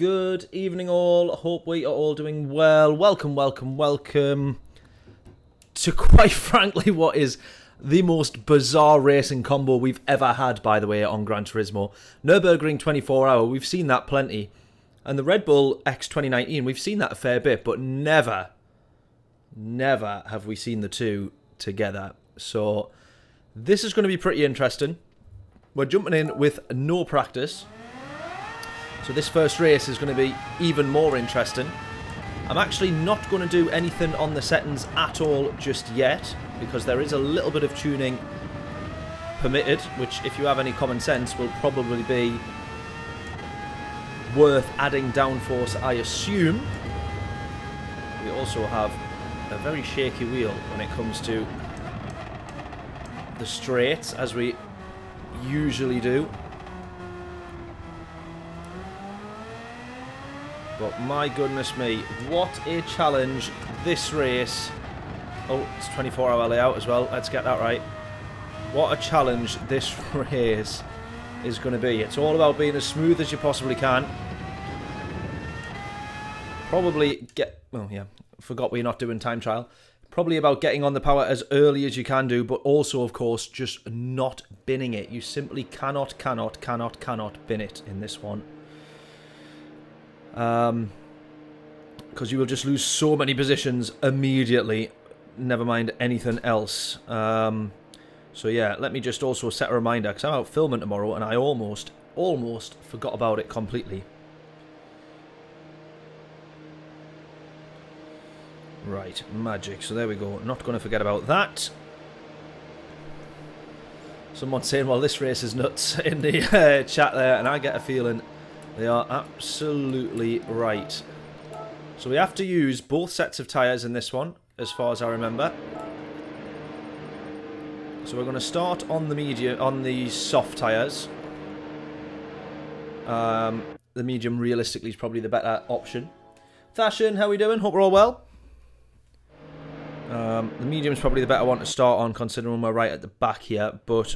Good evening all, hope we are all doing well. Welcome to quite frankly what is the most bizarre racing combo we've ever had, by the way, on Gran Turismo. Nürburgring 24-hour, we've seen that plenty. And the Red Bull X 2019, we've seen that a fair bit, but never have we seen the two together. So this is going to be pretty interesting. We're jumping in with no practice. So this first race is going to be even more interesting. I'm actually not going to do anything on the settings at all just yet, because there is a little bit of tuning permitted, which if you have any common sense will probably be worth adding downforce, I assume. We also have a very shaky wheel when it comes to the straights, as we usually do. But my goodness me, what a challenge this race. Oh, it's 24-hour layout as well. Let's get that right. What a challenge this race is going to be. It's all about being as smooth as you possibly can. Probably get... Oh, yeah. Forgot we're not doing time trial. Probably about getting on the power as early as you can do, but also, of course, just not binning it. You simply cannot bin it in this one. Because you will just lose so many positions immediately, never mind anything else. So yeah, let me just also set a reminder, because I'm out filming tomorrow and I almost forgot about it completely. Right, magic. So there we go. Not going to forget about that. Someone's saying, well, this race is nuts in the chat there, and I get a feeling they are absolutely right. So we have to use both sets of tyres in this one, as far as I remember. So we're going to start on the medium, on the soft tyres. The medium, realistically, is probably the better option. Thashin, how are we doing? Hope we're all well. The medium is probably the better one to start on, considering we're right at the back here. But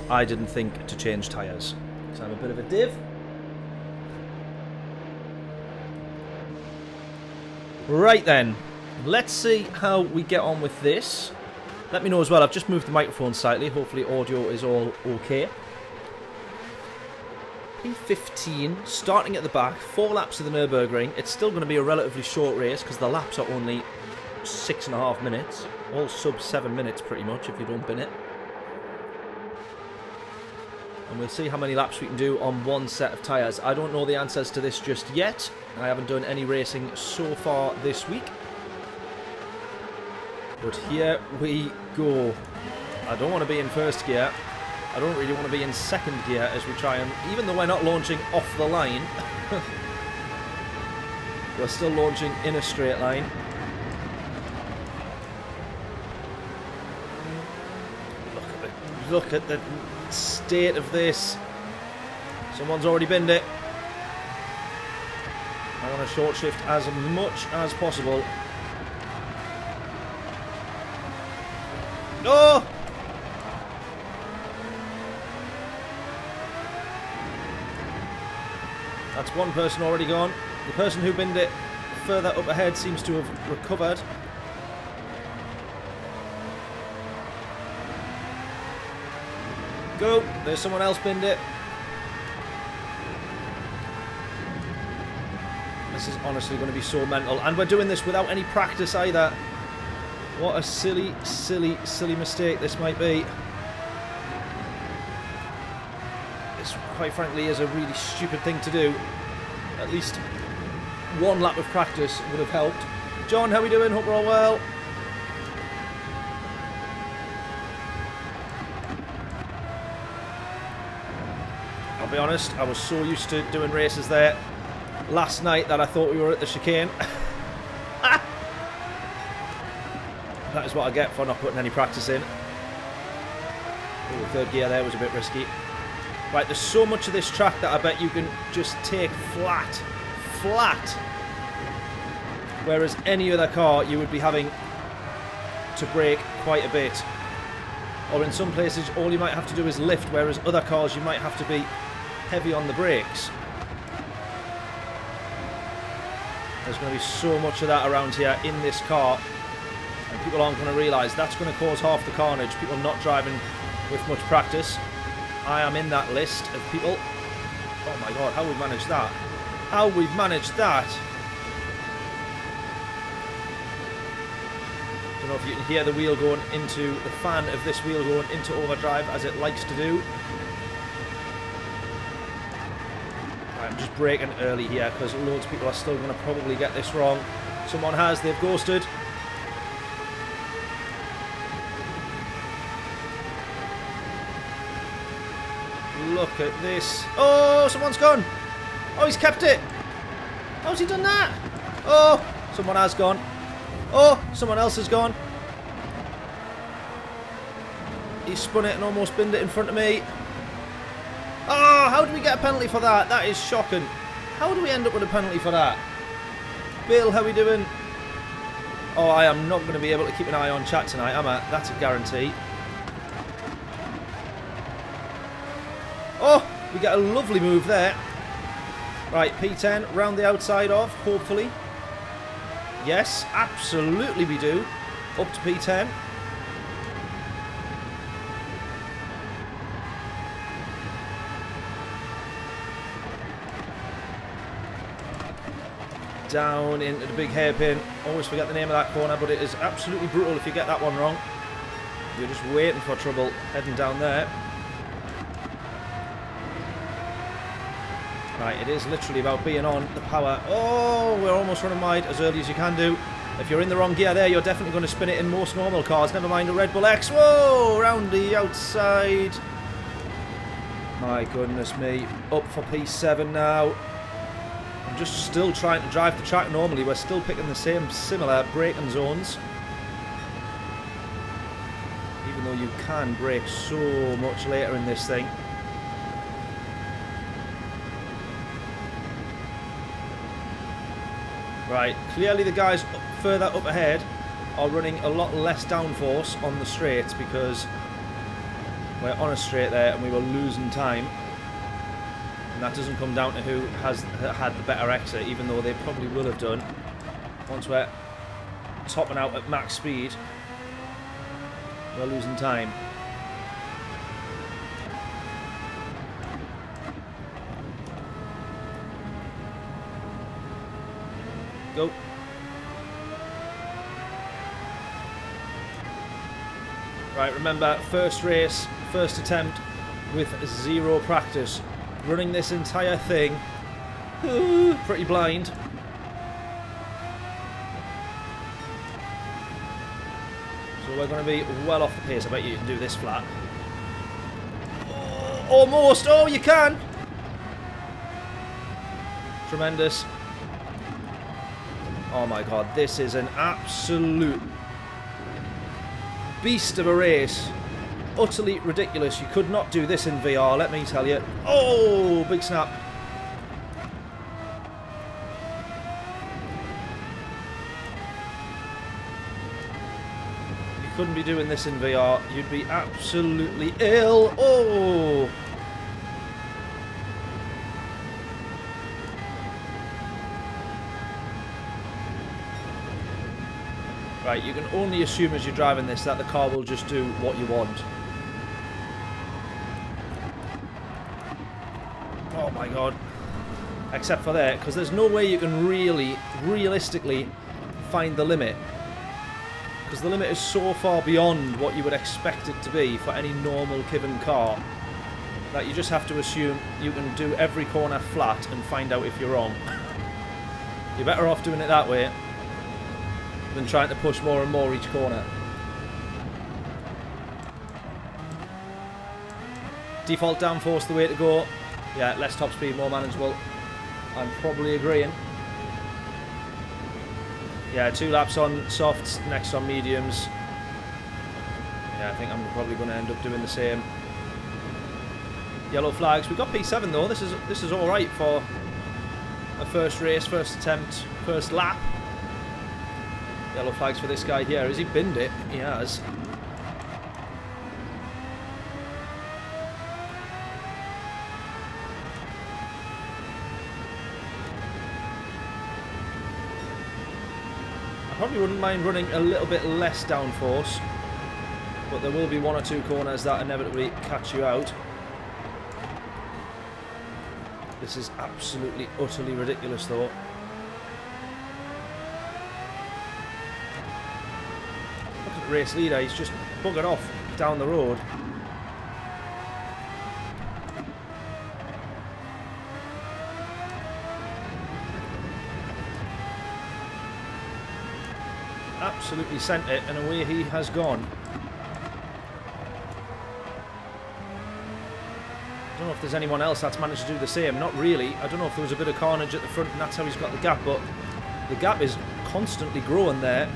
I didn't think to change tyres, because I'm a bit of a div. Right then, let's see how we get on with this. Let me know as well, I've just moved the microphone slightly, hopefully audio is all okay. P15, starting at the back, 4 laps of the Nürburgring. It's still going to be a relatively short race, because the laps are only 6.5 minutes. All sub 7 minutes pretty much, if you don't bin it. And we'll see how many laps we can do on one set of tyres. I don't know the answers to this just yet. I haven't done any racing so far this week. But here we go. I don't want to be in first gear. I don't really want to be in second gear as we try and... Even though we're not launching off the line, we're still launching in a straight line. Look at the state of this. Someone's already binned it. I want to short shift as much as possible. No! That's one person already gone. The person who binned it further up ahead seems to have recovered. Go! There's someone else binned it. This is honestly going to be so mental. And we're doing this without any practice either. What a silly mistake this might be. This, quite frankly, is a really stupid thing to do. At least one lap of practice would have helped. John, how we doing? Hope we're all well. I'll be honest, I was so used to doing races there last night that I thought we were at the chicane. That is what I get for not putting any practice in. Oh, the third gear there was a bit risky. Right, there's so much of this track that I bet you can just take flat. Whereas any other car, you would be having to brake quite a bit. Or in some places, all you might have to do is lift, whereas other cars, you might have to be heavy on the brakes. There's going to be so much of that around here in this car. And people aren't going to realise that's going to cause half the carnage. People not driving with much practice. I am in that list of people. Oh my god, how we've managed that. How we've managed that. Don't know if you can hear the wheel going into, the fan of this wheel going into overdrive as it likes to do. I'm just braking early here because loads of people are still going to probably get this wrong. Someone has, they've ghosted. Look at this. Oh, someone's gone. Oh, he's kept it. How's he done that? Oh, someone has gone. Oh, someone else has gone. He spun it and almost binned it in front of me. Oh, how do we get a penalty for that? That is shocking. How do we end up with a penalty for that? Bill, how are we doing? Oh, I am not going to be able to keep an eye on chat tonight, am I? That's a guarantee. Oh, we get a lovely move there. Right, P10 round the outside of, hopefully. Yes, absolutely we do. Up to P10. Down into the big hairpin. Always forget the name of that corner, but it is absolutely brutal if you get that one wrong. You're just waiting for trouble heading down there. Right, it is literally about being on the power. Oh, we're almost running wide as early as you can do. If you're in the wrong gear there, you're definitely going to spin it in most normal cars. Never mind a Red Bull X. Whoa, round the outside. My goodness me. Up for P7 now. I'm just still trying to drive the track normally. We're still picking the same similar braking zones. Even though you can brake so much later in this thing. Right, clearly the guys further up ahead are running a lot less downforce on the straights because we're on a straight there and we were losing time. And that doesn't come down to who has had the better exit, even though they probably will have done. Once we're topping out at max speed, we're losing time. Go. Right, remember, first race, first attempt with zero practice. Running this entire thing, pretty blind. So we're going to be well off the pace. I bet you can do this flat. Oh, almost. Oh, you can. Tremendous. Oh my god, this is an absolute beast of a race. Utterly ridiculous. You could not do this in VR, let me tell you. Oh, big snap. You couldn't be doing this in VR. You'd be absolutely ill. Oh. Right, you can only assume as you're driving this that the car will just do what you want. Oh my god. Except for there, because there's no way you can really, realistically find the limit. Because the limit is so far beyond what you would expect it to be for any normal given car that you just have to assume you can do every corner flat and find out if you're wrong. You're better off doing it that way than trying to push more and more each corner. Default downforce the way to go. Yeah, less top speed, more manageable. I'm probably agreeing. Yeah, 2 laps on softs, next on mediums. Yeah, I think I'm probably going to end up doing the same. Yellow flags. We got P7 though. This is all right for a first race, first attempt, first lap. Yellow flags for this guy here. Has he binned it? He has. I probably wouldn't mind running a little bit less downforce, but there will be 1 or 2 corners that inevitably catch you out. This is absolutely, utterly ridiculous though. Look at the race leader, he's just buggered off down the road. Absolutely sent it, and away he has gone. I don't know if there's anyone else that's managed to do the same. Not really. I don't know if there was a bit of carnage at the front and that's how he's got the gap, but the gap is constantly growing there.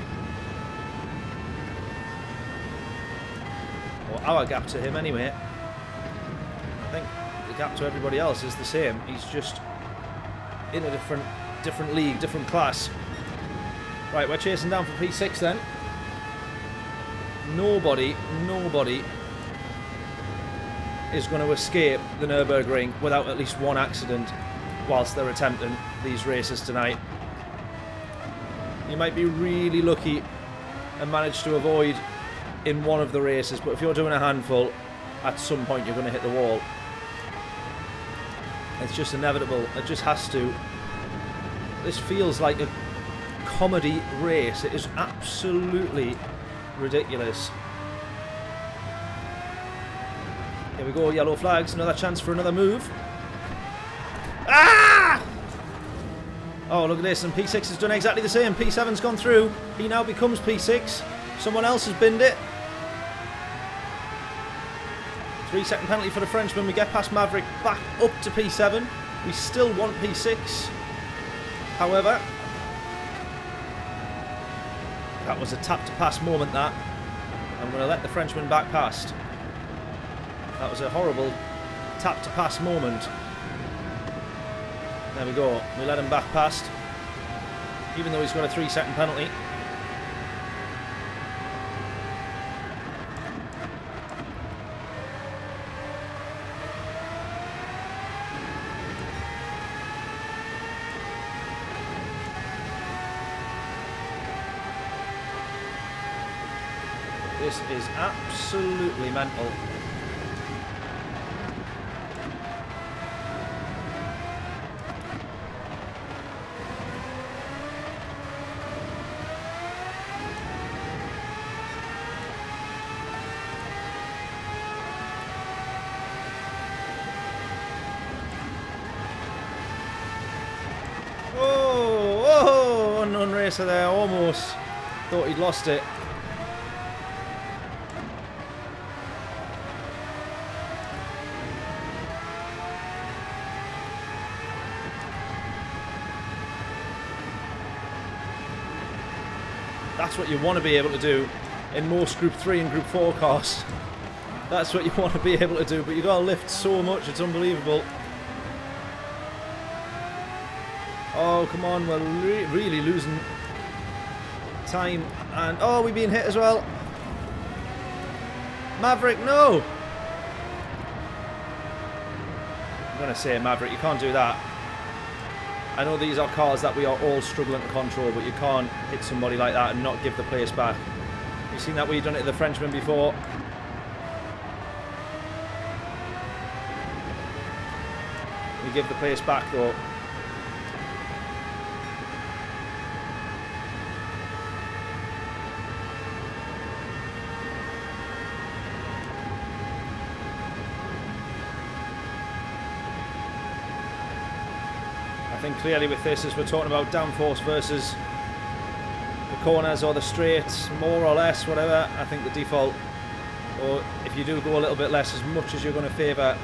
Or our gap to him anyway. I think the gap to everybody else is the same. He's just in a different league, different class. Right, we're chasing down for P6 then. Nobody is going to escape the Nürburgring without at least one accident whilst they're attempting these races tonight. You might be really lucky and manage to avoid in one of the races, but if you're doing a handful, at some point you're going to hit the wall. It's just inevitable. It just has to. This feels like a comedy race. It is absolutely ridiculous. Here we go, yellow flags, another chance for another move. Ah! Oh, look at this, and P6 has done exactly the same. P7's gone through. He now becomes P6. Someone else has binned it. 3-second penalty for the Frenchman. We get past Maverick, back up to P7. We still want P6. However, that was a tap-to-pass moment, that. I'm going to let the Frenchman back past. That was a horrible tap-to-pass moment. There we go. We let him back past, even though he's got a 3-second penalty. This is absolutely mental. Oh, unknown racer there, almost thought he'd lost it. That's what you want to be able to do in most Group 3 and Group 4 cars. That's what you want to be able to do, but you've got to lift so much, it's unbelievable. Oh, come on, we're really losing time. And, oh, we're being hit as well. Maverick, no! I'm going to say Maverick, you can't do that. I know these are cars that we are all struggling to control, but you can't hit somebody like that and not give the place back. You've seen that we've done it to the Frenchman before. We give the place back though. I think clearly with this, as we're talking about downforce versus the corners or the straights, more or less, whatever, I think the default, or if you do go a little bit less, as much as you're going to favour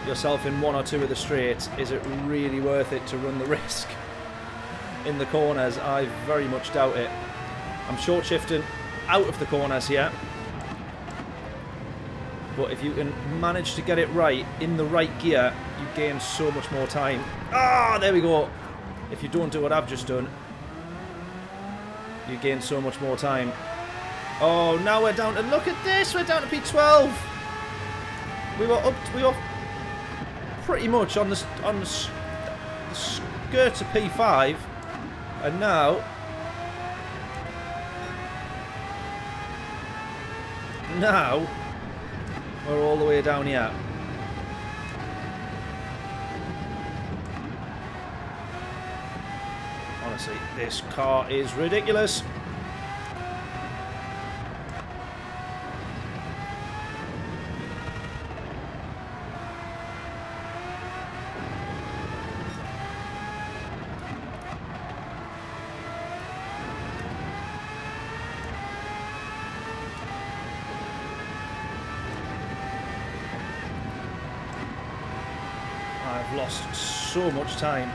yourself in 1 or 2 of the straights, is it really worth it to run the risk in the corners? I very much doubt it. I'm short shifting out of the corners here, but if you can manage to get it right in the right gear, you gain so much more time. Ah, there we go. If you don't do what I've just done, you gain so much more time. Oh, now we're down to, look at this, we're down to P12. We were pretty much on the skirts of P5, and now now we're all the way down here. Honestly, this car is ridiculous. I've lost so much time.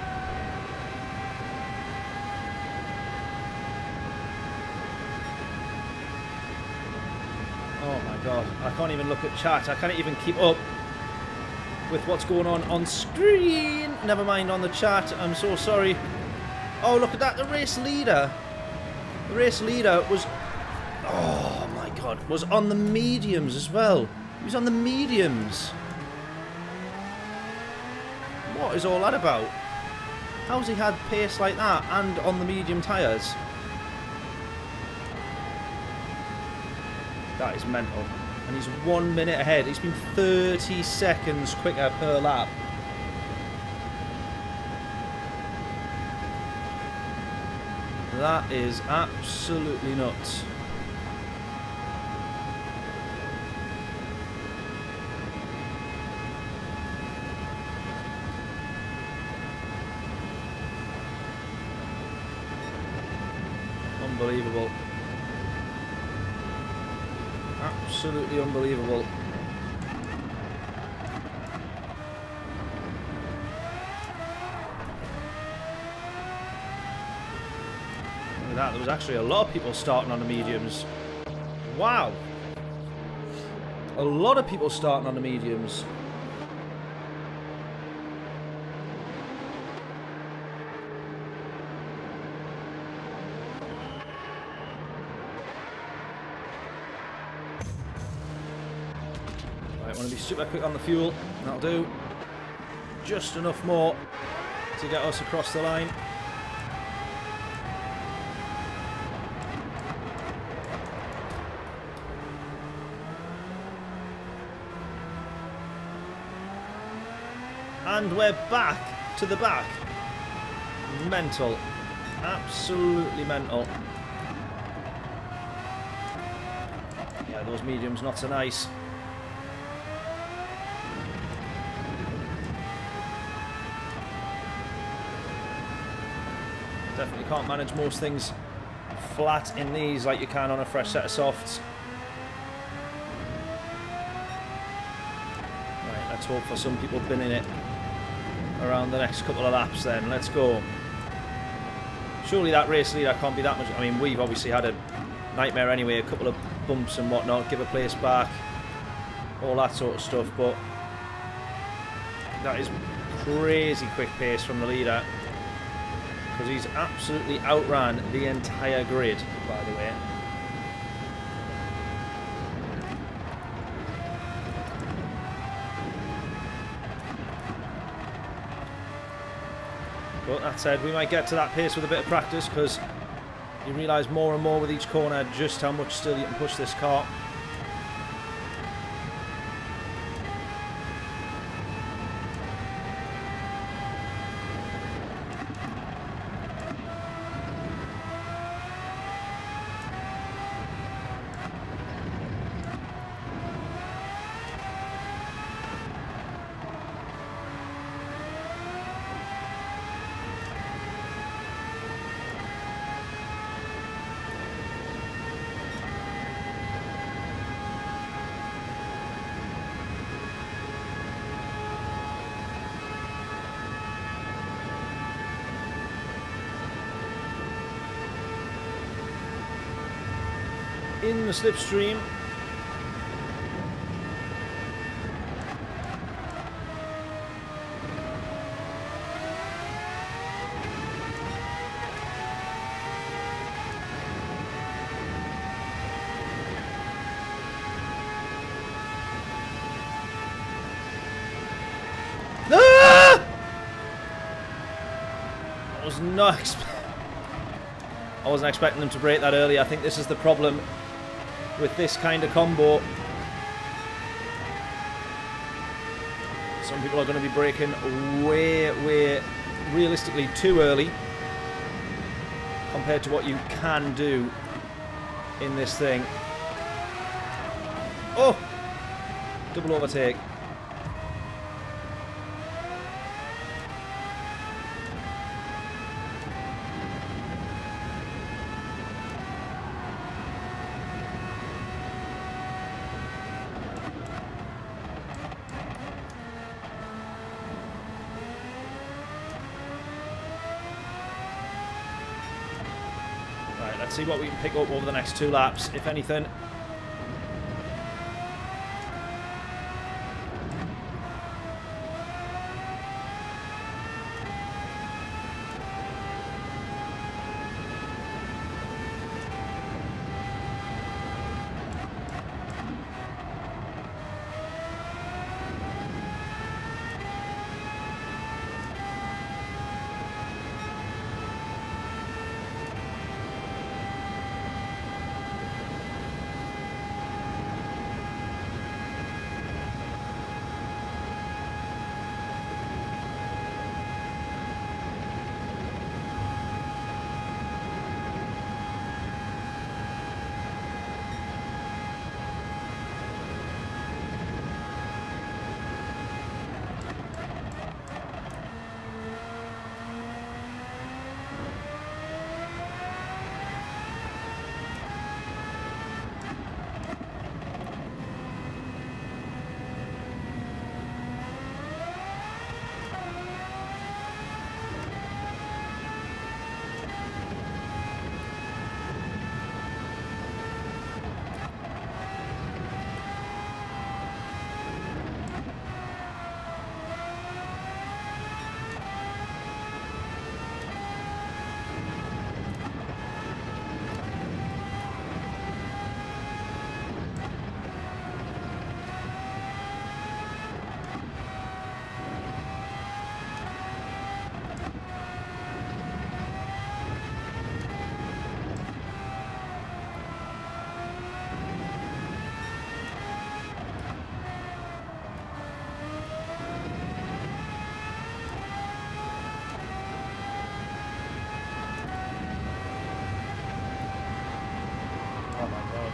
Oh my god, I can't even look at chat. I can't even keep up with what's going on screen. Never mind on the chat. I'm so sorry. Oh, look at that. The race leader. The race leader was... Oh my god. Was on the mediums as well. He was on the mediums. What is all that about? How's he had pace like that and on the medium tyres? That is mental. And he's 1 minute ahead. He's been 30 seconds quicker per lap. That is absolutely nuts. Unbelievable. Absolutely unbelievable. Look at that, there was actually a lot of people starting on the mediums. Wow. A lot of people starting on the mediums. I want to be super quick on the fuel. That'll do. Just enough more to get us across the line. And we're back to the back. Mental. Absolutely mental. Yeah, those mediums not so nice. Definitely can't manage most things flat in these like you can on a fresh set of softs. Right, let's hope for some people binning it around the next couple of laps then. Let's go. Surely that race leader can't be that much. I mean, we've obviously had a nightmare anyway, a couple of bumps and whatnot, give a place back, all that sort of stuff, but that is crazy quick pace from the leader. Because he's absolutely outran the entire grid, by the way. But that said, we might get to that pace with a bit of practice, because you realise more and more with each corner just how much still you can push this car. In the slipstream. Ah! I wasn't expecting them to break that early. I think this is the problem with this kind of combo. Some people are going to be braking way, realistically too early compared to what you can do in this thing. Oh! Double overtake. Right, let's see what we can pick up over the next 2 laps, if anything.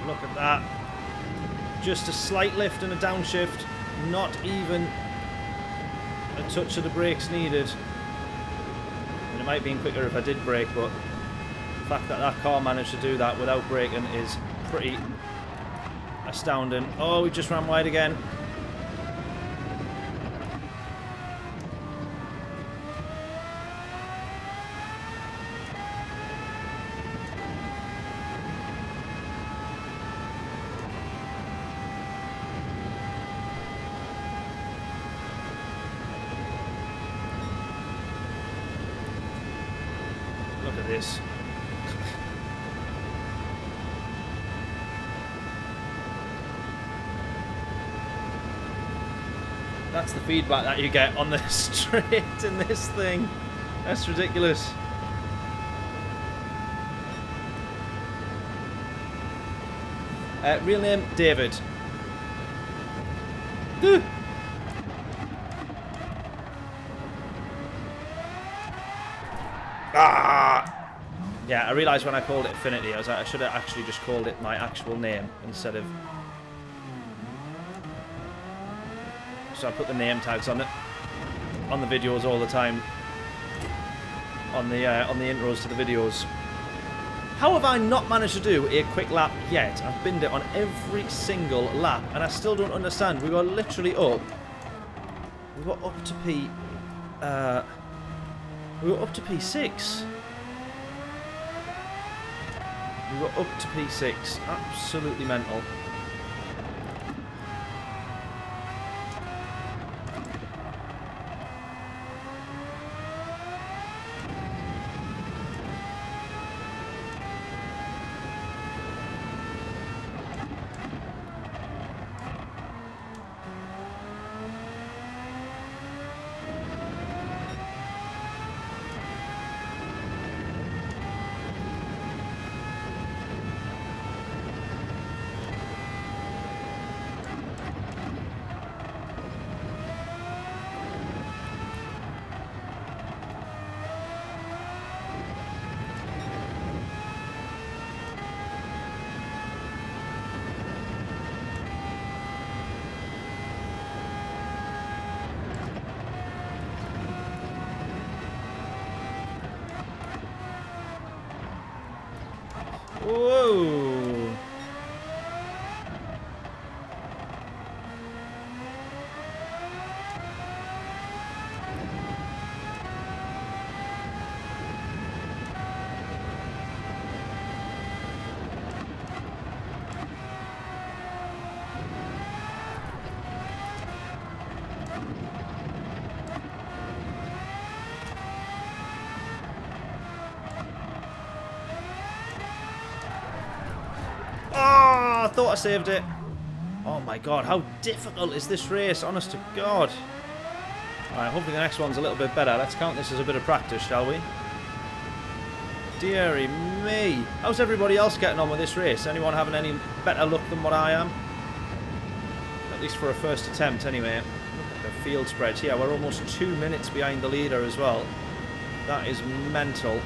Look at that. Just a slight lift and a downshift. Not even a touch of the brakes needed. And it might have been quicker if I did brake, but the fact that that car managed to do that without braking is pretty astounding. Oh, we just ran wide again. Look at this. That's the feedback that you get on the straight in this thing. That's ridiculous. Real name, David. Yeah, I realised when I called it Affinity, I was like, I should have actually just called it my actual name instead of... So I put the name tags on it, on the videos all the time, on the intros to the videos. How have I not managed to do a quick lap yet? I've binned it on every single lap, and I still don't understand. We were literally up. We were up to P. We were up to P6. We were up to P6. Absolutely mental. Whoa! I thought I saved it. Oh my god, how difficult is this race, honest to God. Alright, hopefully the next one's a little bit better. Let's count this as a bit of practice, shall we? Deary me. How's everybody else getting on with this race? Anyone having any better luck than what I am? At least for a first attempt, anyway. Look at the field spreads. Yeah, we're almost 2 minutes behind the leader as well. That is mental.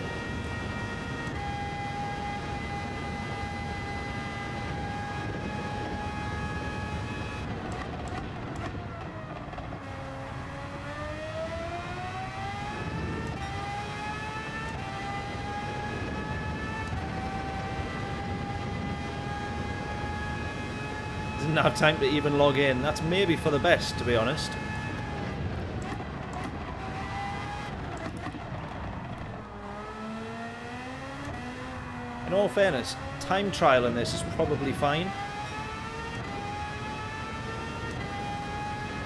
Didn't have time to even log in. That's maybe for the best, to be honest. In all fairness, time trial in this is probably fine.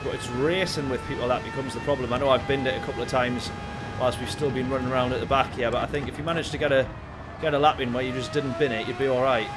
But it's racing with people that becomes the problem. I know I've binned it a couple of times whilst we've still been running around at the back here, but I think if you manage to get a lap in where you just didn't bin it, you'd be alright.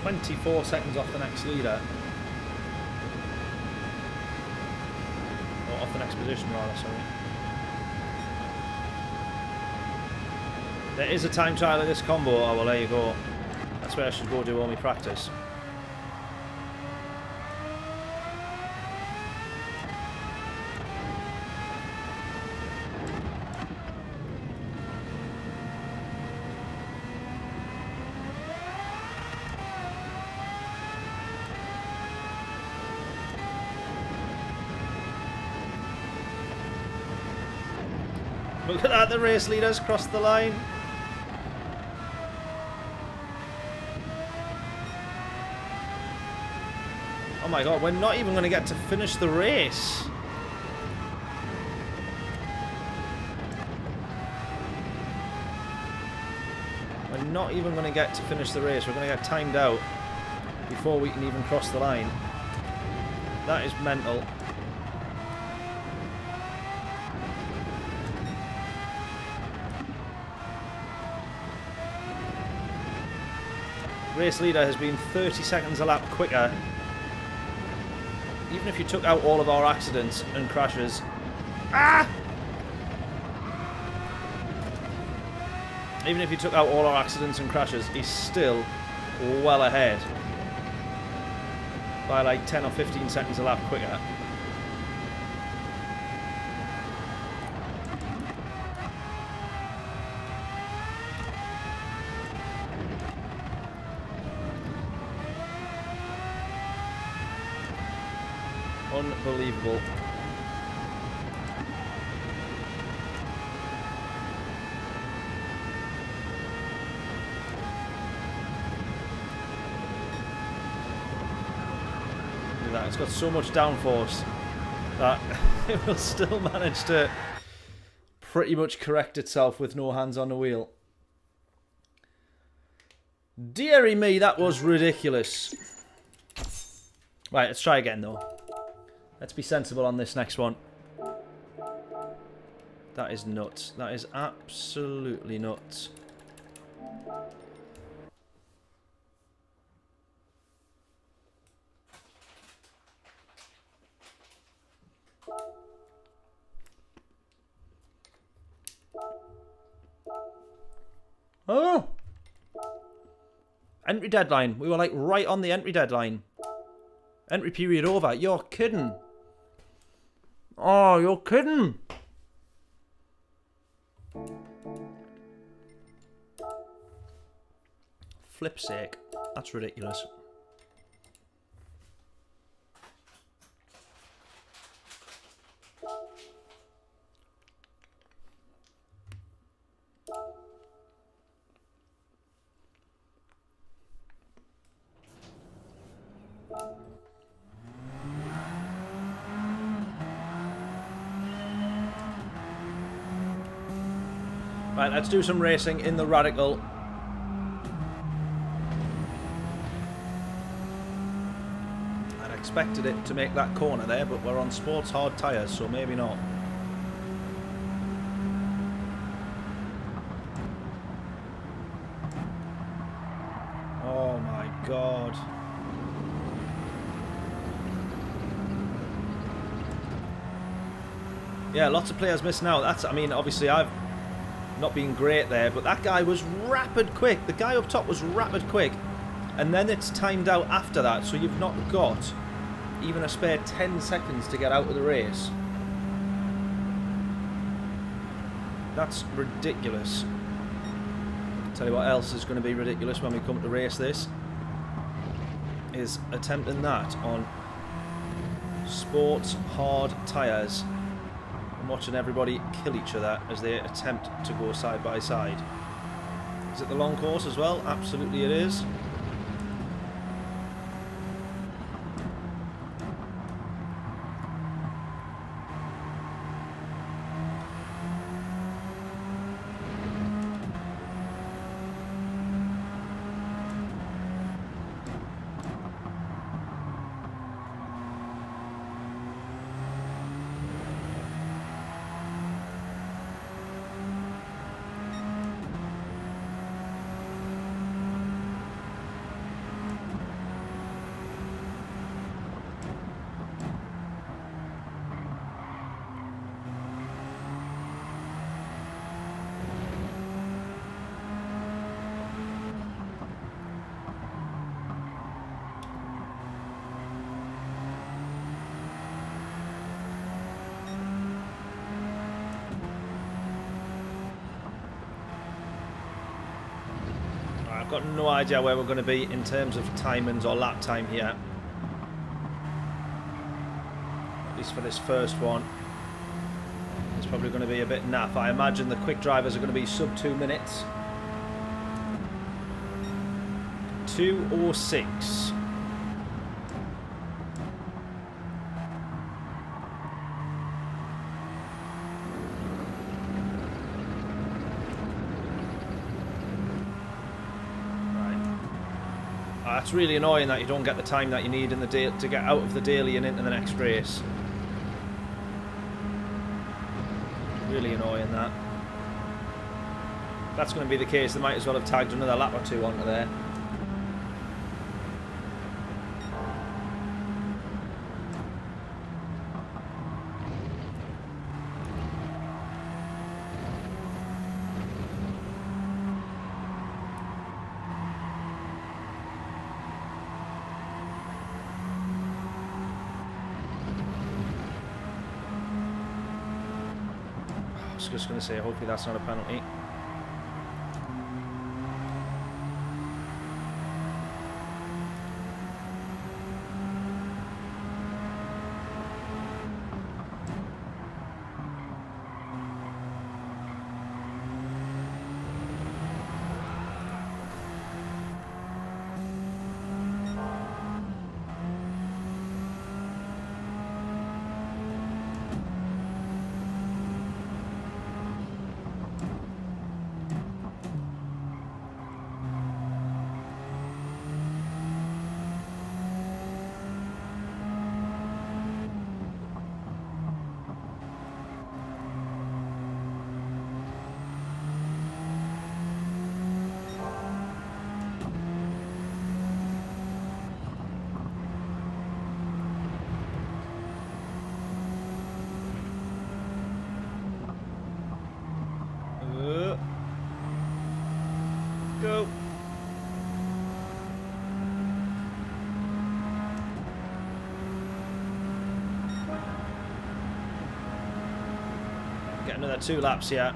.24 seconds off the next leader. Or off the next position, rather, sorry. There is a time trial of this combo. Oh, well, there you go. That's where I should go do all my practice. Look at that, the race leaders crossed the line. Oh my god, we're not even going to get to finish the race. We're not even going to get to finish the race. We're going to get timed out before we can even cross the line. That is mental. Race leader has been 30 seconds a lap quicker. Even if you took out all of our accidents and crashes. Ah! Even if you took out all our accidents and crashes, he's still well ahead. By like 10 or 15 seconds a lap quicker. Unbelievable. Look at that, it's got so much downforce that it will still manage to pretty much correct itself with no hands on the wheel. Deary me, that was ridiculous. Right, let's try again though. Let's be sensible on this next one. That is nuts. That is absolutely nuts. Oh! Entry deadline. We were like right on the entry deadline. Entry period over. You're kidding. Oh, you're kidding. Flip's sake. That's ridiculous. Right, let's do some racing in the Radical. I'd expected it to make that corner there, but we're on sports hard tyres, so maybe not. Oh my god. Yeah, lots of players missing out. That's, I mean, obviously I've not been great there, but that guy was rapid quick. The guy up top was rapid quick. And then it's timed out after that, so you've not got even a spare 10 seconds to get out of the race. That's ridiculous. Tell you what else is going to be ridiculous when we come to race this. Is attempting that on sports hard tyres. And watching everybody kill each other as they attempt to go side by side. Is it the long course as well? Absolutely it is. I've got no idea where we're going to be in terms of timings or lap time here. At least for this first one. It's probably going to be a bit naff. I imagine the quick drivers are going to be sub 2 minutes. 2:06. It's really annoying that you don't get the time that you need in the day to get out of the daily and into the next race. Really annoying that. If that's going to be the case, they might as well have tagged another lap or two onto there. Just going to say, hopefully that's not a penalty. get another 2 laps here.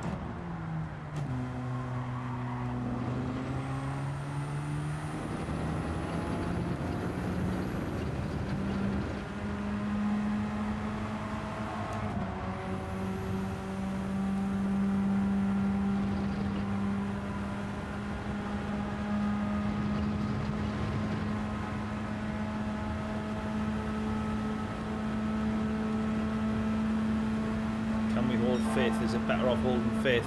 Can we hold 5th? Is it better off holding 5th?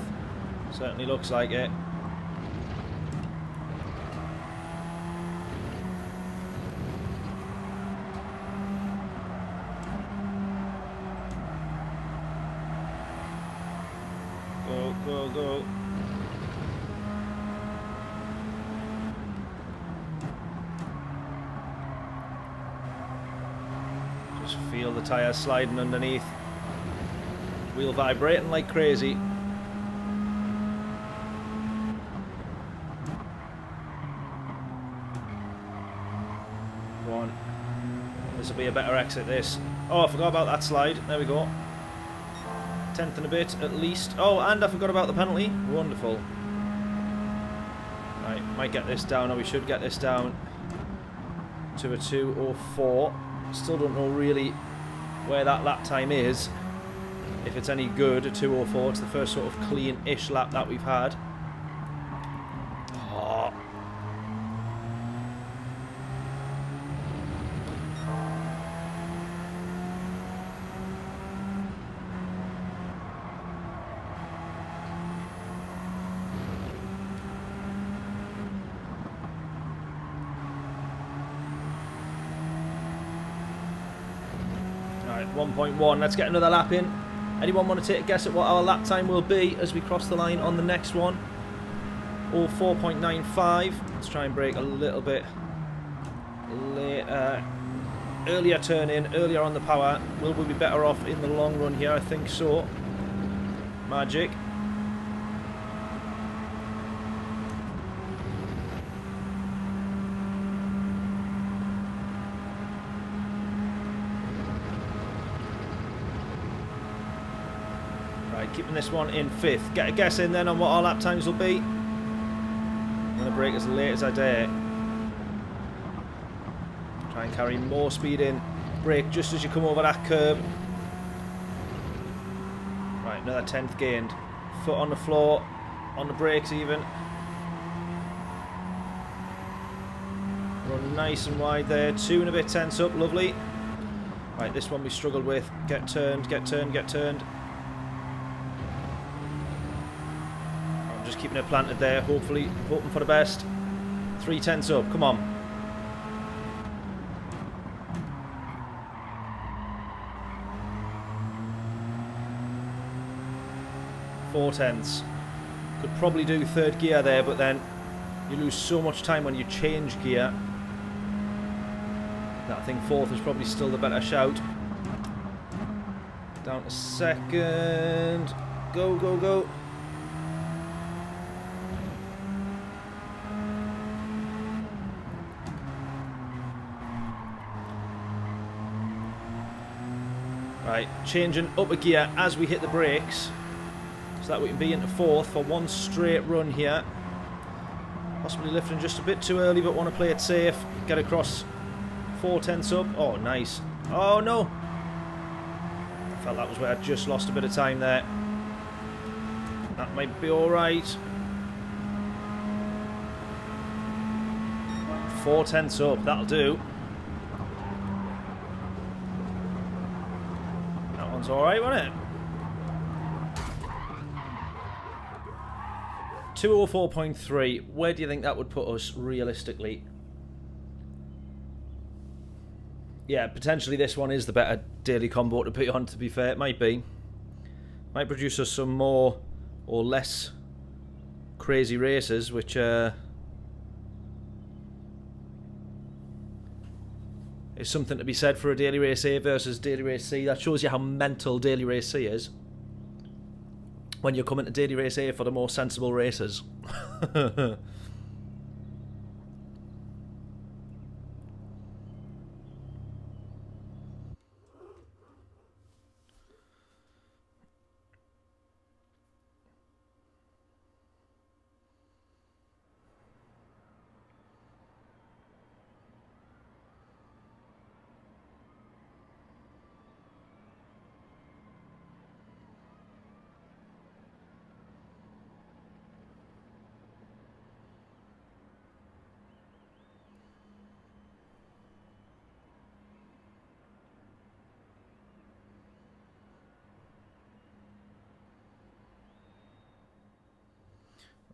Certainly looks like it. Go, go, go. Just feel the tyres sliding underneath. Wheel vibrating like crazy. Go on. This will be a better exit, this. Oh, I forgot about that slide. There we go. 10th and a bit, at least. Oh, and I forgot about the penalty. Wonderful. Right, might get this down, or we should get this down to a 2:04. Still don't know really where that lap time is. If it's any good, a 2:04. It's the first sort of clean-ish lap that we've had. Oh. Alright, 1.1. Let's get another lap in. Anyone want to take a guess at what our lap time will be as we cross the line on the next one? Or 4.95. Let's try and brake a little bit later. Earlier turn in, earlier on the power. Will we be better off in the long run here? I think so. Magic. Right, keeping this one in 5th. Get a guess in then on what our lap times will be. I'm going to brake as late as I dare. Try and carry more speed in. Brake just as you come over that curb. Right, another 10th gained. Foot on the floor, on the brakes even. Run nice and wide there. 2 and a bit tenths up, lovely. Right, this one we struggled with. Get turned, get turned, get turned. I'm just keeping it planted there, hopefully, hoping for the best. 3 tenths up, come on. Four tenths. Could probably do 3rd gear there, but then you lose so much time when you change gear. I think 4th is probably still the better shout. Down to 2nd. Go, go, go. Right, changing up a gear as we hit the brakes. So that we can be into 4th for one straight run here. Possibly lifting just a bit too early, but want to play it safe. Get across 4 tenths up. Oh, nice. Oh, no. I felt that was where I just lost a bit of time there. That might be alright. 4 tenths up. That'll do. That one's alright, wasn't it? 204.3. Where do you think that would put us realistically? Yeah, potentially this one is the better daily combo to put on, to be fair. It might be. Might produce us some more or less crazy races, which is something to be said for a daily race A versus daily race C. That shows you how mental daily race C is. When you're coming to daily race A for the more sensible races.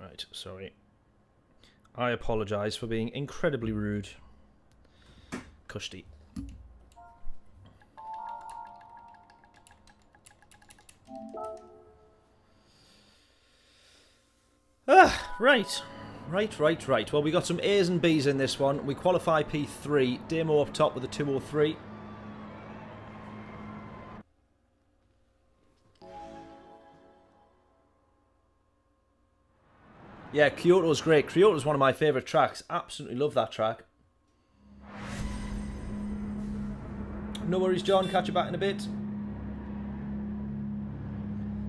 Right, sorry. I apologise for being incredibly rude. Kushti. Right. Right. Well, we got some A's and B's in this one. We qualify P3. Demo up top with a 203. Yeah, Kyoto's great. Kyoto's one of my favourite tracks. Absolutely love that track. No worries, John. Catch you back in a bit.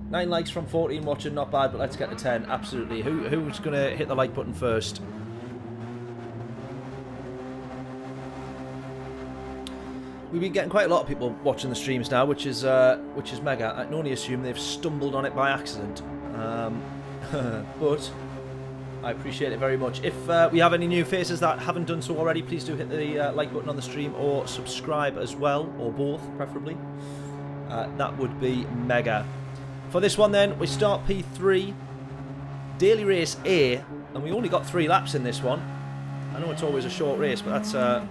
9 likes from 14 watching. Not bad, but let's get to 10. Absolutely. Who's going to hit the like button first? We've been getting quite a lot of people watching the streams now, which is mega. I can only assume they've stumbled on it by accident. But I appreciate it very much. If we have any new faces that haven't done so already, please do hit the like button on the stream or subscribe as well, or both preferably. That would be mega. For this one then, we start P3, daily race A, and we only got 3 laps in this one. I know it's always a short race, but that's a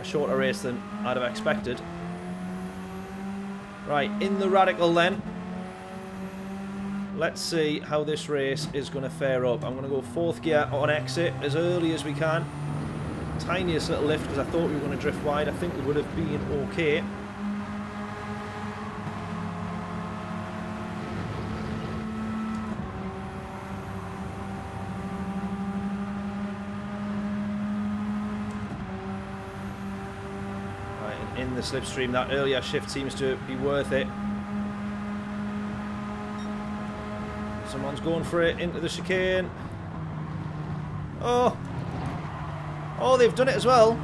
shorter race than I'd have expected. Right, in the radical then. Let's see how this race is going to fare up. I'm going to go 4th gear on exit as early as we can. Tiniest little lift because I thought we were going to drift wide. I think it would have been okay. Right, in the slipstream, that earlier shift seems to be worth it. Someone's going for it into the chicane. Oh, they've done it as well.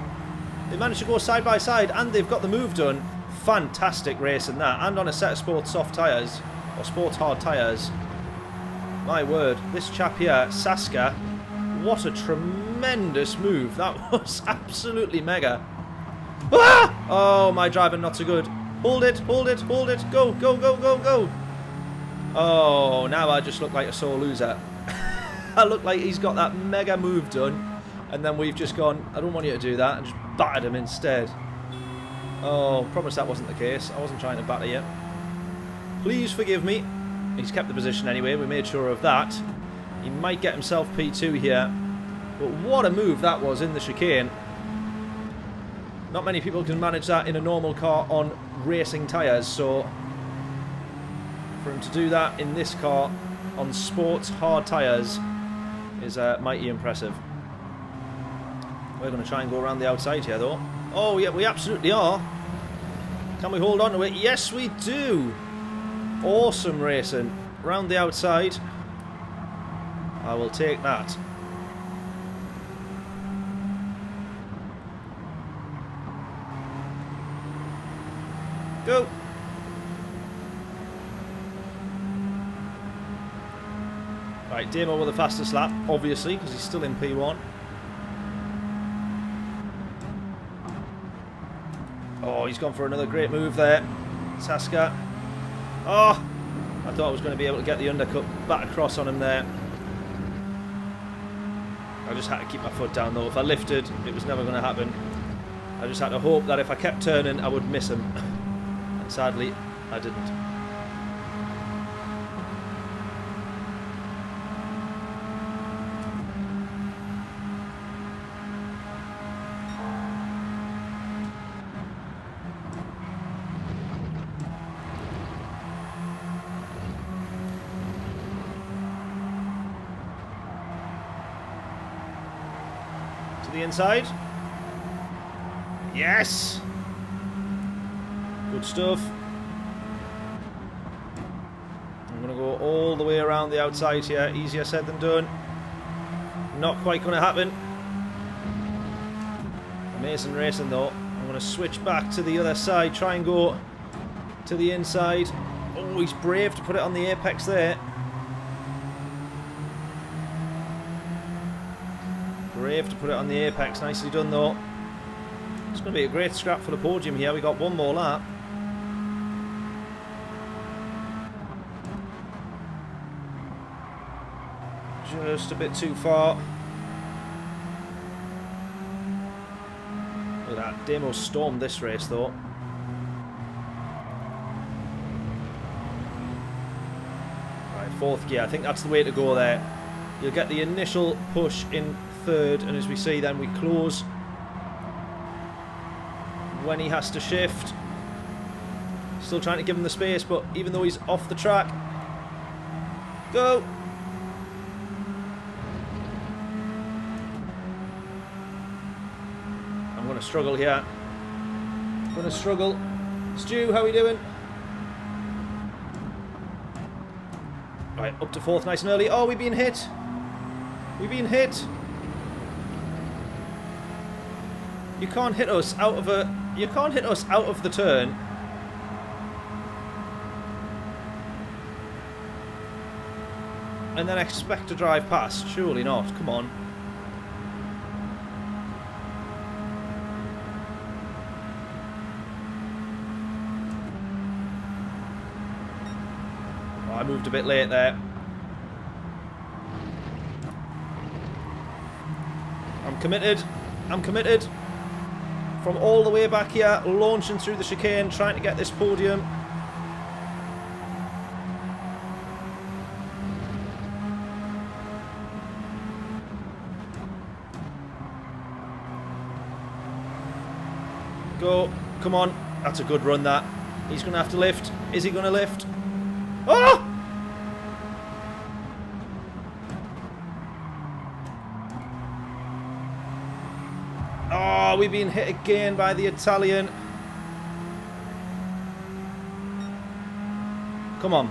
They managed to go side by side and they've got the move done. Fantastic race in that. And on a set of sports soft tyres, or sports hard tyres. My word, this chap here, Saska, what a tremendous move. That was absolutely mega. Ah! Oh, my driving not so good. Hold it. Go. Oh, now I just look like a sore loser. I look like he's got that mega move done, and then we've just gone, I don't want you to do that, and just battered him instead. Oh, promise that wasn't the case. I wasn't trying to batter you. Please forgive me. He's kept the position anyway, we made sure of that. He might get himself P2 here, but what a move that was in the chicane. Not many people can manage that in a normal car on racing tyres, so for him to do that in this car on sports hard tyres is mighty impressive. We're going to try and go around the outside here though. Oh yeah, we absolutely are. Can we hold on to it? Yes we do. Awesome racing. Round the outside. I will take that. Go. Right, Demo with the fastest lap, obviously, because he's still in P1. Oh, he's gone for another great move there. Saska. Oh, I thought I was going to be able to get the undercut back across on him there. I just had to keep my foot down though. If I lifted, it was never going to happen. I just had to hope that if I kept turning, I would miss him. And sadly, I didn't. The inside. Yes. Good stuff. I'm going to go all the way around the outside here. Easier said than done. Not quite going to happen. Amazing racing though. I'm going to switch back to the other side. Try and go to the inside. Oh, he's brave to put it on the apex there. Brave to put it on the apex. Nicely done though. It's going to be a great scrap for the podium here. We got one more lap. Just a bit too far. Look at that. Damo stormed this race, though. Right, 4th gear. I think that's the way to go there. You'll get the initial push in 3rd, and as we see, then we close when he has to shift. Still trying to give him the space, but even though he's off the track. Go! I'm going to struggle here. I'm going to struggle. Stu, how are we doing? Right, up to 4th nice and early. Oh, we've been hit. We've been hit. You can't hit us out of a... You can't hit us out of the turn. And then expect to drive past. Surely not. Come on. Oh, I moved a bit late there. I'm committed. I'm committed. From all the way back here, launching through the chicane, trying to get this podium. Go. Come on. That's a good run, that. He's going to have to lift. Is he going to lift? Oh! Oh, we've been hit again by the Italian. Come on.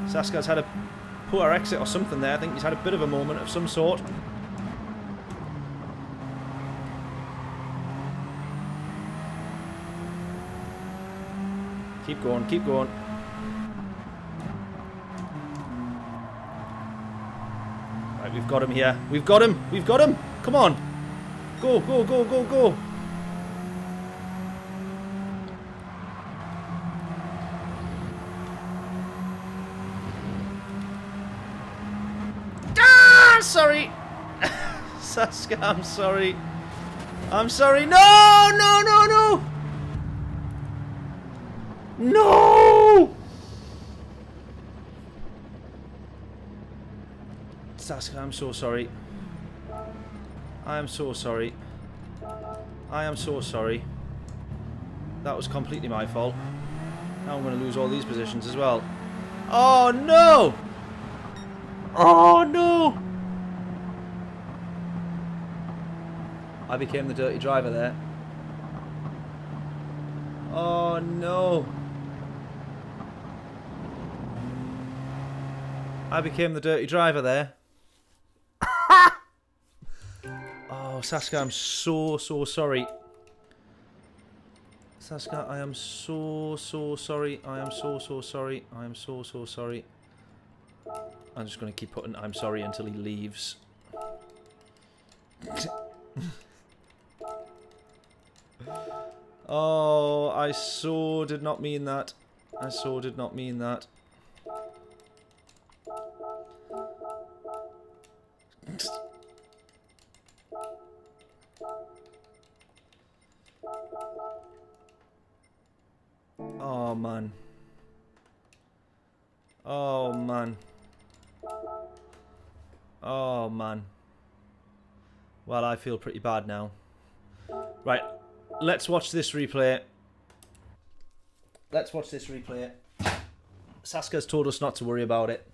Saska's had a poor exit or something there. I think he's had a bit of a moment of some sort. Keep going, keep going. Right, we've got him here. We've got him! We've got him! Come on! Go, go, go, go, go! Ah! Sorry! Saska, I'm sorry. I'm sorry. No! No, no, no! No! Saska, I'm so sorry. I am so sorry. I am so sorry. That was completely my fault. Now I'm going to lose all these positions as well. Oh no! Oh no! I became the dirty driver there. Oh no! I became the dirty driver there. Oh, Saska, I'm so sorry. Saska, I am so sorry. I am so sorry. I am so sorry. I'm just going to keep putting I'm sorry until he leaves. Oh, I so did not mean that. I so did not mean that. Oh man. Oh man. Oh man. Well, I feel pretty bad now. Right, let's watch this replay. Let's watch this replay. Saska's told us not to worry about it.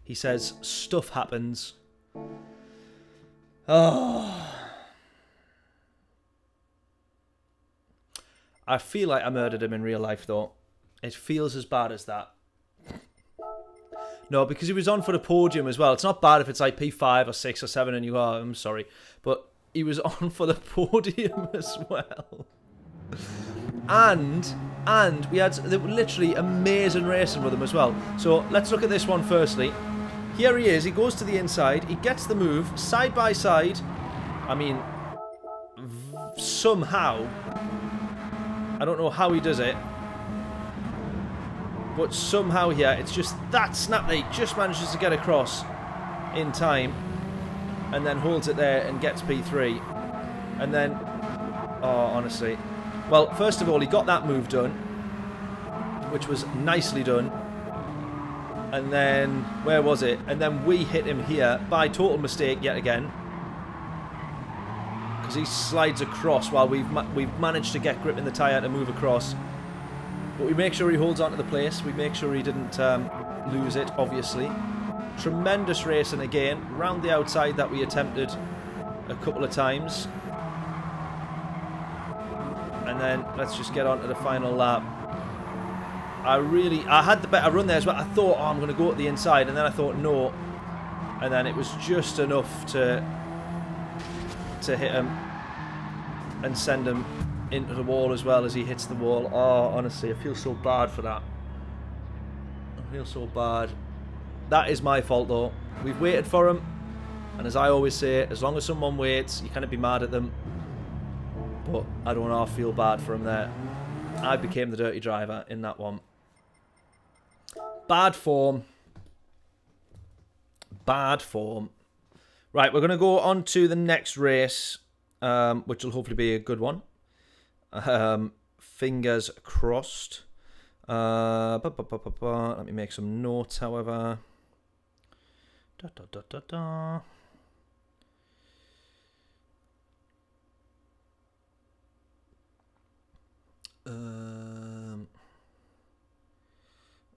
He says stuff happens. Oh. I feel like I murdered him in real life, though. It feels as bad as that. No, because he was on for the podium as well. It's not bad if it's like P5 or 6 or 7 and you are. I'm sorry. But he was on for the podium as well. And we had literally amazing racing with him as well. So let's look at this one firstly. Here he is. He goes to the inside. He gets the move side by side. I mean, somehow... I don't know how he does it. But somehow here, it's just that snap that he just manages to get across in time. And then holds it there and gets P3. And then, oh, honestly. Well, first of all, he got that move done, which was nicely done. And then, where was it? And then we hit him here by total mistake yet again. Because he slides across while we've managed to get grip in the tyre to move across. But we make sure he holds on to the place. We make sure he didn't lose it, obviously. Tremendous racing again. Round the outside that we attempted a couple of times. And then let's just get on to the final lap. I had the better run there as well. I thought, oh, I'm going to go at the inside. And then I thought, no. And then it was just enough to hit him and send him into the wall as well as he hits the wall. Oh, honestly, I feel so bad for that. I feel so bad. That is my fault, though. We've waited for him. And as I always say, as long as someone waits, you can't be mad at them. But I don't want to feel bad for him there. I became the dirty driver in that one. Bad form. Bad form. Right, we're going to go on to the next race, which will hopefully be a good one. Fingers crossed. Let me make some notes, however.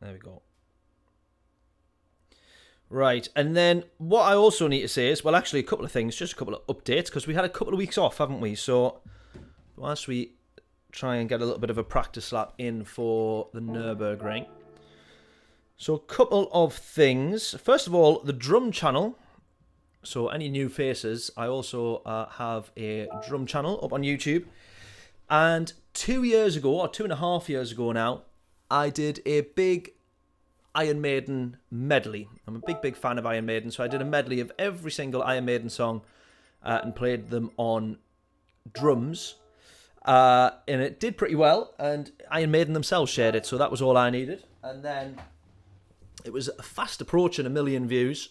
There we go. Right, and then what I also need to say is, well, actually a couple of things, just a couple of updates, because we had a couple of weeks off, haven't we? So, whilst we try and get a little bit of a practice lap in for the Nürburgring. So, a couple of things. First of all, the drum channel. So, any new faces, I also have a drum channel up on YouTube. And 2 years ago, or 2.5 years ago now, I did a big Iron Maiden medley. I'm a big fan of Iron Maiden, so I did a medley of every single Iron Maiden song and played them on drums. And it did pretty well, and Iron Maiden themselves shared it, so that was all I needed. And then it was fast approaching 1 million views,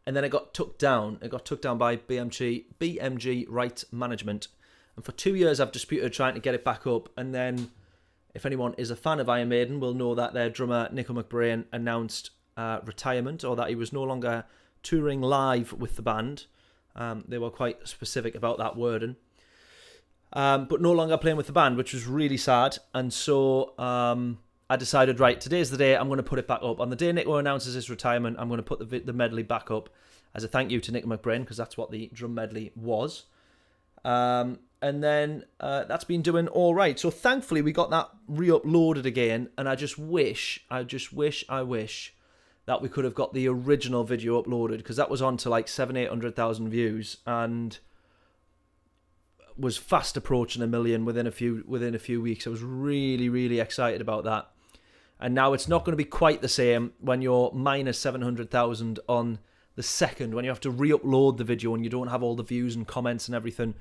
and then it got took down. It got took down by BMG Rights Management. And for 2 years I've disputed trying to get it back up, and then if anyone is a fan of Iron Maiden will know that their drummer Nico McBrain announced retirement, or that he was no longer touring live with the band. They were quite specific about that wording. But no longer playing with the band, which was really sad. And so I decided, right, today's the day I'm going to put it back up. On the day Nico announces his retirement, I'm going to put the medley back up as a thank you to Nico McBrain, because that's what the drum medley was. And then that's been doing all right. So thankfully we got that re-uploaded again, and I wish that we could have got the original video uploaded, because that was on to like 700,000-800,000 views and was fast approaching 1 million within a few weeks. I was really excited about that. And now it's not going to be quite the same when you're minus 700,000 on the second, when you have to re-upload the video and you don't have all the views and comments and everything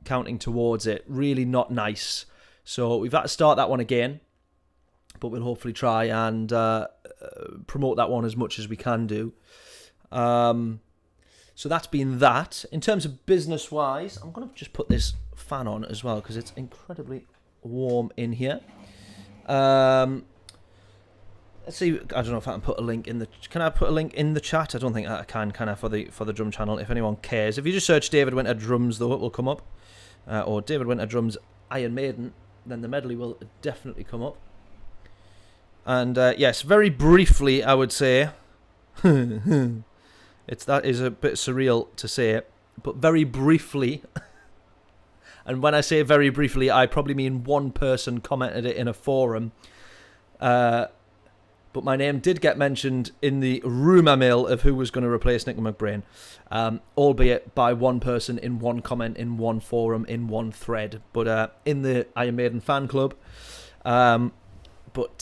counting towards it. Really not nice. So we've had to start that one again, but we'll hopefully try and promote that one as much as we can do. So that's been that. In terms of business-wise, I'm going to just put this fan on as well, because it's incredibly warm in here. Let's see. I don't know if I can put a link in the. Can I put a link in the chat? I don't think I can I, for the drum channel? If anyone cares, if you just search David Winter Drums, though, it will come up, or David Winter Drums Iron Maiden, then the medley will definitely come up. And yes, very briefly, I would say, that is a bit surreal to say it, but very briefly. And when I say very briefly, I probably mean one person commented it in a forum. But my name did get mentioned in the rumour mill of who was going to replace Nico McBrain, albeit by one person in one comment, in one forum, in one thread, but in the Iron Maiden fan club. But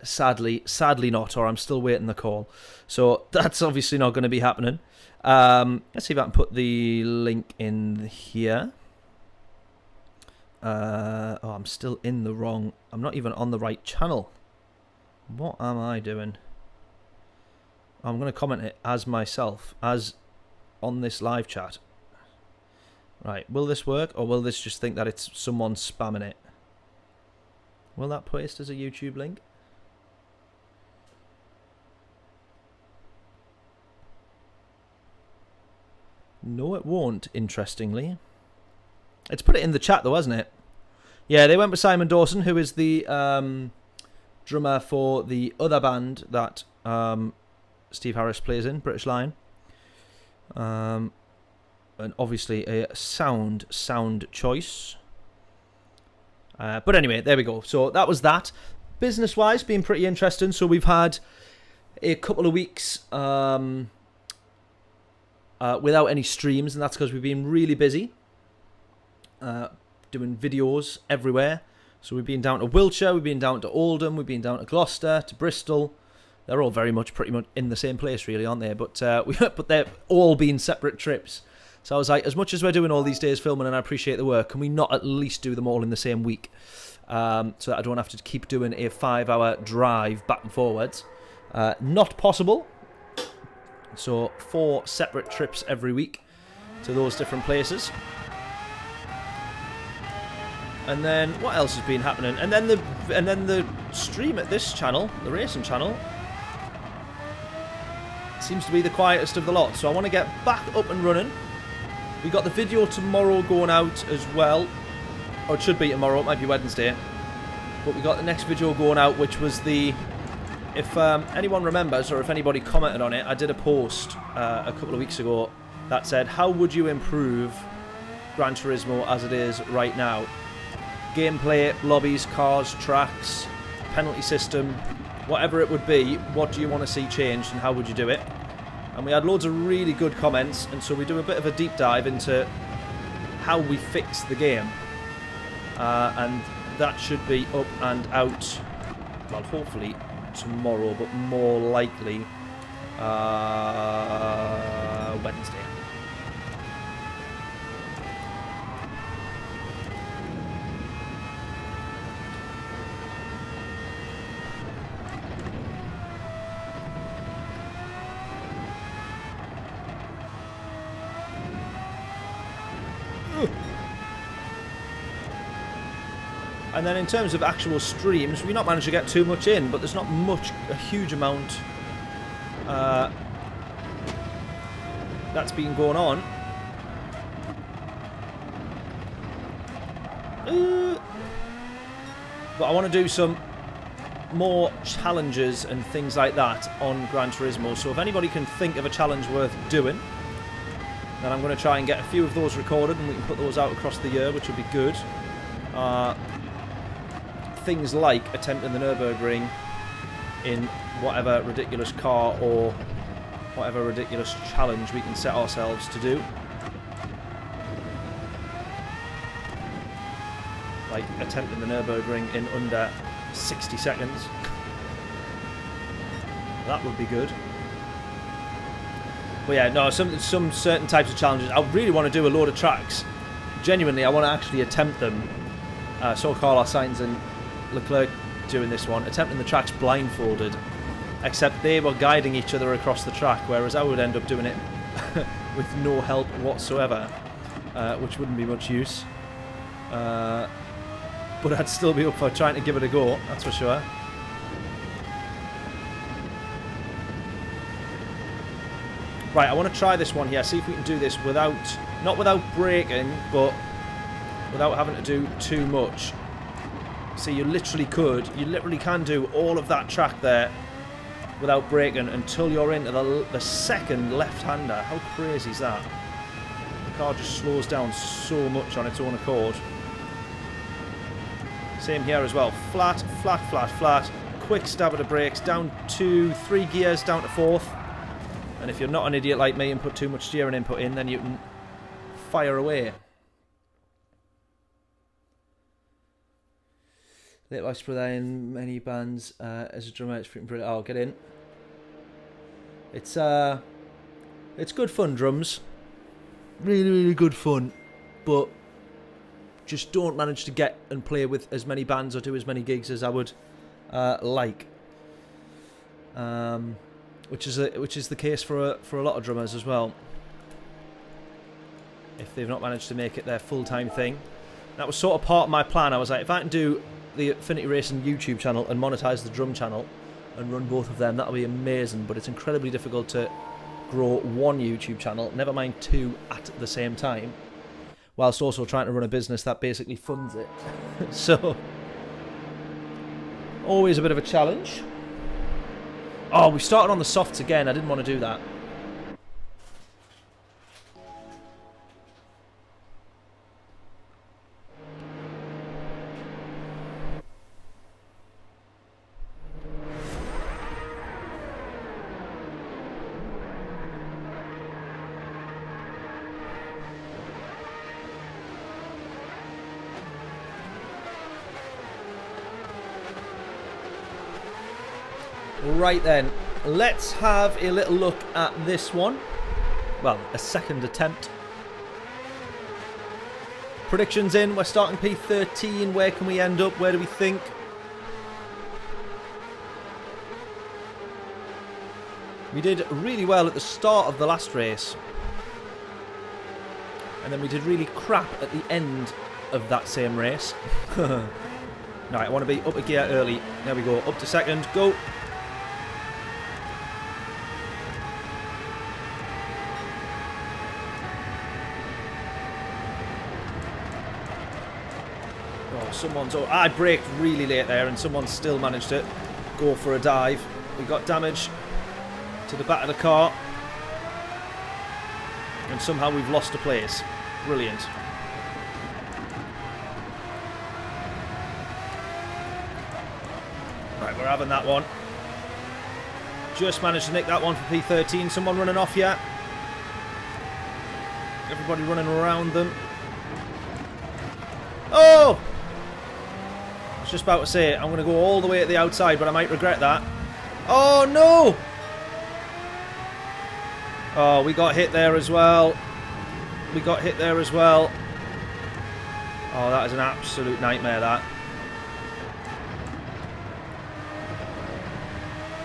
sadly not, or I'm still waiting the call. So that's obviously not going to be happening. Let's see if I can put the link in here. I'm still in the wrong. I'm not even on the right channel. What am I doing? I'm going to comment it as myself, as on this live chat. Right, will this work, or will this just think that it's someone spamming it? Will that paste as a YouTube link? No, it won't, interestingly. It's put it in the chat, though, hasn't it? Yeah, they went with Simon Dawson, who is the drummer for the other band that Steve Harris plays in, British Lion. And obviously a sound choice. But anyway, there we go. So that was that. Business-wise, been pretty interesting. So we've had a couple of weeks without any streams, and that's because we've been really busy doing videos everywhere. So we've been down to Wiltshire, we've been down to Oldham, we've been down to Gloucester, to Bristol. They're all pretty much in the same place, really, aren't they? But but they've all been separate trips. So I was like, as much as we're doing all these days filming, and I appreciate the work, can we not at least do them all in the same week? So that I don't have to keep doing a 5-hour drive back and forwards. Not possible. So 4 separate trips every week to those different places. And then what else has been happening? And then the stream at this channel, the racing channel, seems to be the quietest of the lot. So I want to get back up and running. We got the video tomorrow going out as well. Or it should be tomorrow, it might be Wednesday. But we got the next video going out, which was the... If anyone remembers, or if anybody commented on it, I did a post a couple of weeks ago that said, how would you improve Gran Turismo as it is right now? Gameplay, lobbies, cars, tracks, penalty system, whatever it would be, what do you want to see changed and how would you do it? And we had loads of really good comments, and so we do a bit of a deep dive into how we fix the game. And that should be up and out, well, hopefully tomorrow, but more likely Wednesday. And then in terms of actual streams, we've not managed to get too much in, but there's not a huge amount that's been going on. But I want to do some more challenges and things like that on Gran Turismo. So if anybody can think of a challenge worth doing, then I'm going to try and get a few of those recorded and we can put those out across the year, which would be good. Things like attempting the Nürburgring in whatever ridiculous car or whatever ridiculous challenge we can set ourselves to do. Like attempting the Nürburgring in under 60 seconds. That would be good. But yeah, no, some certain types of challenges. I really want to do a load of tracks. Genuinely, I want to actually attempt them. Saw Carlos Sainz and Leclerc doing this one, attempting the tracks blindfolded, except they were guiding each other across the track, whereas I would end up doing it with no help whatsoever, which wouldn't be much use. But I'd still be up for trying to give it a go, that's for sure. Right, I want to try this one here, see if we can do this without, not without braking, but without having to do too much. See, you literally can do all of that track there without braking until you're into the second left-hander. How crazy is that? The car just slows down so much on its own accord. Same here as well. Flat, flat, flat, flat. Quick stab at the brakes. Down to 3 gears, down to 4th. And if you're not an idiot like me and put too much steering input in, then you can fire away. Late Vice Brother in many bands as a drummer. It's freaking brilliant. Oh, get in. It's good fun, drums. Really, really good fun. But just don't manage to get and play with as many bands or do as many gigs as I would like. which is the case for a lot of drummers as well. If they've not managed to make it their full-time thing. That was sort of part of my plan. I was like, if I can do the Affinity Racing YouTube channel and monetize the drum channel and run both of them, that'll be amazing. But it's incredibly difficult to grow one YouTube channel, never mind two at the same time, whilst also trying to run a business that basically funds it. So, always a bit of a challenge. Oh, we started on the softs again. I didn't want to do that. Right then, let's have a little look at this one. Well, a second attempt. Predictions in, we're starting P13. Where can we end up? Where do we think? We did really well at the start of the last race. And then we did really crap at the end of that same race. Right, I want to be up a gear early. There we go, up to second, go. I braked really late there and someone still managed to go for a dive. We got damage to the back of the car and somehow we've lost a place. Brilliant. Right, we're having that one. Just managed to nick that one for P13. Someone running off yet? Everybody running around them. Oh! Just about to say I'm going to go all the way at the outside, but I might regret that. Oh no! Oh, we got hit there as well. We got hit there as well. Oh, that is an absolute nightmare, that.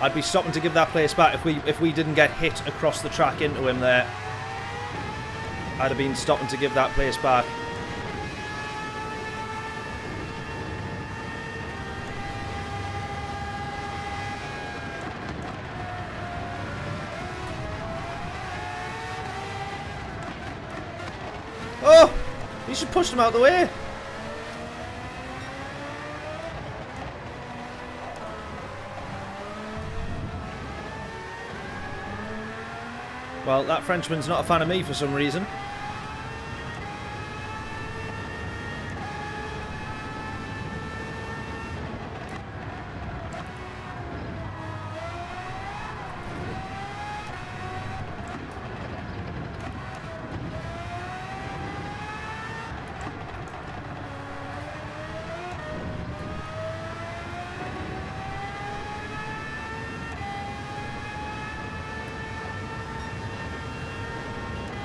I'd be stopping to give that place back if we didn't get hit across the track into him there. I'd have been stopping to give that place back. Oh! You should push them out of the way. Well, that Frenchman's not a fan of me for some reason.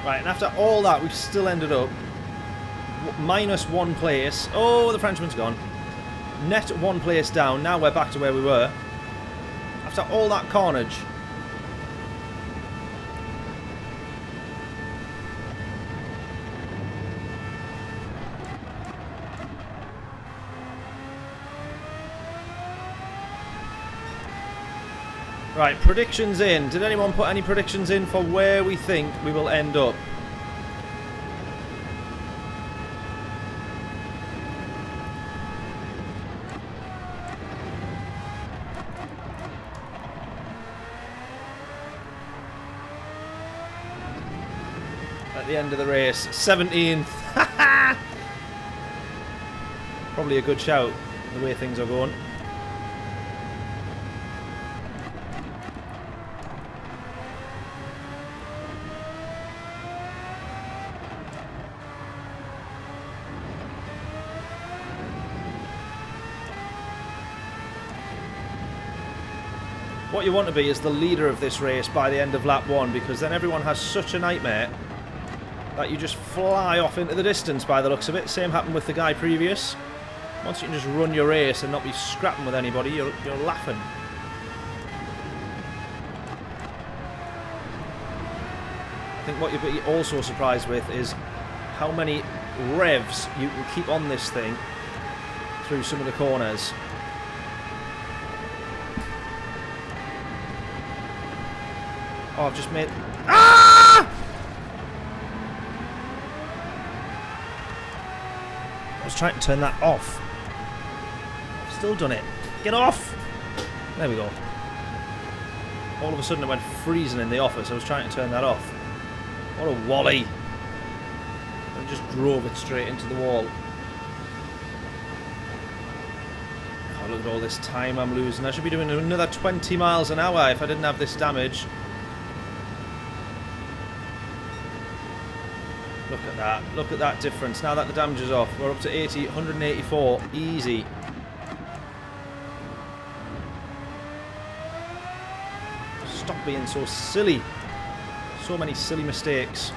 Right, and after all that, we've still ended up minus one place. Oh, the Frenchman's gone. Net one place down. Now we're back to where we were. After all that carnage. Right, predictions in. Did anyone put any predictions in for where we think we will end up? At the end of the race, 17th. Probably a good shout, the way things are going. What you want to be is the leader of this race by the end of lap 1, because then everyone has such a nightmare that you just fly off into the distance by the looks of it. Same happened with the guy previous. Once you can just run your race and not be scrapping with anybody, you're laughing. think what you'll be also surprised with is how many revs you can keep on this thing through some of the corners. Oh, I've just made... Ah! I was trying to turn that off. I've still done it. Get off! There we go. All of a sudden it went freezing in the office. I was trying to turn that off. What a wally. I just drove it straight into the wall. Oh, look at all this time I'm losing. I should be doing another 20 miles an hour if I didn't have this damage. Look at that. Look at that difference. Now that the damage is off, we're up to 184. Easy. Stop being so silly. So many silly mistakes.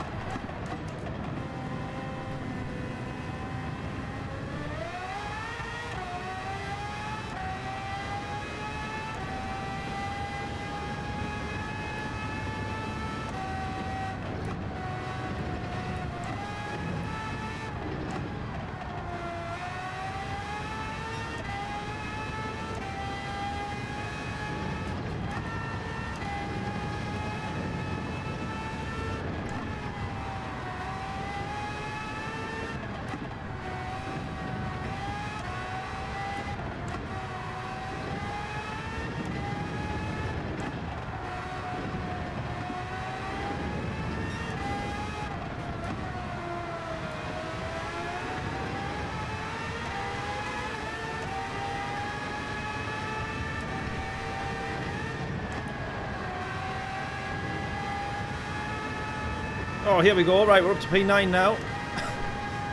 Oh, here we go. Right, we're up to P9 now.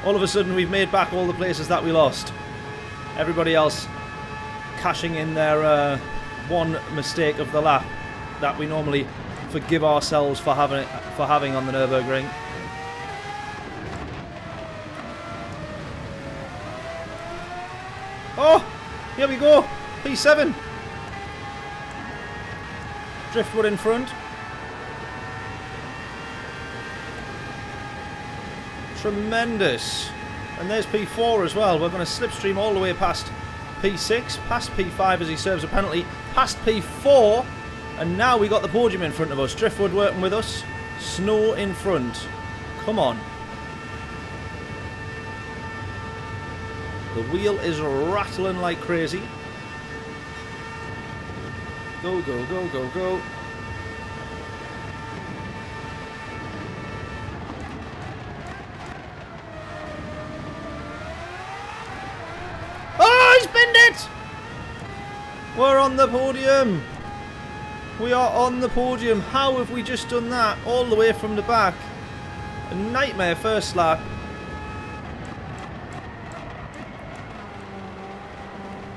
All of a sudden, we've made back all the places that we lost. Everybody else cashing in their one mistake of the lap that we normally forgive ourselves for having on the Nürburgring. Oh, here we go. P7. Driftwood in front. Tremendous. And there's P4 as well. We're going to slipstream all the way past P6, past P5 as he serves a penalty, past P4, and now we got the podium in front of us. Driftwood working with us. Snow in front. Come on. The wheel is rattling like crazy. Go, go, go, go, go. We're on the podium. We are on the podium. How have we just done that? All the way from the back. A nightmare first lap.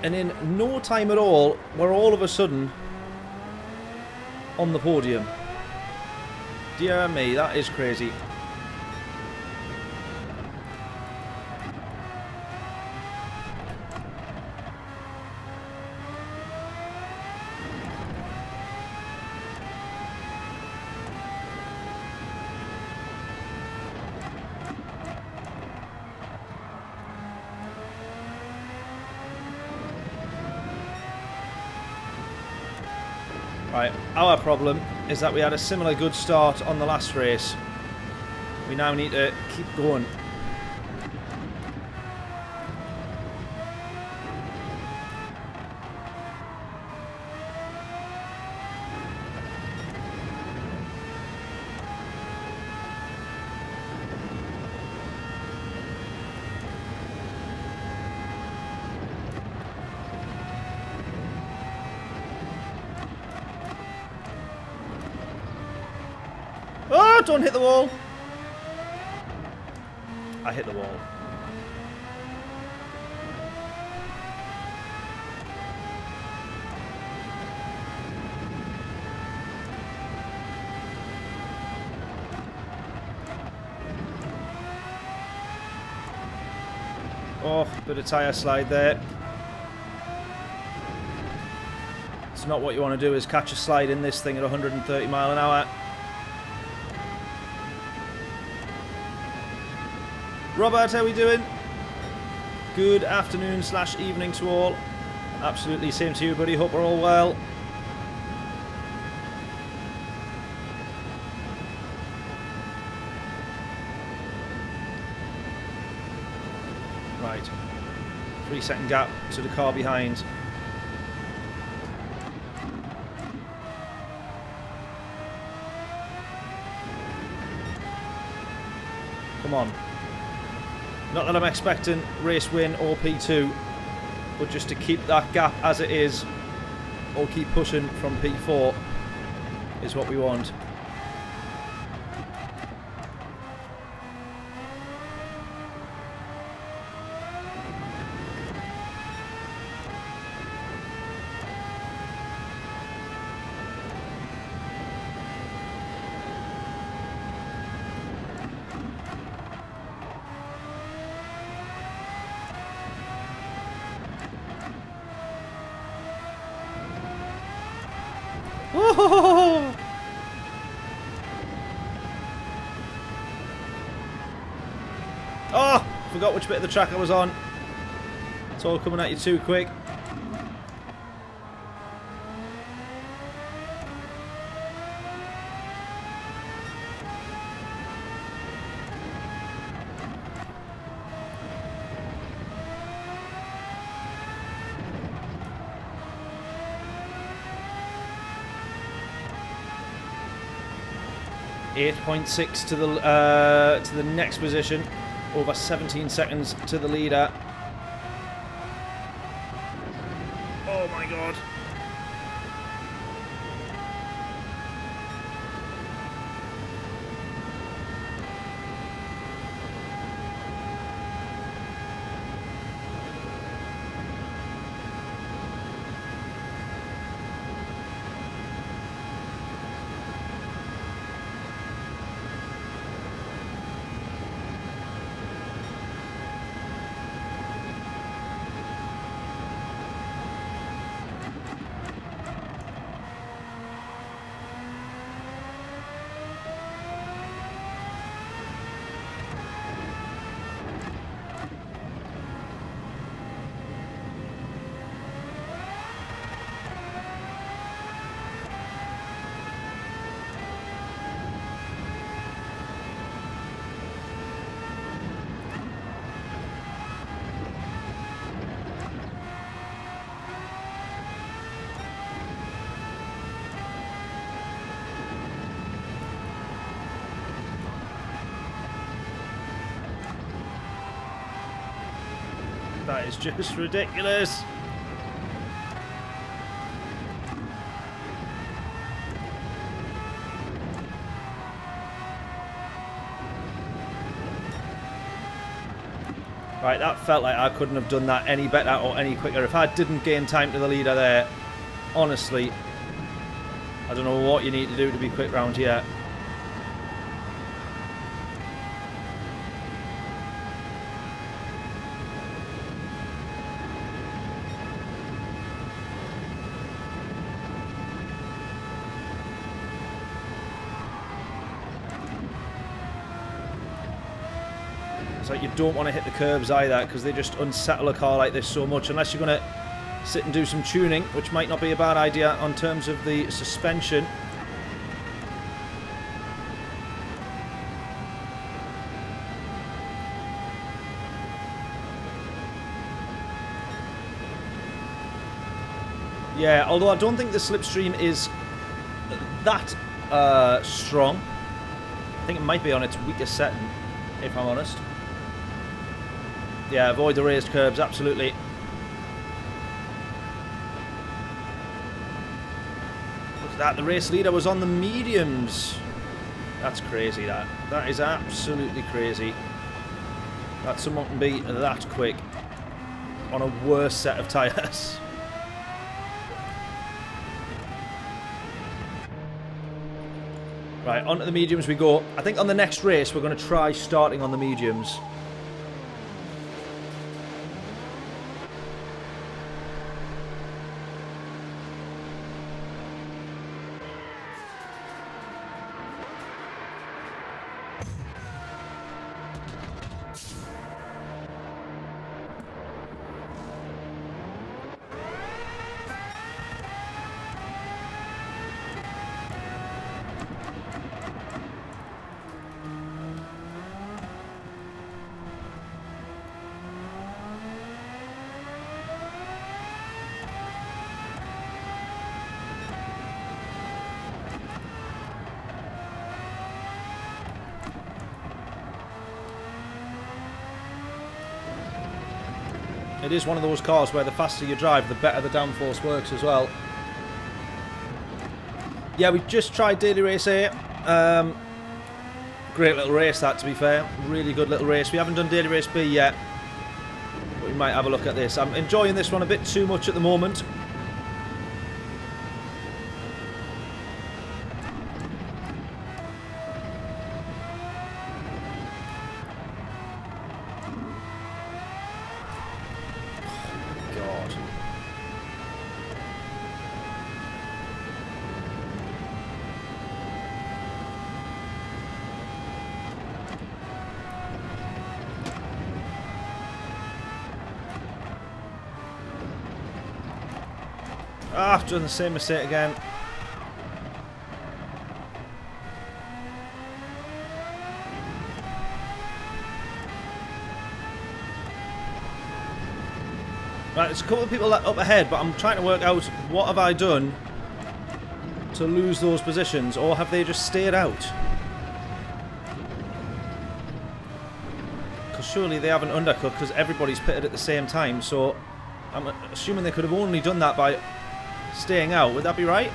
And in no time at all, we're all of a sudden on the podium. Dear me, that is crazy. Right, our problem is that we had a similar good start on the last race. We now need to keep going. Oh, don't hit the wall. I hit the wall. Oh, bit of tyre slide there. It's not what you want to do, is catch a slide in this thing at 130 mile an hour. Robert, how we doing? Good afternoon / evening to all. Absolutely, same to you, buddy. Hope we're all well. Right. 3-second gap to the car behind. Come on. Not that I'm expecting race win or P2, but just to keep that gap as it is, or keep pushing from P4, is what we want. Oh! Oh! Forgot which bit of the track I was on. It's all coming at you too quick. .6 to the next position, over 17 seconds to the leader. Oh my god. That is just ridiculous. Right, that felt like I couldn't have done that any better or any quicker. If I didn't gain time to the leader there, honestly, I don't know what you need to do to be quick round here. It's like you don't want to hit the curbs either, because they just unsettle a car like this so much, unless you're going to sit and do some tuning, which might not be a bad idea on terms of the suspension. Yeah, although I don't think the slipstream is that strong. I think it might be on its weakest setting, if I'm honest. Yeah, avoid the raised curbs, absolutely. Look at that, the race leader was on the mediums. That's crazy, that. That is absolutely crazy. That someone can be that quick on a worse set of tyres. Right, onto the mediums we go. I think on the next race we're going to try starting on the mediums. It is one of those cars where the faster you drive, the better the downforce works as well. Yeah, we just tried Daily Race A. Great little race that, to be fair. Really good little race. We haven't done Daily Race B yet, but we might have a look at this. I'm enjoying this one a bit too much at the moment. Ah, I've done the same mistake again. Right, there's a couple of people up ahead, but I'm trying to work out what have I done to lose those positions, or have they just stayed out? Because surely they haven't undercut because everybody's pitted at the same time, so I'm assuming they could have only done that by staying out. Would that be right?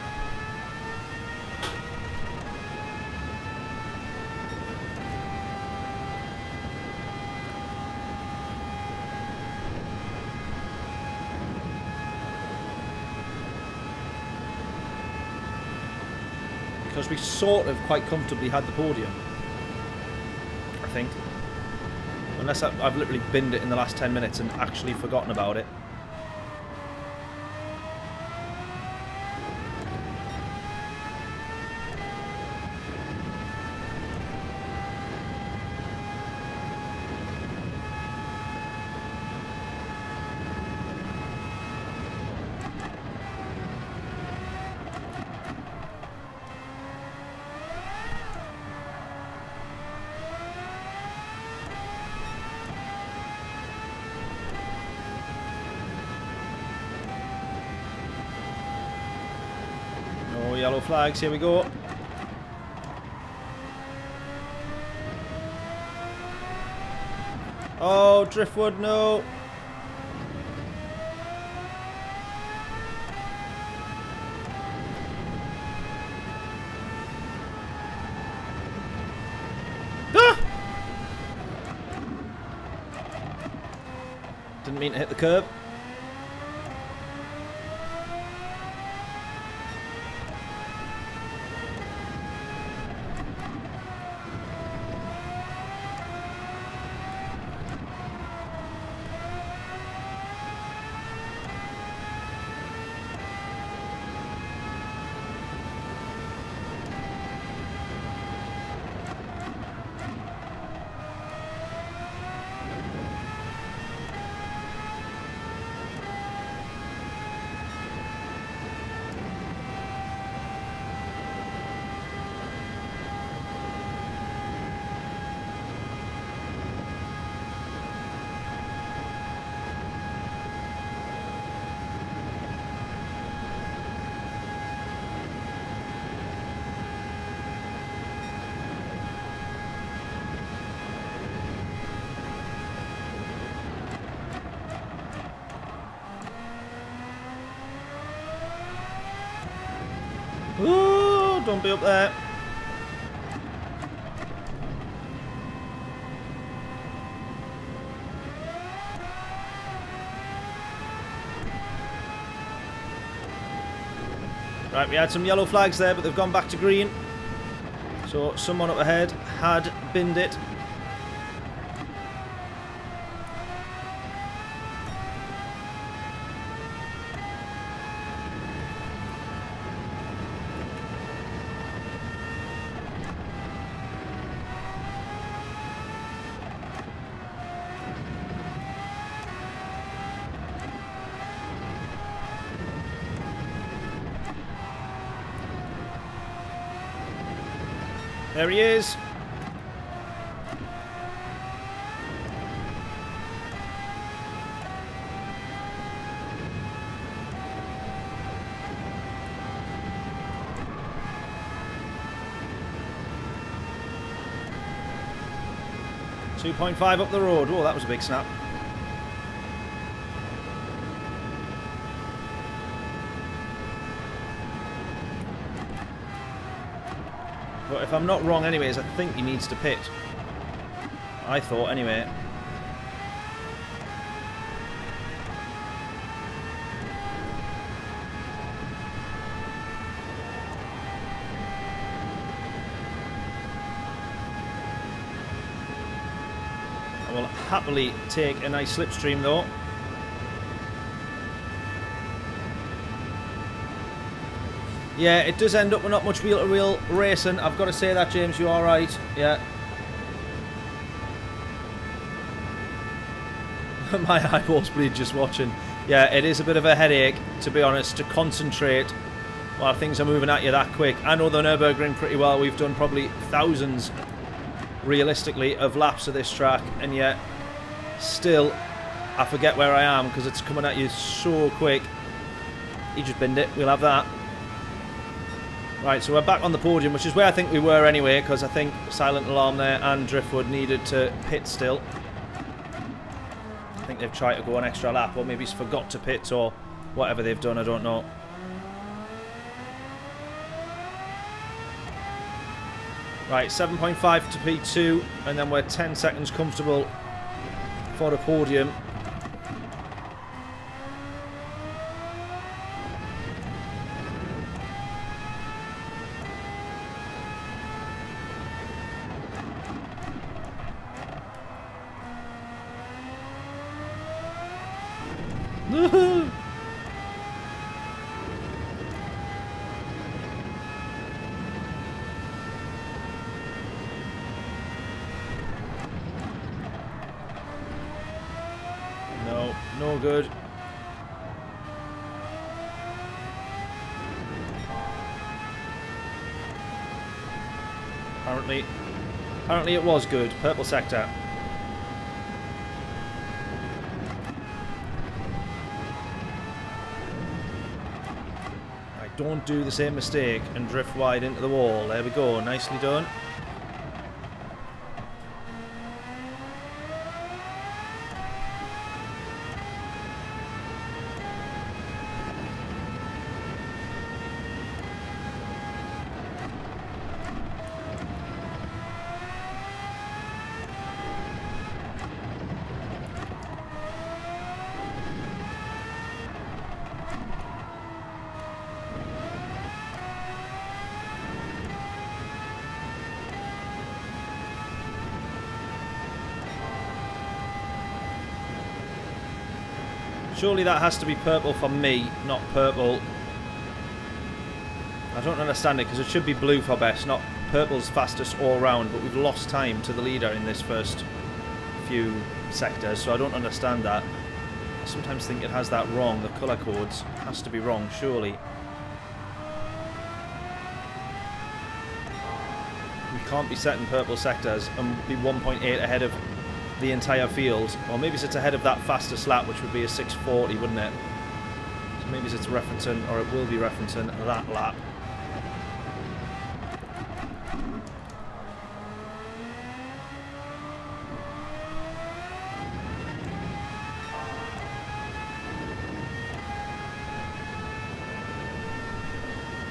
Because we sort of quite comfortably had the podium, I think. Unless I've literally binned it in the last 10 minutes and actually forgotten about it. Yellow flags, here we go. Oh, Driftwood, no. Ah! Didn't mean to hit the curb. Ooh, don't be up there. Right, we had some yellow flags there, but they've gone back to green. So someone up ahead had binned it. There he is. .5 up the road. Oh, that was a big snap. But if I'm not wrong anyways, I think he needs to pit. I thought anyway. I will happily take a nice slipstream though. Yeah, it does end up with not much wheel-to-wheel racing. I've got to say that, James. You are right. Yeah. My eyeballs bleed just watching. Yeah, it is a bit of a headache, to be honest, to concentrate while things are moving at you that quick. I know the Nürburgring pretty well. We've done probably thousands, realistically, of laps of this track, and yet still I forget where I am because it's coming at you so quick. He just binned it. We'll have that. Right, so we're back on the podium, which is where I think we were anyway, because I think Silent Alarm there and Driftwood needed to pit still. I think they've tried to go an extra lap, or maybe he's forgot to pit, or whatever they've done, I don't know. Right, 7.5 to P2, and then we're 10 seconds comfortable for the podium. No good. Apparently it was good. Purple sector. Right, don't do the same mistake and drift wide into the wall. There we go. Nicely done. Surely that has to be purple for me, not purple. I don't understand it, because it should be blue for best, not purple's fastest all round, but we've lost time to the leader in this first few sectors, so I don't understand that. I sometimes think it has that wrong, the colour codes has to be wrong, surely. We can't be setting purple sectors and be 1.8 ahead of the entire field, or maybe it's ahead of that fastest lap, which would be a 6:40, wouldn't it? So maybe it's referencing, or it will be referencing that lap.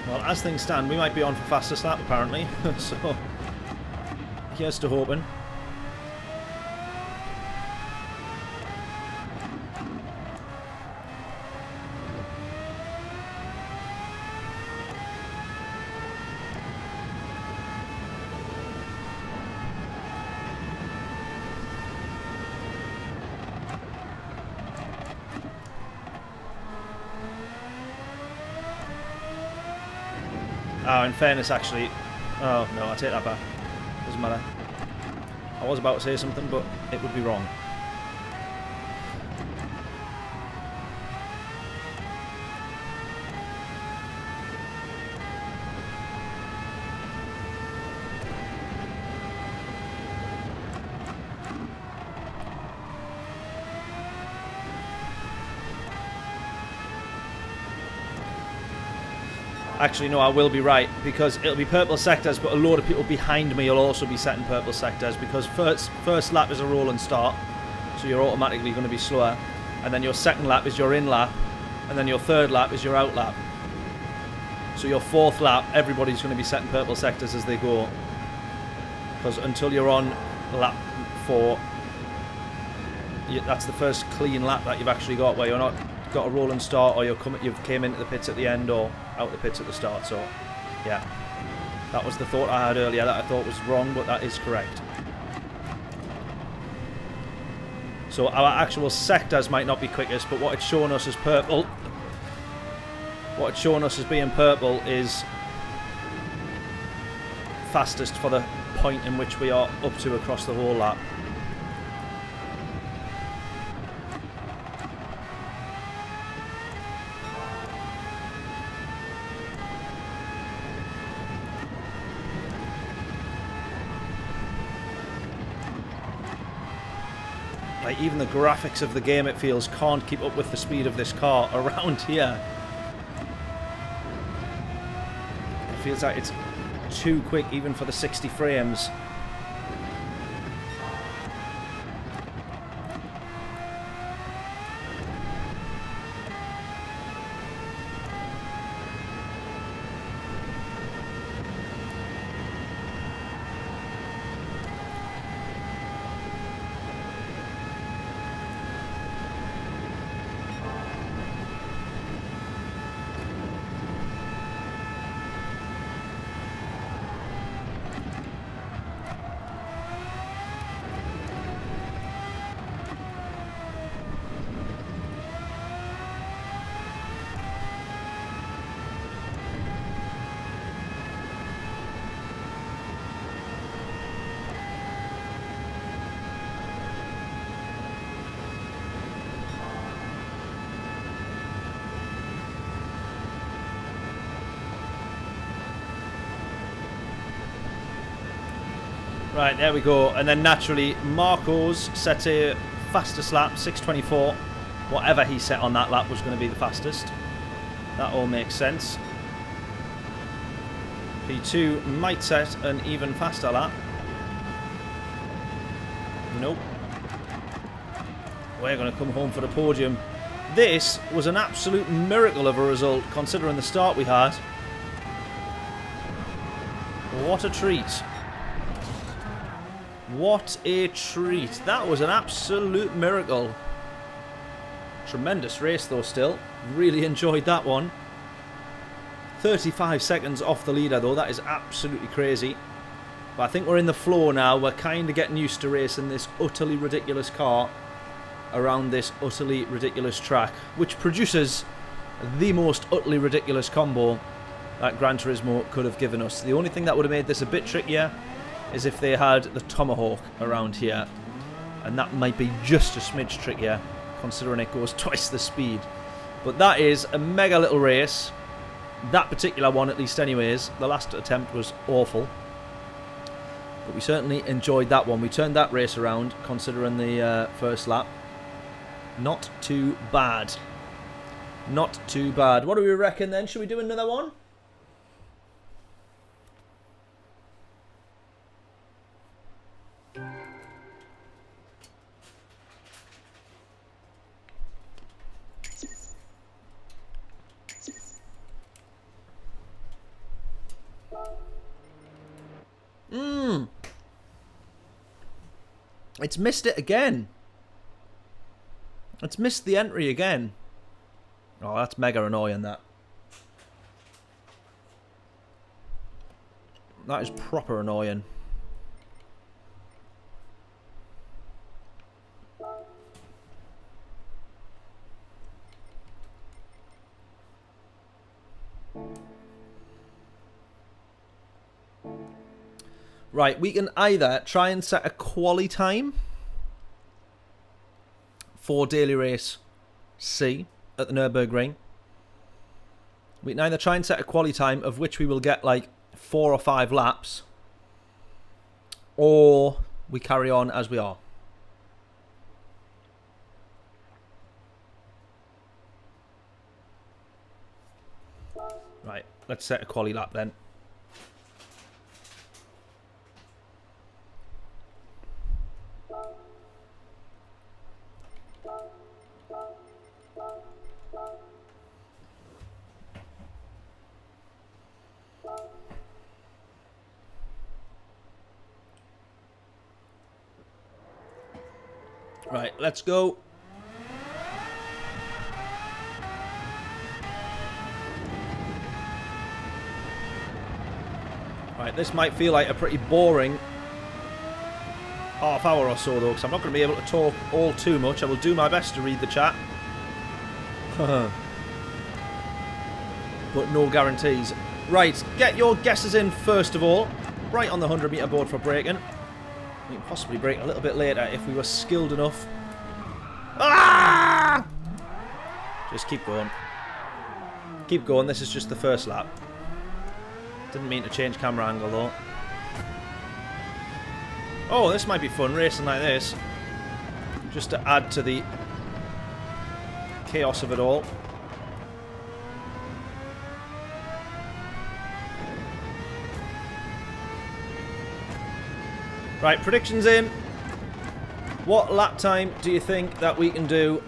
Well, as things stand, we might be on for fastest lap apparently, so here's to hoping. Oh, in fairness, actually... Oh, no, I take that back. Doesn't matter. I was about to say something, but it would be wrong. Actually, no, I will be right, because it'll be purple sectors, but a load of people behind me will also be setting purple sectors, because first lap is a roll and start, so you're automatically going to be slower, and then your second lap is your in lap, and then your third lap is your out lap. So your 4th lap, everybody's going to be setting purple sectors as they go. Because until you're on lap 4, that's the first clean lap that you've actually got, where you're not got a rolling start, or you've came into the pits at the end or out the pits at the start. So, yeah, that was the thought I had earlier that I thought was wrong, but that is correct. So our actual sectors might not be quickest, but what it's showing us as purple, what it's showing us as being purple is fastest for the point in which we are up to across the whole lap. Like, even the graphics of the game, it feels, can't keep up with the speed of this car around here. It feels like it's too quick even for the 60 frames. Right, there we go. And then naturally, Marco's set a fastest lap, 6:24. Whatever he set on that lap was going to be the fastest. That all makes sense. P2 might set an even faster lap. Nope. We're going to come home for the podium. This was an absolute miracle of a result, considering the start we had. What a treat. What a treat. That was an absolute miracle. Tremendous race though still. Really enjoyed that one. 35 seconds off the leader though. That is absolutely crazy. But I think we're in the flow now. We're kind of getting used to racing this utterly ridiculous car around this utterly ridiculous track, which produces the most utterly ridiculous combo that Gran Turismo could have given us. The only thing that would have made this a bit trickier is if they had the Tomahawk around here, and that might be just a smidge trickier considering it goes twice the speed. But that is a mega little race, that particular one at least anyways. The last attempt was awful, but we certainly enjoyed that one. We turned that race around considering the first lap. Not too bad. Not too bad. What do we reckon then? Should we do another one? It's missed it again. It's missed the entry again. Oh, that's mega annoying, that. That is proper annoying. Right, we can either try and set a quali time for daily race C at the Nürburgring. We can either try and set a quali time of which we will get like 4 or 5 laps, or we carry on as we are. Right, let's set a quali lap then. Right, let's go. Right, this might feel like a pretty boring half hour or so though, because I'm not going to be able to talk all too much. I will do my best to read the chat. But no guarantees. Right, get your guesses in first of all. Right on the 100-metre board for braking. We can possibly brake a little bit later if we were skilled enough. Ah! Just keep going. Keep going, this is just the first lap. Didn't mean to change camera angle though. Oh, this might be fun, racing like this. Just to add to the chaos of it all. Right, predictions in. What lap time do you think that we can do?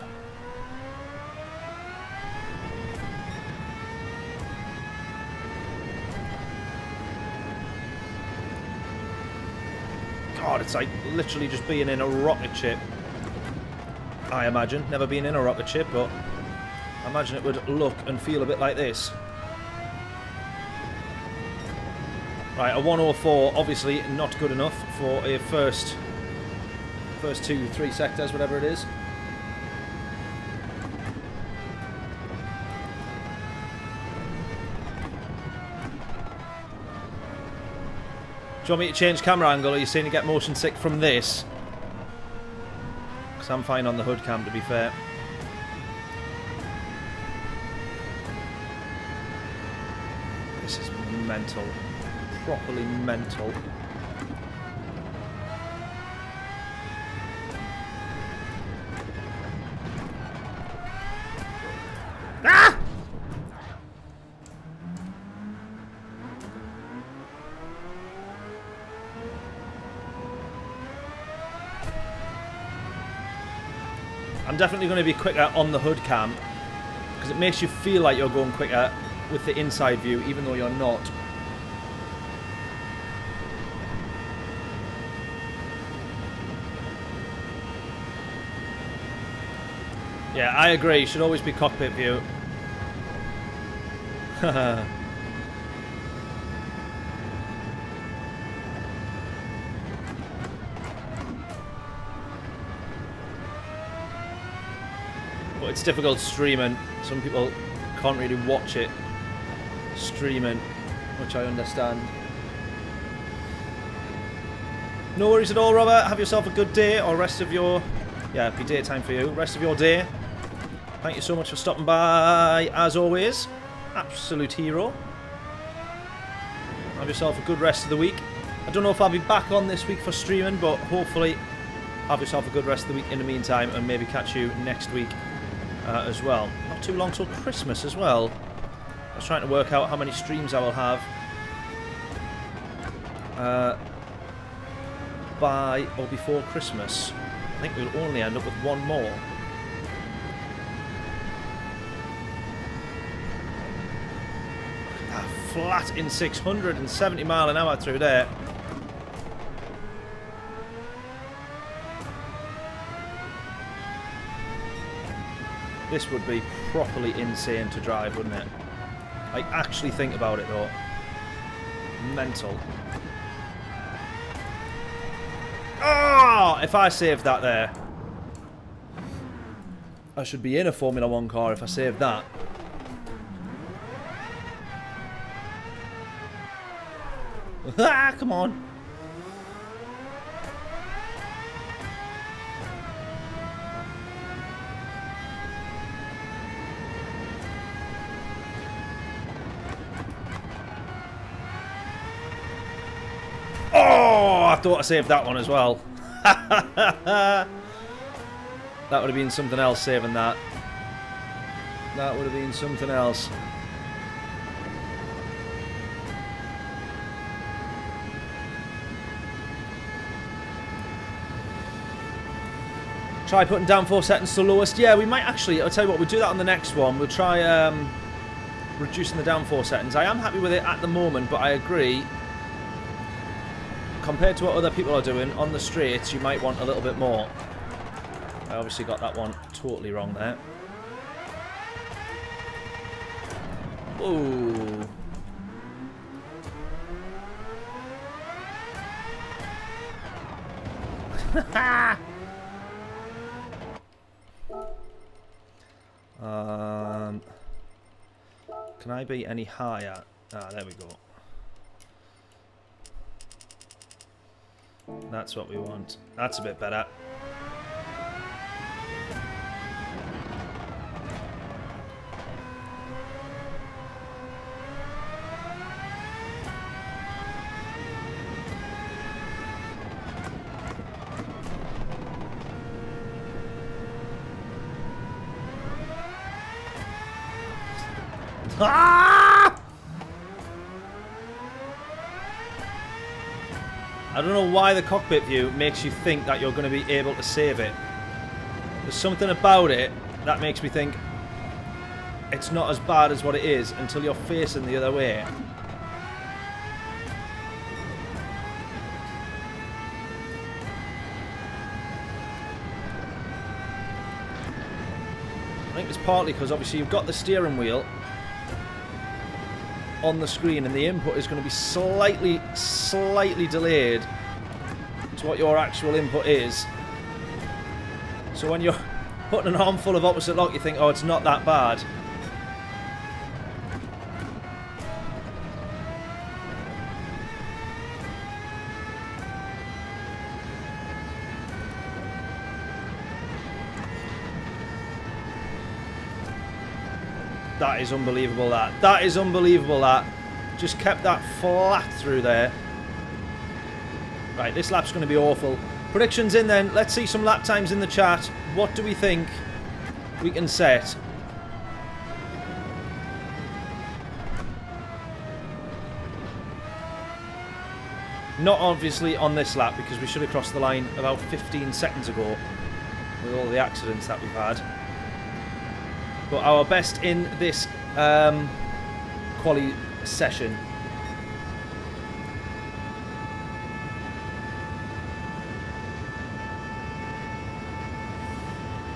God, it's like literally just being in a rocket ship. I imagine. Never been in a rocket ship, but I imagine it would look and feel a bit like this. Right, a 104, obviously not good enough for a first 2-3 sectors, whatever it is. Do you want me to change camera angle, or are you saying you get motion sick from this? Because I'm fine on the hood cam, to be fair. This is mental. Properly mental. Ah! I'm definitely going to be quicker on the hood cam because it makes you feel like you're going quicker with the inside view, even though you're not. Yeah, I agree. Should always be cockpit view. But it's difficult streaming. Some people can't really watch it streaming, which I understand. No worries at all, Robert. Have yourself a good day, or rest of your... Yeah, it'd be daytime for you. Rest of your day. Thank you so much for stopping by, as always. Absolute hero. Have yourself a good rest of the week. I don't know if I'll be back on this week for streaming, but hopefully have yourself a good rest of the week in the meantime, and maybe catch you next week as well. Not too long till Christmas as well. I was trying to work out how many streams I will have by or before Christmas. I think we'll only end up with one more. Flat in 670 mile an hour through there. This would be properly insane to drive, wouldn't it? Like, actually think about it though. Mental. Oh, if I saved that there. I should be in a Formula 1 car if I saved that. Ah, come on. Oh, I thought I saved that one as well. That would have been something else, saving that. That would have been something else. Try putting downforce settings to lowest. Yeah, we might actually, I'll tell you what, we'll do that on the next one. We'll try reducing the downforce settings. I am happy with it at the moment, but I agree. Compared to what other people are doing on the straights, you might want a little bit more. I obviously got that one totally wrong there. Ooh. Can I be any higher? Ah, there we go. That's what we want. That's a bit better. Ah! I don't know why the cockpit view makes you think that you're going to be able to save it. There's something about it that makes me think it's not as bad as what it is until you're facing the other way. I think it's partly because obviously you've got the steering wheel on the screen and the input is going to be slightly delayed to what your actual input is. So when you're putting an armful of opposite lock, you think, oh, it's not that bad. That is unbelievable, that. That is unbelievable, that. Just kept that flat through there. Right, this lap's going to be awful. Predictions in then. Let's see some lap times in the chat. What do we think we can set? Not obviously on this lap, because we should have crossed the line about 15 seconds ago with all the accidents that we've had. But our best in this quali session.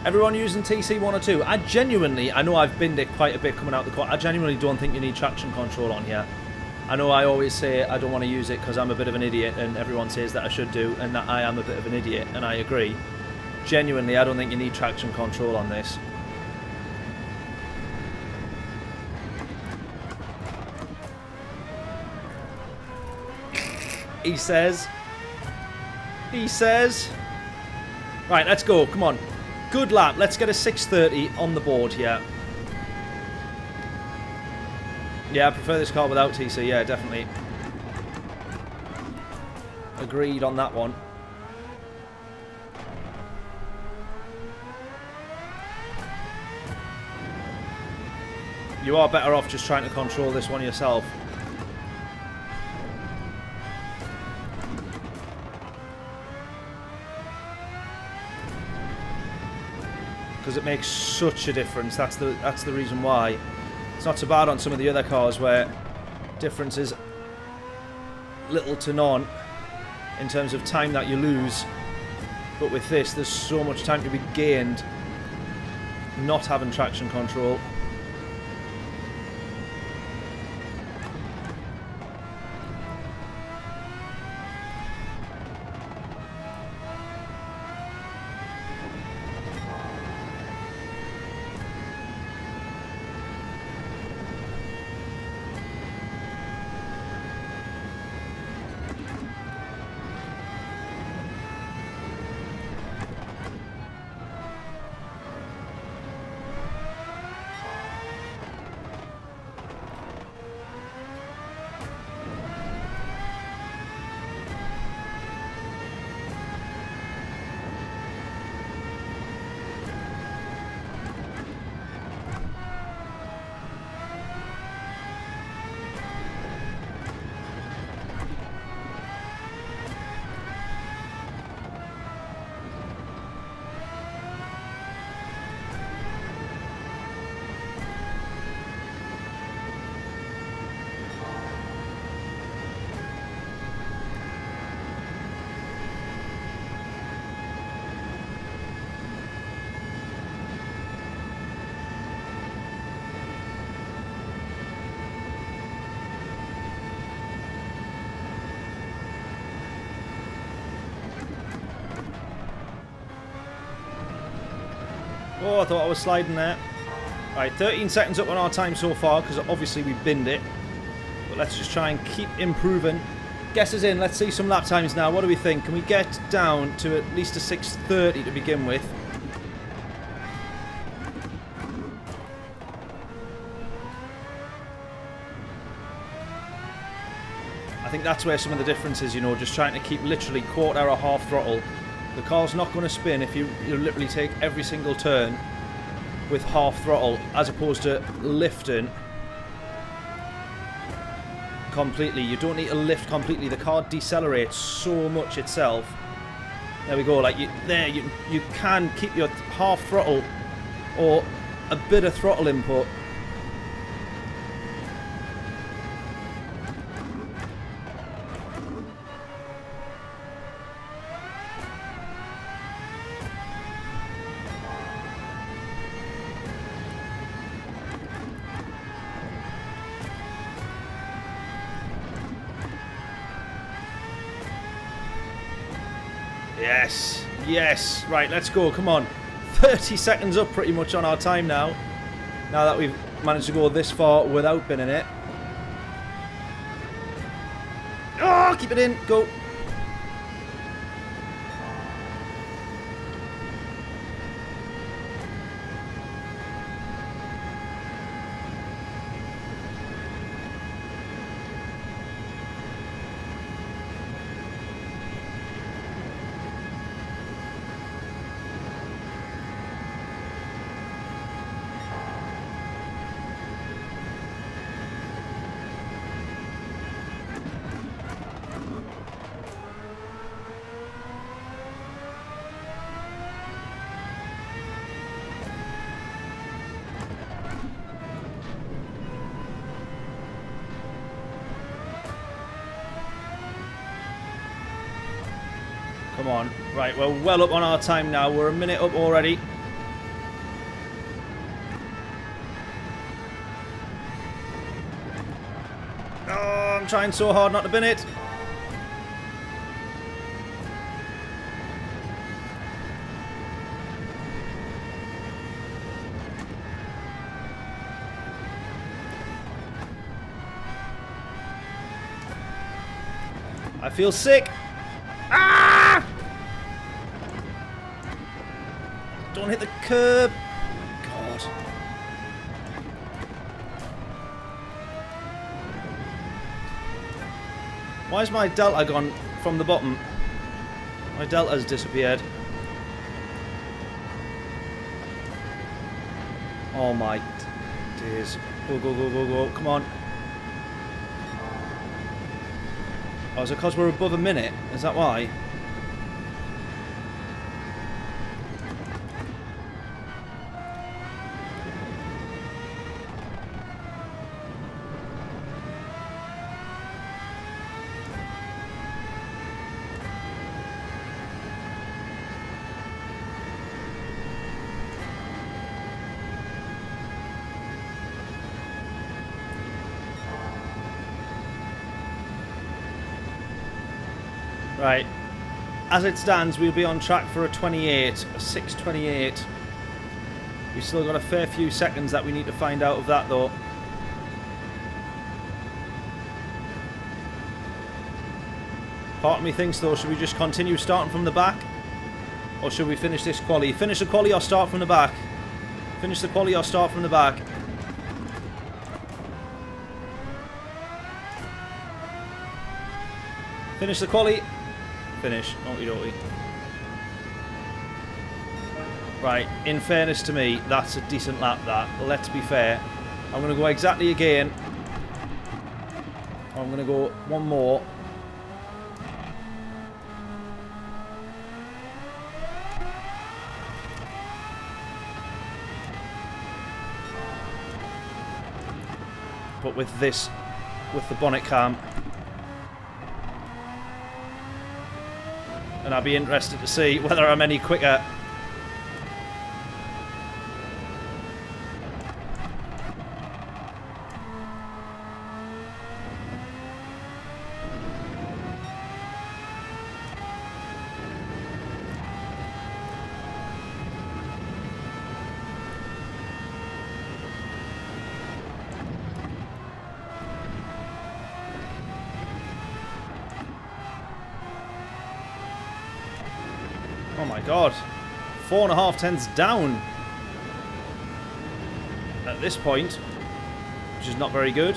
Everyone using TC1 or 2? I know I've binned it quite a bit coming out the quad. I genuinely don't think you need traction control on here. I know I always say I don't want to use it because I'm a bit of an idiot, and everyone says that I should do, and that I am a bit of an idiot, and I agree. Genuinely, I don't think you need traction control on this. He says. Right, let's go. Come on. Good lap. Let's get a 6:30 on the board here. Yeah, I prefer this car without TC. Yeah, definitely. Agreed on that one. You are better off just trying to control this one yourself. Because it makes such a difference. That's the reason why. It's not so bad on some of the other cars where difference is little to none in terms of time that you lose. But with this, there's so much time to be gained not having traction control. Oh, I thought I was sliding there. Right, 13 seconds up on our time so far, because obviously we binned it. But let's just try and keep improving. Guess us in, let's see some lap times now. What do we think? Can we get down to at least a 6:30 to begin with? I think that's where some of the difference is, you know, just trying to keep literally quarter or half throttle. The car's not going to spin if you literally take every single turn with half throttle, as opposed to lifting completely. You don't need to lift completely. The car decelerates so much itself. There we go. Like you can keep your half throttle or a bit of throttle input. Yes, yes. Right, let's go. Come on. 30 seconds up pretty much on our time now. Now that we've managed to go this far without binning it. Oh, keep it in. Go. Come on. Right, we're well up on our time now. We're a minute up already. Oh, I'm trying so hard not to bin it. I feel sick. Ah! Don't hit the curb. God. Why has my delta gone from the bottom? My delta's disappeared. Oh my days. Go, go, go, go, go. Come on. Oh, is it because we're above a minute? Is that why? Right, as it stands, we'll be on track for a 28, a 6:28. We've still got a fair few seconds that we need to find out of that, though. Part of me thinks, though, should we just continue starting from the back? Or should we finish this quali? Finish the quali or start from the back? Finish the quali or start from the back? Finish the quali. Finish. Okie-dokie. Right, in fairness to me, that's a decent lap, that. Let's be fair. I'm going to go exactly again. I'm going to go one more. But with this, with the bonnet cam. And I'd be interested to see whether I'm any quicker. Oh my god. 4.5 tenths down at this point, which is not very good.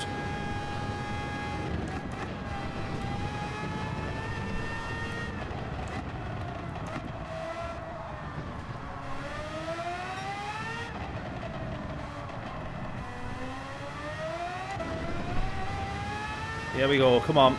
Here we go, come on.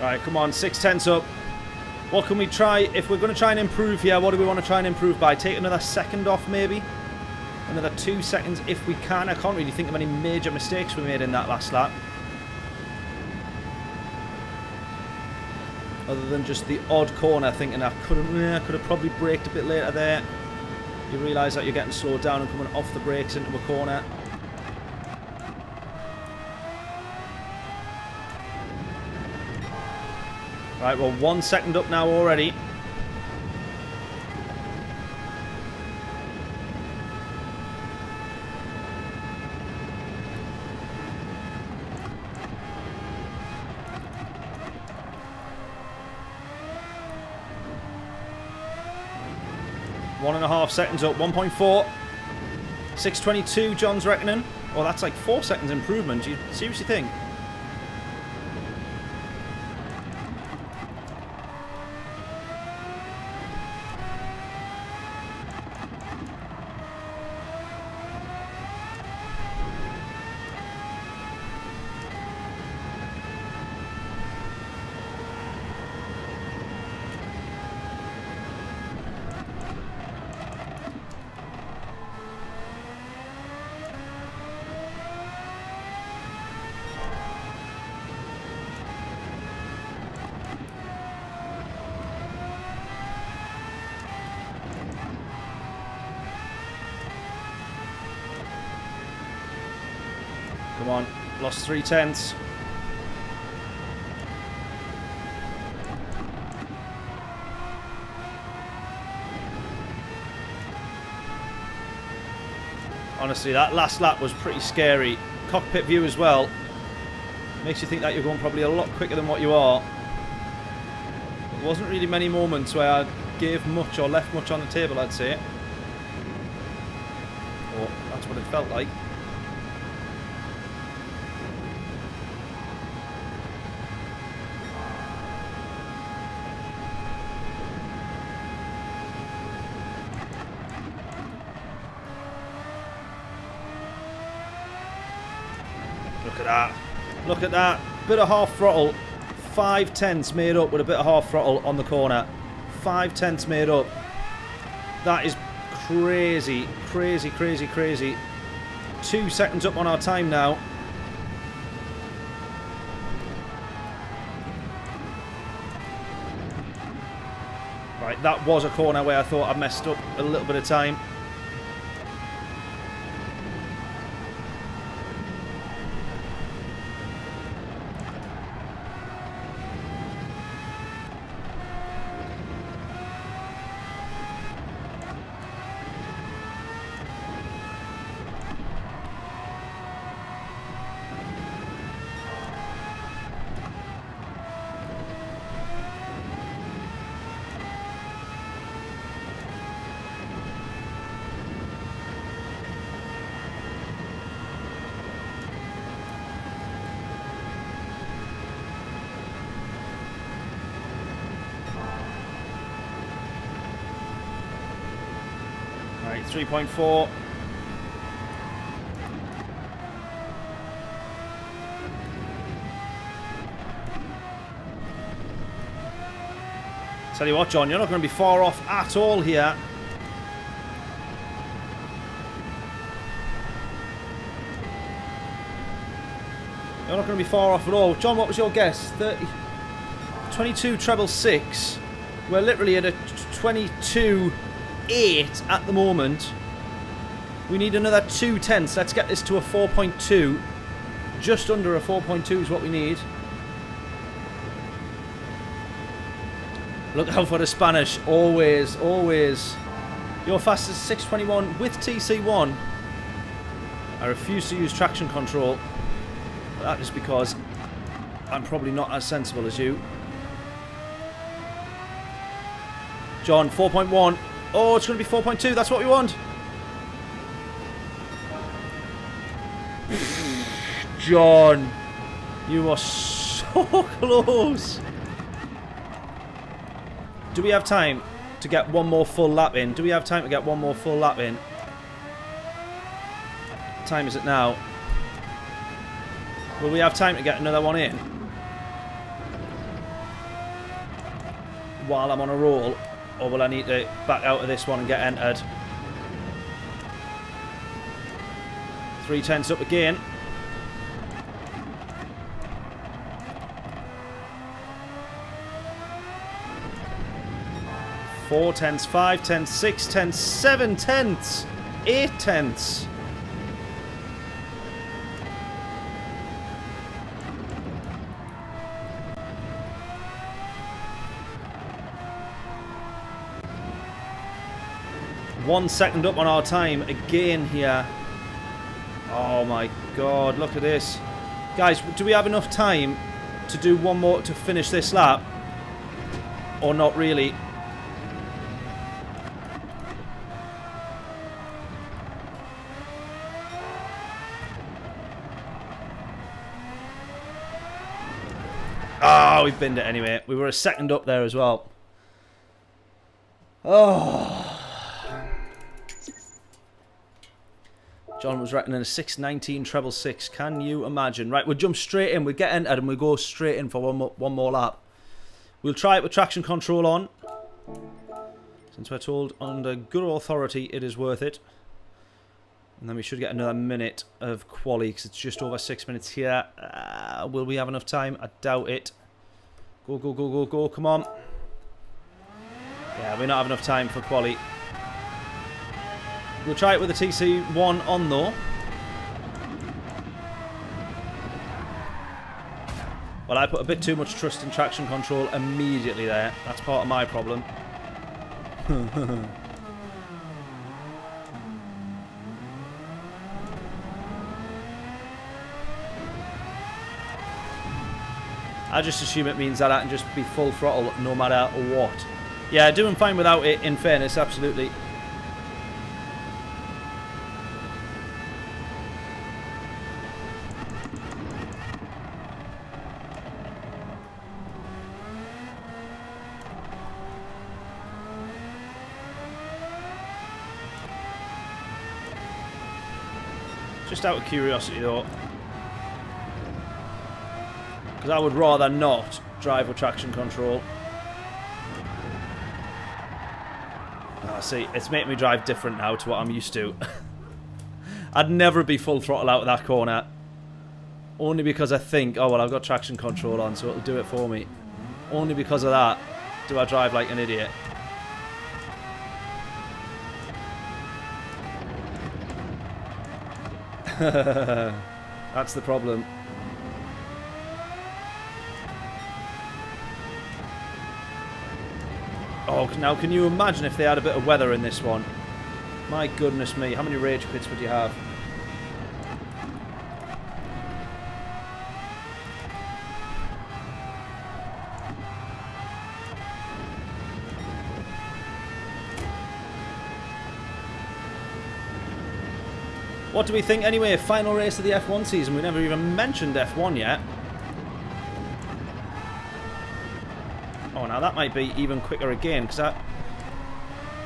Right, come on, 6 tenths up. What can we try? If we're going to try and improve here, what do we want to try and improve by? Take another second off, maybe? Another 2 seconds if we can. I can't really think of any major mistakes we made in that last lap. Other than just the odd corner, thinking I could have probably braked a bit later there. You realise that you're getting slowed down and coming off the brakes into a corner. Right, well, 1 second up now already. One and a half seconds up, 1.4. 6:22, John's reckoning. Well, that's like 4 seconds improvement. Do you seriously think? Come on, lost 3 tenths. Honestly, that last lap was pretty scary. Cockpit view as well. Makes you think that you're going probably a lot quicker than what you are. There wasn't really many moments where I gave much or left much on the table, I'd say. Or that's what it felt like. Look at that. Look at that. Bit of half throttle. 5 tenths made up with a bit of half throttle on the corner. 5 tenths made up. That is crazy. Crazy, crazy, crazy. 2 seconds up on our time now. Right, that was a corner where I thought I messed up a little bit of time. Right, 3.4. Tell you what, John, you're not going to be far off at all here. You're not going to be far off at all. John, what was your guess? 22 treble 6. We're literally at a 22.8 at the moment. We need another 2 tenths. Let's get this to a 4.2. Just under a 4.2 is what we need. Look out for the Spanish. Always, always. Your fastest 621 with TC1. I refuse to use traction control. That is because I'm probably not as sensible as you. John, 4.1. Oh, it's going to be 4.2. That's what we want. John, you are so close. Do we have time to get one more full lap in? Do we have time to get one more full lap in? What time is it now? Will we have time to get another one in? While I'm on a roll? Or will I need to back out of this one and get entered? 3/10 up again. Four tenths, 5 tenths, 6 tenths, 7 tenths, 8 tenths. One second up on our time again here. Oh my god, look at this. Guys, do we have enough time to do one more to finish this lap? Or not really? Oh, we binned it anyway. We were a second up there as well. Oh. John was reckoning a 6:19 treble 6. Can you imagine? Right, we'll jump straight in. We'll get entered and we'll go straight in for one more lap. We'll try it with traction control on. Since we're told under good authority it is worth it. And then we should get another minute of quali because it's just over 6 minutes here. Will we have enough time? I doubt it. Go, go, go, go, go. Come on. Yeah, we don't have enough time for quali. We'll try it with the TC1 on though. Well, I put a bit too much trust in traction control immediately there. That's part of my problem. I just assume it means that I can just be full throttle no matter what. Yeah, doing fine without it, in fairness, absolutely. Just out of curiosity though, because I would rather not drive with traction control. See, it's making me drive different now to what I'm used to. I'd never be full throttle out of that corner. Only because I think, oh well, I've got traction control on, so it'll do it for me. Only because of that do I drive like an idiot. That's the problem. Oh, now can you imagine if they had a bit of weather in this one? My goodness me, how many rage quits would you have? What do we think anyway? Final race of the F1 season. We never even mentioned F1 yet. Oh, now that might be even quicker again, because I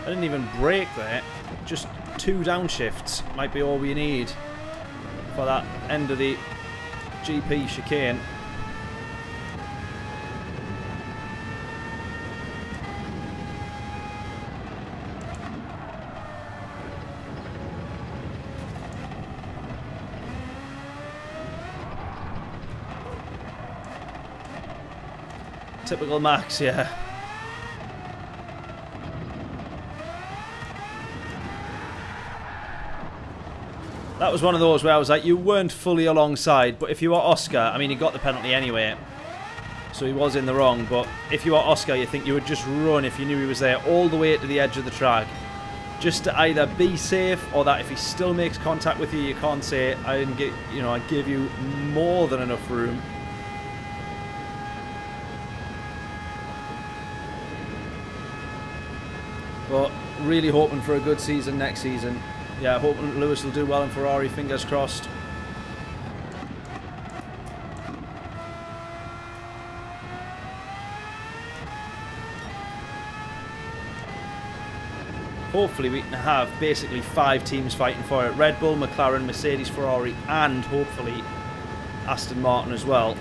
didn't even brake there. Just 2 downshifts might be all we need for that end of the GP chicane. Typical Max, yeah. That was one of those where I was like, you weren't fully alongside, but if you were Oscar, I mean, he got the penalty anyway. so he was in the wrong. But if you are Oscar, you think you would just run if you knew he was there all the way to the edge of the track, just to either be safe or that if he still makes contact with you, you can't say I didn't get, you know, I gave you more than enough room. But really hoping for a good season next season. Yeah, hoping Lewis will do well in Ferrari, fingers crossed. Hopefully we can have basically 5 teams fighting for it. Red Bull, McLaren, Mercedes, Ferrari, and hopefully Aston Martin as well.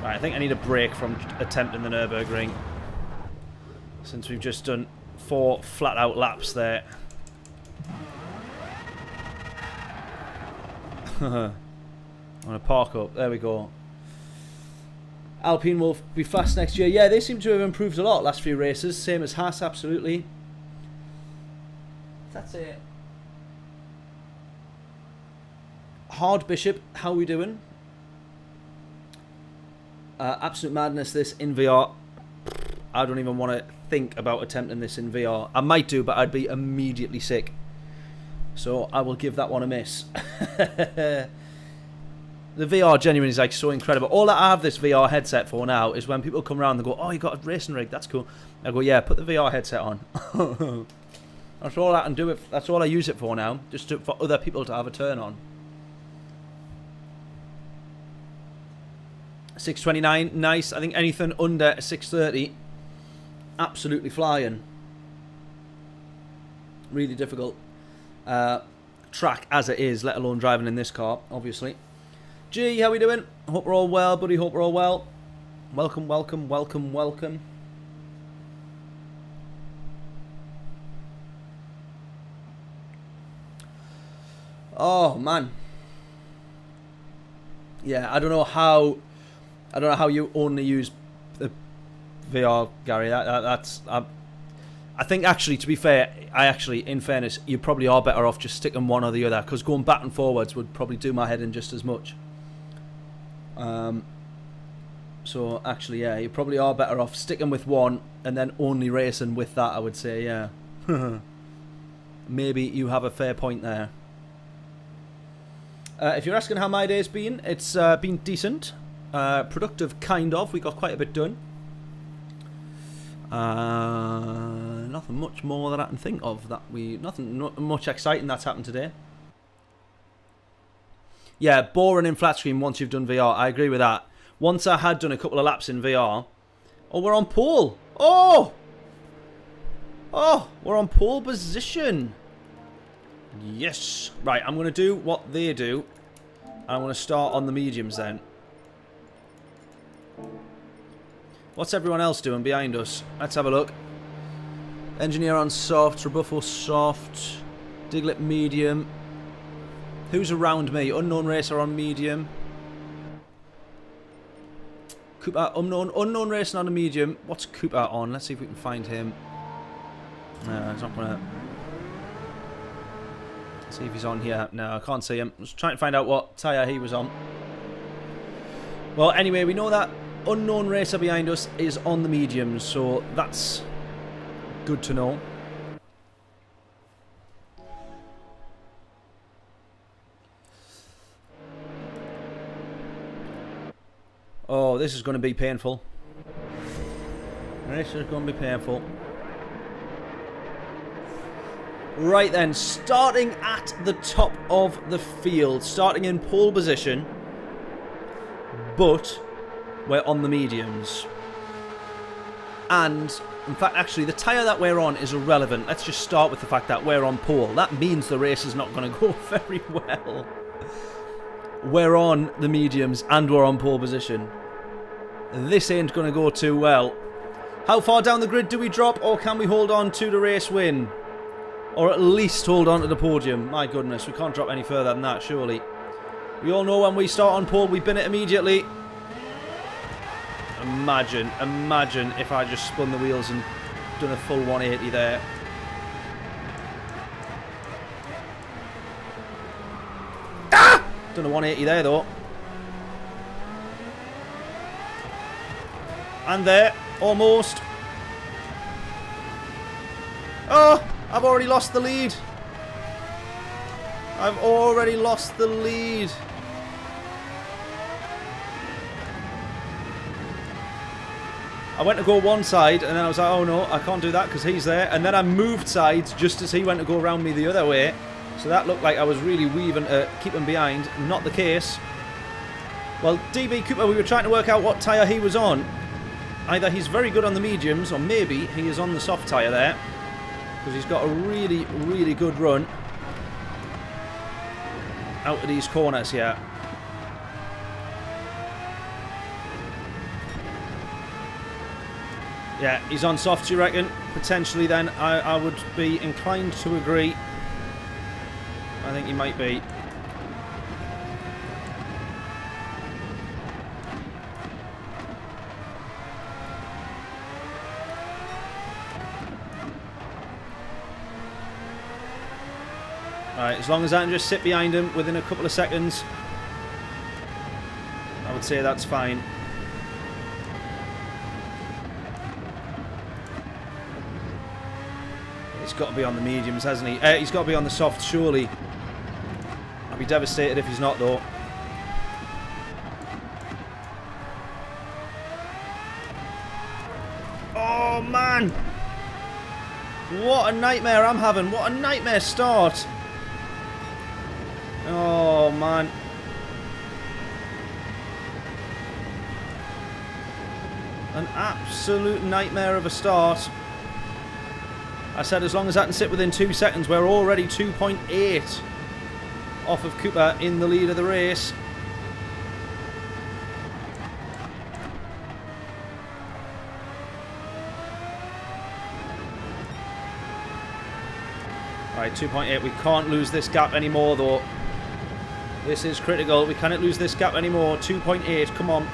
Right, I think I need a break from attempting the Nürburgring, since we've just done 4 flat out laps there. I'm going to park up. There we go. Alpine will be fast next year. Yeah, they seem to have improved a lot last few races. Same as Haas, absolutely. That's it. Hard Bishop, how are we doing? Absolute madness this in VR. I don't even want to think about attempting this in VR. I might do, but I'd be immediately sick. So I will give that one a miss. The VR genuinely is like so incredible. All that I have this VR headset for now is when people come around and go, oh, you got a racing rig, that's cool. I go, yeah, put the VR headset on. That's all I can do. That's all I use it for now, just for other people to have a turn on. 629, nice. I think anything under 630, absolutely flying. Really difficult track as it is, let alone driving in this car, obviously. G, how we doing? Hope we're all well, buddy. Hope we're all well. Welcome, welcome, welcome, welcome. Oh man. Yeah, I don't know how you only use the VR, Gary. I think actually, to be fair, in fairness, you probably are better off just sticking one or the other, because going back and forwards would probably do my head in just as much. So actually, yeah, you probably are better off sticking with one and then only racing with that, I would say, yeah. Maybe you have a fair point there. If you're asking how my day's been, it's been decent. Productive, kind of. We got quite a bit done. Nothing much more that I can think of. Nothing much exciting that's happened today. Yeah, boring in flat screen once you've done VR. I agree with that. Once I had done a couple of laps in VR. Oh, we're on pole. Oh! Oh, we're on pole position. Yes. Right, I'm going to do what they do. I'm going to start on the mediums then. What's everyone else doing behind us? Let's have a look. Engineer on soft, Rebuffo soft, Diglett medium. Who's around me? Unknown Racer on medium. Cooper, unknown Racing on a medium. What's Cooper on? Let's see if we can find him. No, it's not gonna. Let's see if he's on here. No, I can't see him. I was trying to find out what tyre he was on. Well, anyway, we know that unknown racer behind us is on the mediums, so that's good to know. Oh, this is going to be painful. This is going to be painful. Right then, starting at the top of the field, starting in pole position, but we're on the mediums. And, in fact, actually, the tyre that we're on is irrelevant. Let's just start with the fact that we're on pole. That means the race is not going to go very well. We're on the mediums and we're on pole position. This ain't going to go too well. How far down the grid do we drop, or can we hold on to the race win? Or at least hold on to the podium. My goodness, we can't drop any further than that, surely. We all know when we start on pole, we bin it immediately. Imagine if I just spun the wheels and done a full 180 there. Ah! Done a 180 there, though. And there, almost. Oh, I've already lost the lead. I've already lost the lead. I went to go one side and then I was like, oh no, I can't do that because he's there. And then I moved sides just as he went to go around me the other way. So that looked like I was really weaving to keep him behind. Not the case. Well, DB Cooper, we were trying to work out what tyre he was on. Either he's very good on the mediums or maybe he is on the soft tyre there. Because he's got a really, really good run out of these corners here. Yeah, he's on soft, you reckon? Potentially then, I would be inclined to agree. I think he might be. Alright, as long as I can just sit behind him within a couple of seconds, I would say that's fine. He's got to be on the mediums, hasn't he? He's got to be on the soft, surely. I'd be devastated if he's not, though. Oh, man! What a nightmare I'm having. What a nightmare start. Oh, man. An absolute nightmare of a start. I said as long as I can sit within 2 seconds, we're already 2.8 off of Cooper in the lead of the race. Right, 2.8. We can't lose this gap anymore, though. This is critical. We cannot lose this gap anymore. 2.8. Come on.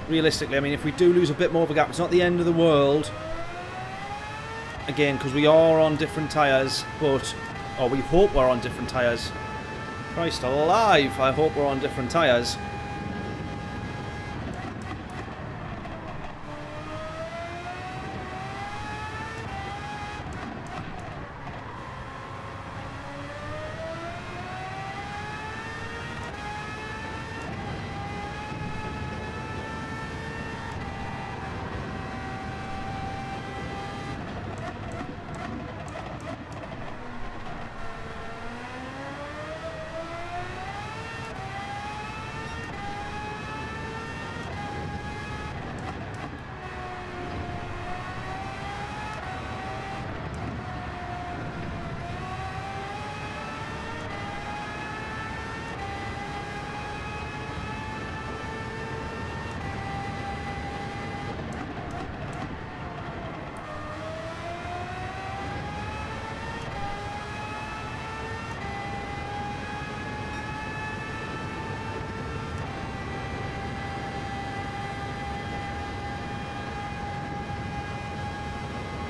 Realistically, I mean, if we do lose a bit more of a gap, it's not the end of the world. Again, because we are on different tyres, but... or we hope we're on different tyres. Christ alive, I hope we're on different tyres.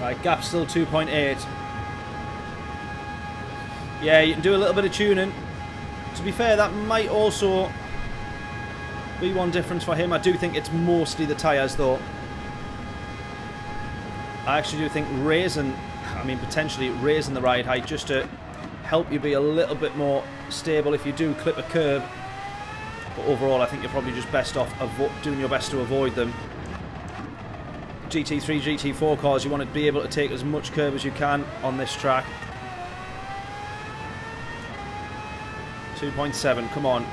Right, gap's still 2.8. Yeah, you can do a little bit of tuning. To be fair, that might also be one difference for him. I do think it's mostly the tyres, though. I actually do think potentially raising the ride height just to help you be a little bit more stable if you do clip a curb. But overall, I think you're probably just best off doing your best to avoid them. GT3, GT4 cars, you want to be able to take as much curb as you can on this track. 2.7, come on.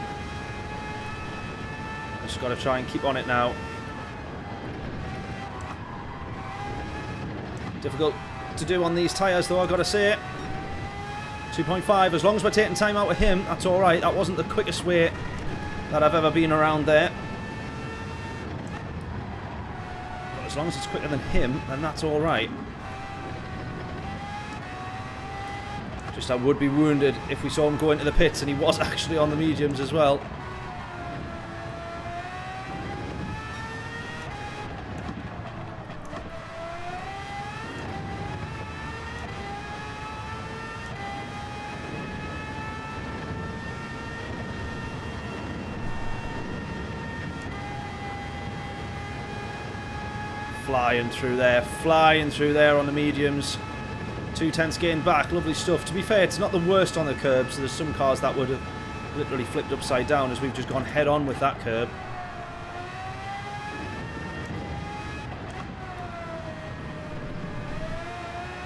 Just got to try and keep on it now. Difficult to do on these tyres, though, I've got to say. 2.5, as long as we're taking time out of him, that's alright. That wasn't the quickest way that I've ever been around there. As long as it's quicker than him, then that's alright. Just I would be wounded if we saw him go into the pits and he was actually on the mediums as well. Flying through there on the mediums. 2/10 gain back, lovely stuff. To be fair, it's not the worst on the curb, so there's some cars that would have literally flipped upside down as we've just gone head on with that curb.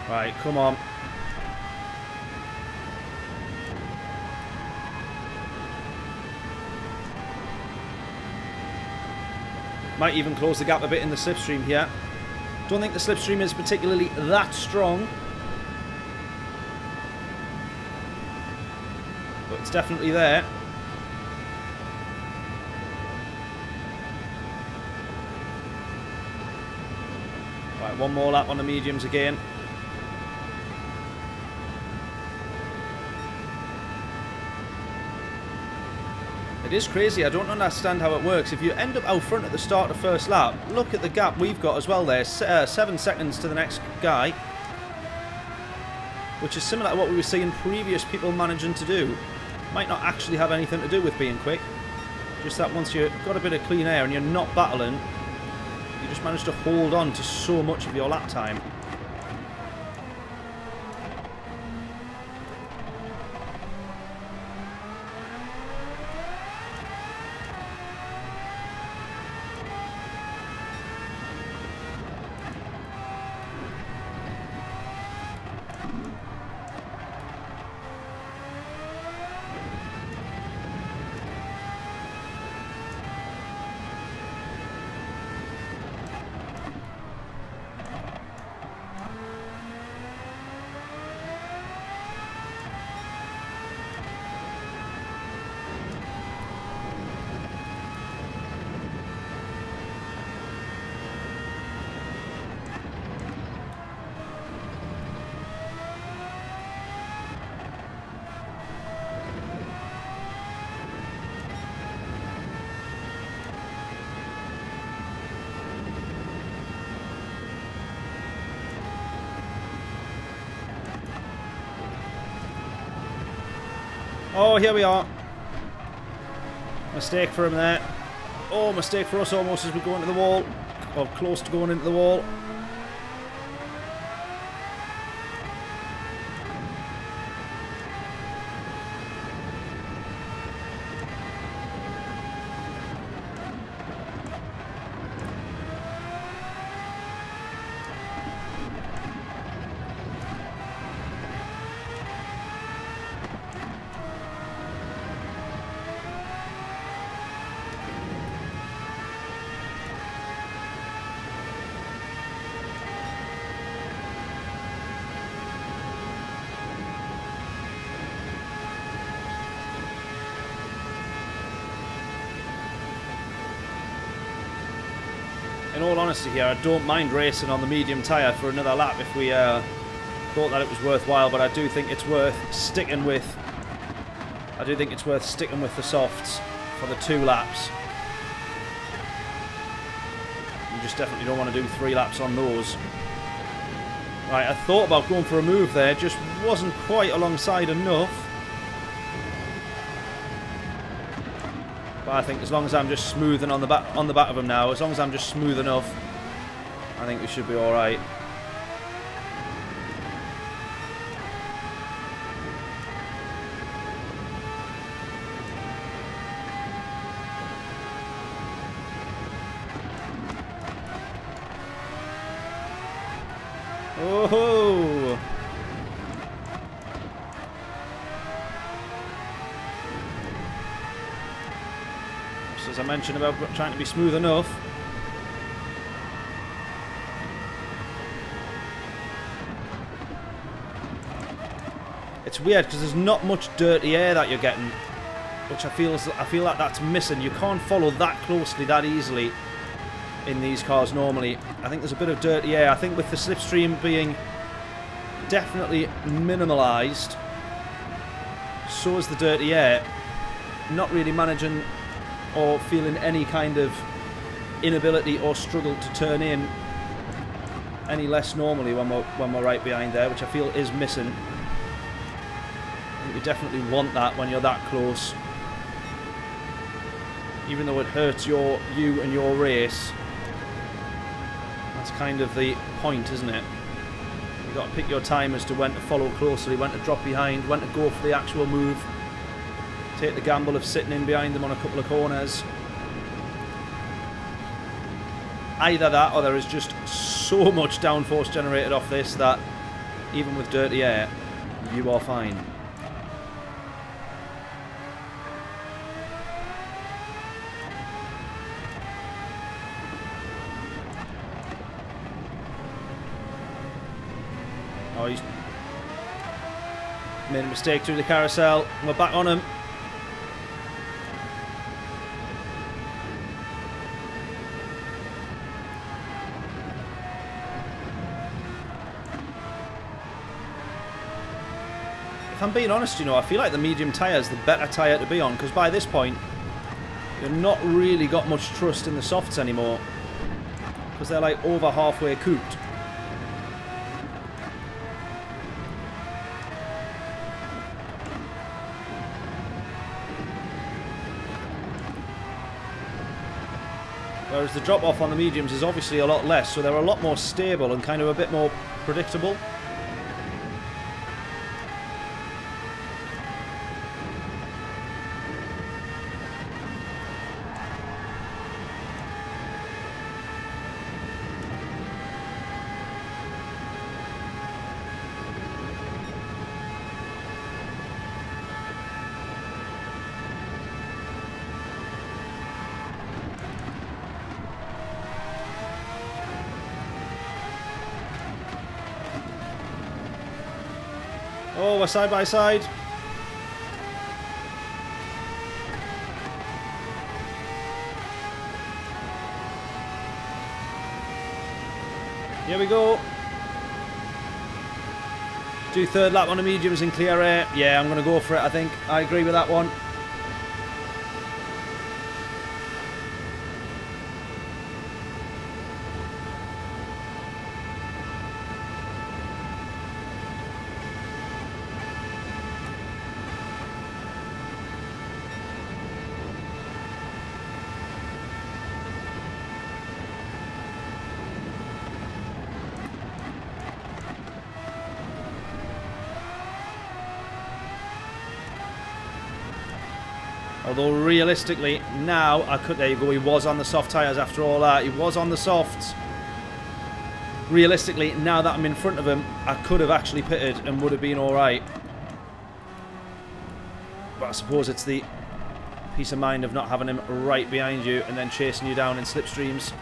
Right, come on. Might even close the gap a bit in the slipstream here. Don't think the slipstream is particularly that strong. But it's definitely there. Right, one more lap on the mediums again. It is crazy, I don't understand how it works. If you end up out front at the start of first lap, look at the gap we've got as well there. 7 seconds to the next guy. Which is similar to what we were seeing previous people managing to do. Might not actually have anything to do with being quick. Just that once you've got a bit of clean air and you're not battling, you just manage to hold on to so much of your lap time. Oh, here we are. Mistake for him there. Oh, mistake for us almost as we go into the wall. Or close to going into the wall. In all honesty here, I don't mind racing on the medium tyre for another lap if we thought that it was worthwhile, but I do think it's worth sticking with. I do think it's worth sticking with the softs for the 2 laps. You just definitely don't want to do 3 laps on those. Right, I thought about going for a move there, just wasn't quite alongside enough. But I think as long as I'm just smoothing on the back of him now, as long as I'm just smooth enough, I think we should be all right. Oh! As I mentioned about trying to be smooth enough. It's weird because there's not much dirty air that you're getting, which I feel like that's missing. You can't follow that closely that easily in these cars normally. I think there's a bit of dirty air. I think with the slipstream being definitely minimalised, so is the dirty air. Not really managing or feeling any kind of inability or struggle to turn in any less normally when we're right behind there, which I feel is missing. I think you definitely want that when you're that close. Even though it hurts you and your race, that's kind of the point, isn't it? You've got to pick your time as to when to follow closely, when to drop behind, when to go for the actual move. Take the gamble of sitting in behind them on a couple of corners. Either that, or there is just so much downforce generated off this that even with dirty air, you are fine. Oh, he's made a mistake through the carousel. We're back on him. If I'm being honest, you know, I feel like the medium tyre is the better tyre to be on, because by this point, you've not really got much trust in the softs anymore, because they're like over halfway cooked. Whereas the drop off on the mediums is obviously a lot less, so they're a lot more stable and kind of a bit more predictable. Oh, we're side by side. Here we go. Do third lap on the mediums in clear air. Yeah, I'm going to go for it, I think. I agree with that one. Although realistically, now I could. There you go. He was on the soft tyres after all that. He was on the softs. Realistically, now that I'm in front of him, I could have actually pitted and would have been all right. But I suppose it's the peace of mind of not having him right behind you and then chasing you down in slipstreams.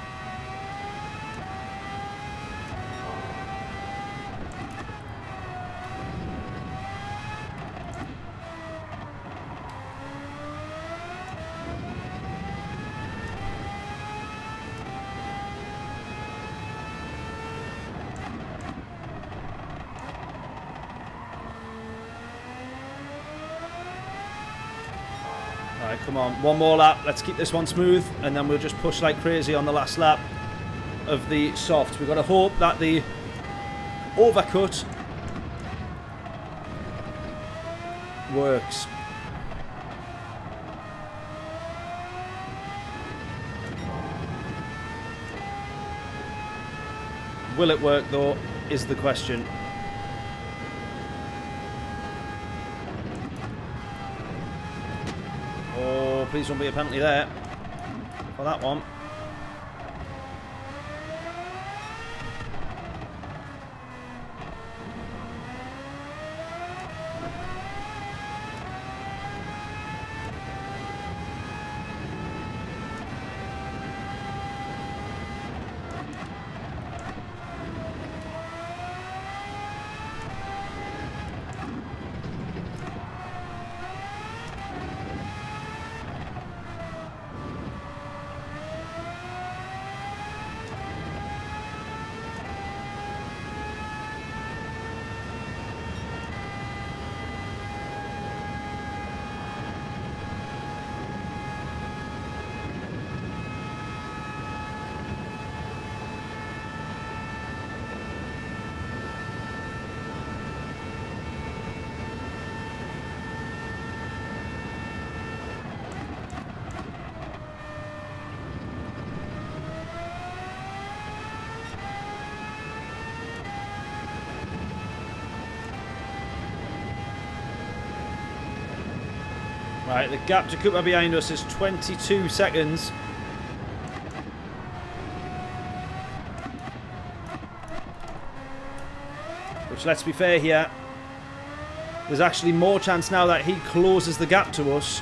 Come on, one more lap. Let's keep this one smooth, and then we'll just push like crazy on the last lap of the soft. We've got to hope that the overcut works. Will it work, though, is the question. Please don't be a penalty there for that one. Right, the gap to Cooper behind us is 22 seconds. Which, let's be fair here, there's actually more chance now that he closes the gap to us,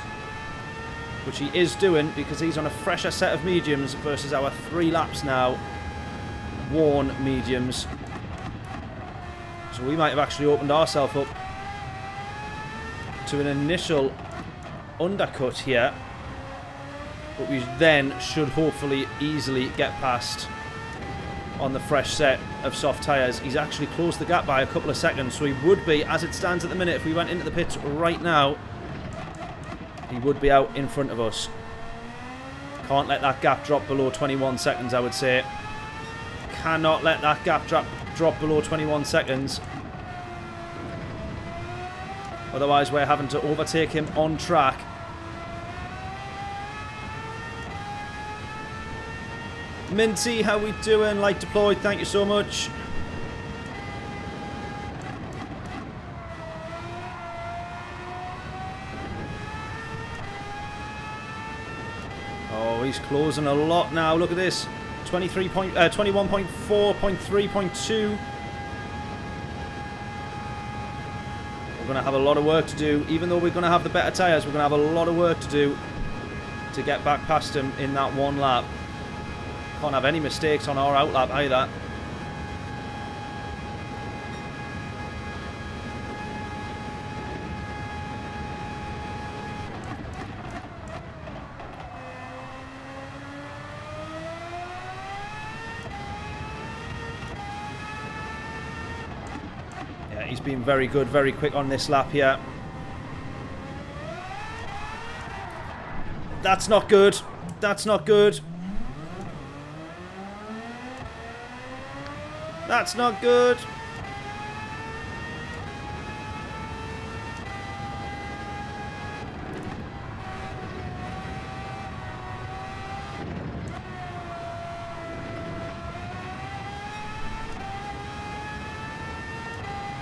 which he is doing because he's on a fresher set of mediums versus our 3 laps now worn mediums. So we might have actually opened ourselves up to an initial undercut here, but we then should hopefully easily get past on the fresh set of soft tyres. He's actually closed the gap by a couple of seconds, so he would be, as it stands at the minute, if we went into the pits right now, he would be out in front of us. Can't let that gap drop below 21 seconds, I would say. Cannot let that gap drop below 21 seconds. Otherwise, we're having to overtake him on track. Minty, how we doing? Light deployed, thank you so much. Oh, he's closing a lot now. Look at this. 21.4.3.2. We're going to have a lot of work to do. Even though we're going to have the better tyres, we're going to have a lot of work to do to get back past him in that one lap. Can't have any mistakes on our outlap either. Yeah, he's been very good, very quick on this lap here. That's not good. That's not good. That's not good.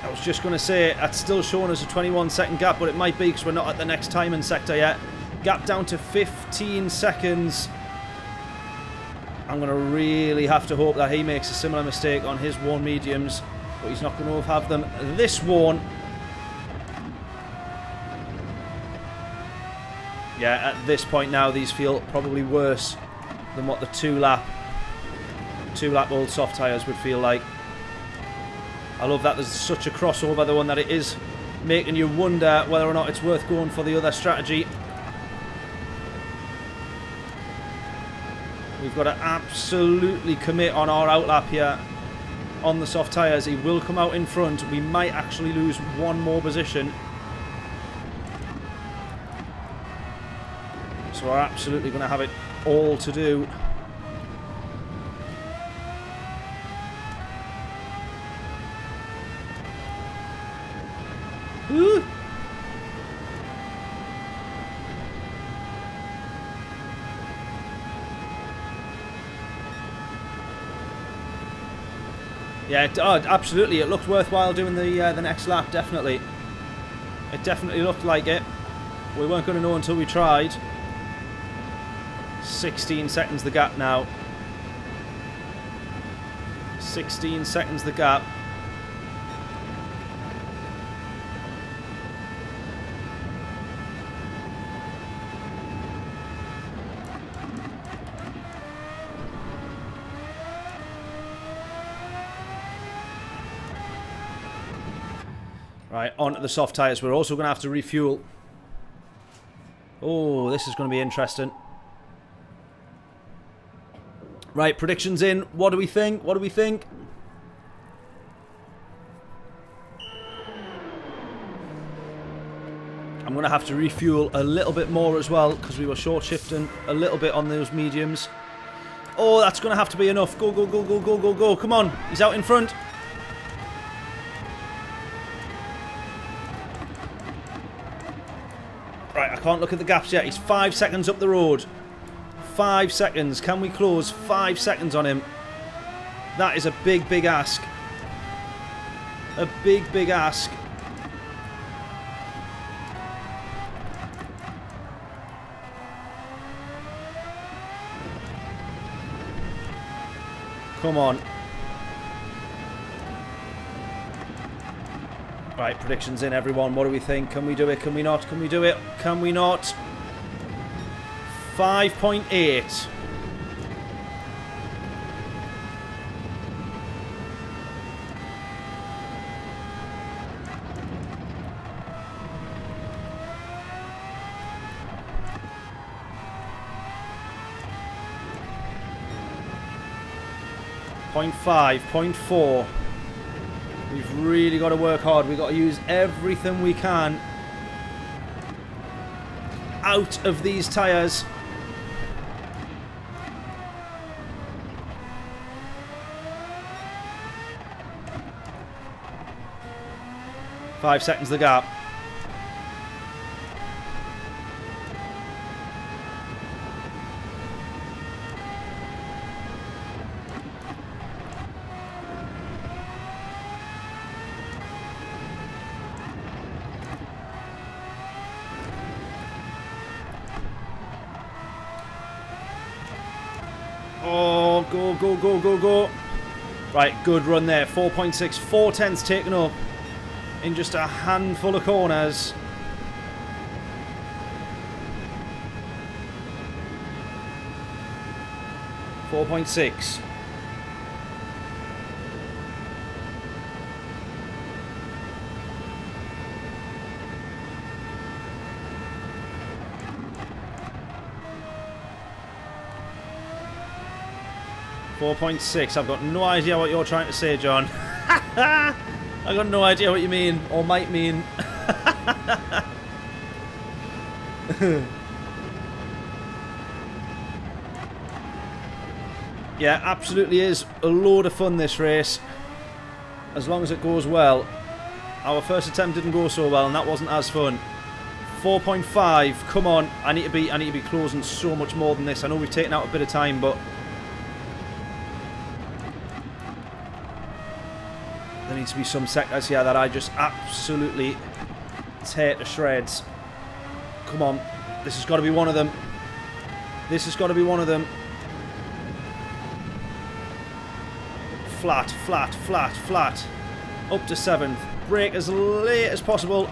I was just going to say, that's still showing us a 21-second gap, but it might be because we're not at the next timing sector yet. Gap down to 15 seconds. I'm going to really have to hope that he makes a similar mistake on his worn mediums, but he's not going to have them this worn. Yeah, at this point now, these feel probably worse than what the two-lap old soft tyres would feel like. I love that there's such a crossover, the one that it is making you wonder whether or not it's worth going for the other strategy. We've got to absolutely commit on our outlap here on the soft tyres. He will come out in front. We might actually lose one more position. So we're absolutely going to have it all to do. Woo! Yeah, absolutely. It looked worthwhile doing the next lap, definitely. It definitely looked like it. We weren't going to know until we tried. 16 seconds the gap now. 16 seconds the gap. Right, onto the soft tyres. We're also going to have to refuel. Oh, this is going to be interesting. Right, predictions in. What do we think? What do we think? I'm going to have to refuel a little bit more as well because we were short shifting a little bit on those mediums. Oh, that's going to have to be enough. Go, go, go, go, go, go, go. Come on. He's out in front. Right, I can't look at the gaps yet. He's 5 seconds up the road. 5 seconds. Can we close 5 seconds on him? That is a big, big ask. A big, big ask. Come on. Right, predictions in, everyone. What do we think? Can we do it? Can we not? Can we do it? Can we not? 5.8. Point 5, point 4. We've really got to work hard. We've got to use everything we can out of these tyres. Five seconds the gap. Oh, go, go, go, go, go. Right, good run there. 4.6, 4/10 taken up in just a handful of corners. .6. I've got no idea what you're trying to say, John. I've got no idea what you mean, or might mean. Yeah, absolutely is a load of fun, this race. As long as it goes well. Our first attempt didn't go so well, and that wasn't as fun. 4.5, come on. I need to be closing so much more than this. I know we've taken out a bit of time, but there needs to be some sectors here that I just absolutely tear to shreds. Come on. This has got to be one of them. This has got to be one of them. Flat, flat, flat, flat. Up to 7th. Brake as late as possible.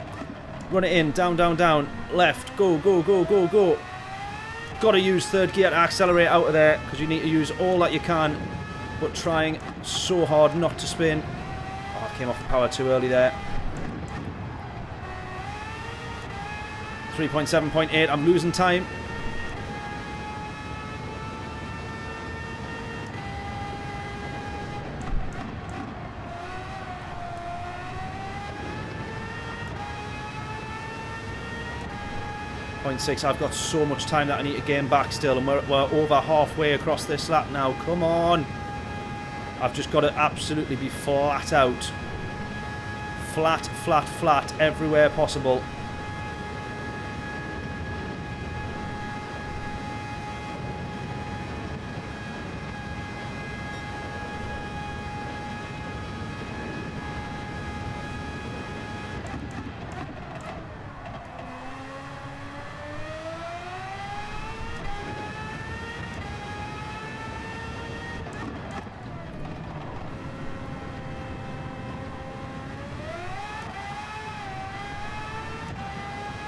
Run it in. Down, down, down. Left. Go, go, go, go, go. Got to use third gear to accelerate out of there, because you need to use all that you can. But trying so hard not to spin. Oh, I came off the power too early there. 3.7.8. I'm losing time. .6. I've got so much time that I need to gain back still, and we're over halfway across this lap now. Come on. I've just got to absolutely be flat out. Flat, flat, flat everywhere possible.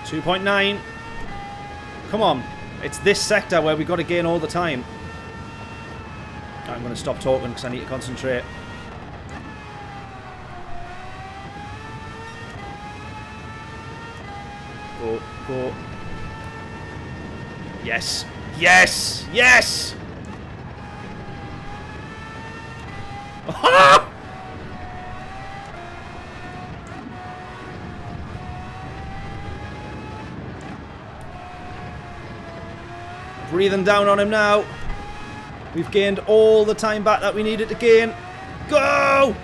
.9. Come on. It's this sector where we've got to gain all the time. I'm going to stop talking because I need to concentrate. Go, go. Yes. Yes! Yes! Breathing down on him now. We've gained all the time back that we needed to gain. Go!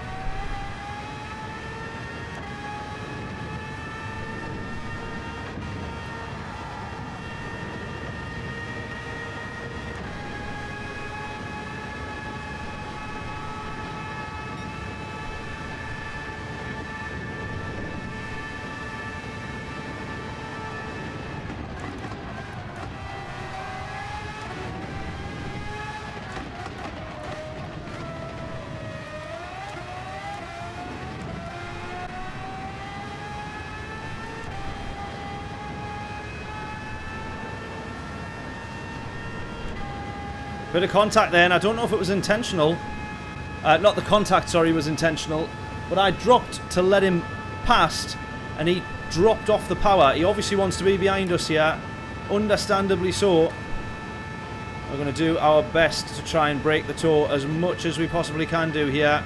Bit of contact there, and I don't know if it was intentional. Not the contact, sorry, was intentional. But I dropped to let him past, and he dropped off the power. He obviously wants to be behind us here. Understandably so. We're going to do our best to try and break the toe as much as we possibly can do here.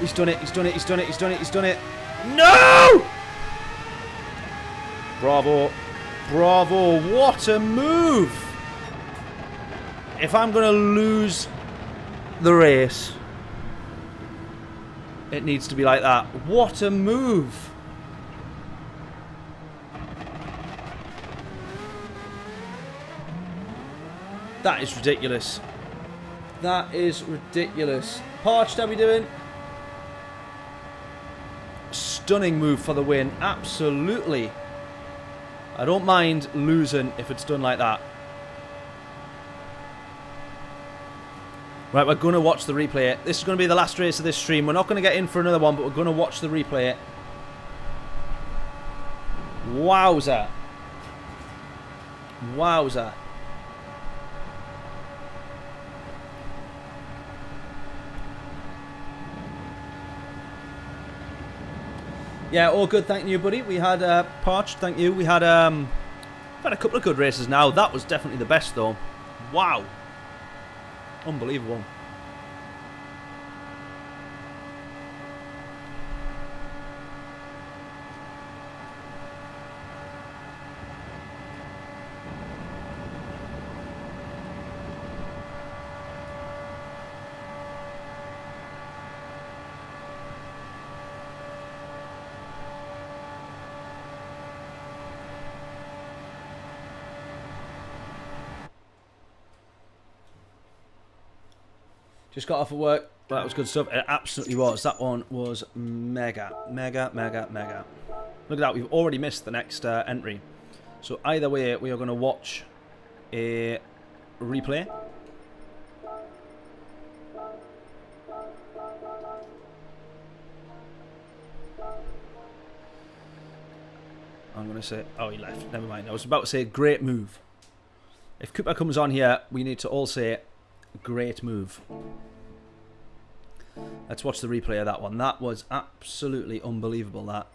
He's done it, he's done it, he's done it, he's done it, he's done it. No! Bravo. Bravo. What a move. If I'm going to lose the race, it needs to be like that. What a move. That is ridiculous. That is ridiculous. Parched, how we doing? Stunning move for the win. Absolutely. I don't mind losing if it's done like that. Right, we're going to watch the replay. This is going to be the last race of this stream. We're not going to get in for another one, but we're going to watch the replay. Wowza. Wowza. Yeah, all good, thank you, buddy. We had Parched, thank you. We had a couple of good races now. That was definitely the best, though. Wow. Unbelievable. Just got off of work. That was good stuff. It absolutely was. That one was mega, mega, mega, mega. Look at that. We've already missed the next entry. So either way, we are going to watch a replay. I'm going to say... Oh, he left. Never mind. I was about to say great move. If Cooper comes on here, we need to all say great move. Let's watch the replay of that one. That was absolutely unbelievable, that.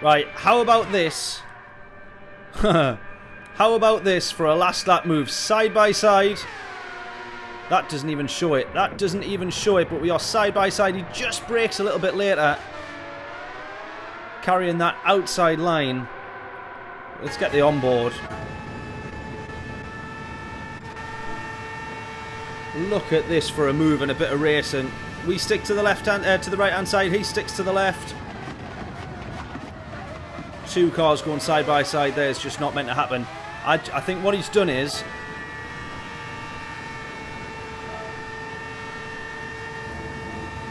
Right, how about this? How about this for a last lap move? Side by side. That doesn't even show it. That doesn't even show it, but we are side by side. He just brakes a little bit later. Carrying that outside line. Let's get the onboard. Look at this for a move and a bit of racing. We stick to the left hand, to the right hand side. He sticks to the left. Two cars going side by side there is just not meant to happen. I think what he's done is...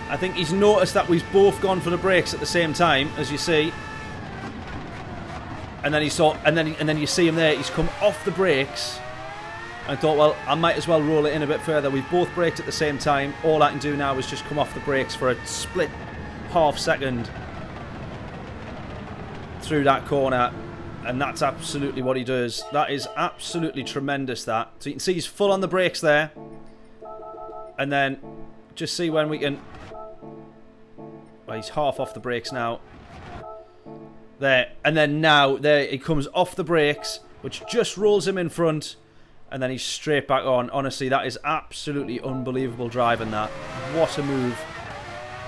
I think he's noticed that we've both gone for the brakes at the same time, as you see. And then he saw, and then you see him there. He's come off the brakes, and thought, well, I might as well roll it in a bit further. We've both braked at the same time. All I can do now is just come off the brakes for a split half second through that corner, and that's absolutely what he does. That is absolutely tremendous, that. So you can see he's full on the brakes there, and then just see when we can... Well, he's half off the brakes now. There, and then now there he comes off the brakes, which just rolls him in front, and then he's straight back on. Honestly, that is absolutely unbelievable driving, that. What a move.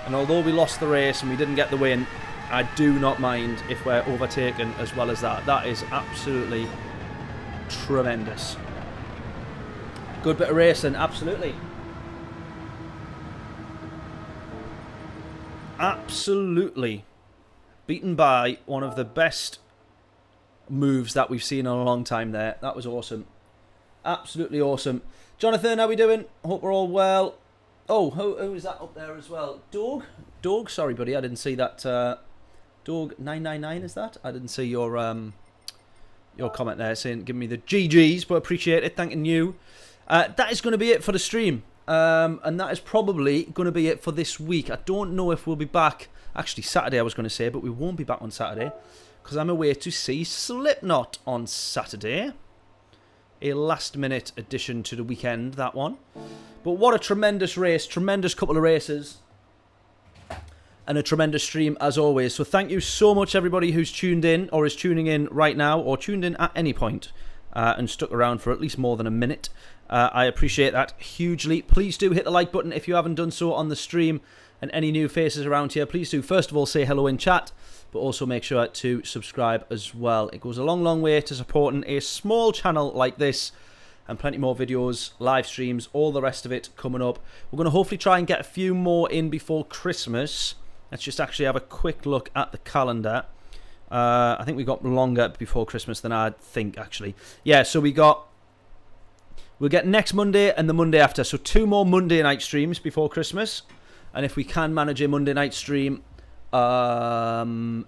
And although we lost the race and we didn't get the win, I do not mind if we're overtaken as well as that. That is absolutely tremendous. Good bit of racing, absolutely. Absolutely. Beaten by one of the best moves that we've seen in a long time there. That was awesome. Absolutely awesome. Jonathan, how we doing? Hope we're all well. Oh, who is that up there as well? Dog? Sorry, buddy, I didn't see that. Dog999, is that? I didn't see your comment there saying, give me the GGs, but appreciate it. Thanking you. That is going to be it for the stream. And that is probably going to be it for this week. I don't know if we'll be back. Actually, Saturday I was going to say, but we won't be back on Saturday because I'm away to see Slipknot on Saturday. A last-minute addition to the weekend, that one. But what a tremendous race, tremendous couple of races, and a tremendous stream as always. So thank you so much, everybody who's tuned in or is tuning in right now or tuned in at any point and stuck around for at least more than a minute. I appreciate that hugely. Please do hit the like button if you haven't done so on the stream, and any new faces around here, please do first of all say hello in chat, but also make sure to subscribe as well. It goes a long, long way to supporting a small channel like this, and plenty more videos, live streams, all the rest of it coming up. We're going to hopefully try and get a few more in before Christmas. Let's just actually have a quick look at the calendar. I think we got longer before Christmas than I think, actually. Yeah, so we'll get next Monday and the Monday after. So 2 more Monday night streams before Christmas. And if we can manage a Monday night stream after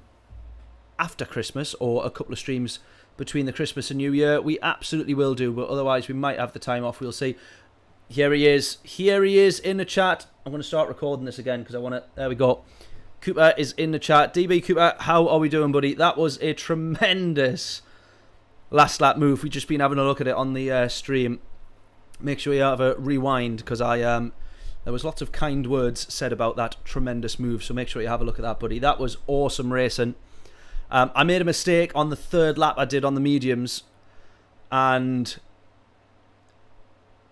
Christmas, or a couple of streams between the Christmas and New Year, we absolutely will do. But otherwise, we might have the time off. We'll see. Here he is. Here he is in the chat. I'm going to start recording this again because I want to... There we go. Cooper is in the chat. DB Cooper, how are we doing, buddy? That was a tremendous last lap move. We've just been having a look at it on the stream. Make sure you have a rewind because there was lots of kind words said about that tremendous move. So make sure you have a look at that, buddy. That was awesome racing. I made a mistake on the 3rd lap I did on the mediums, and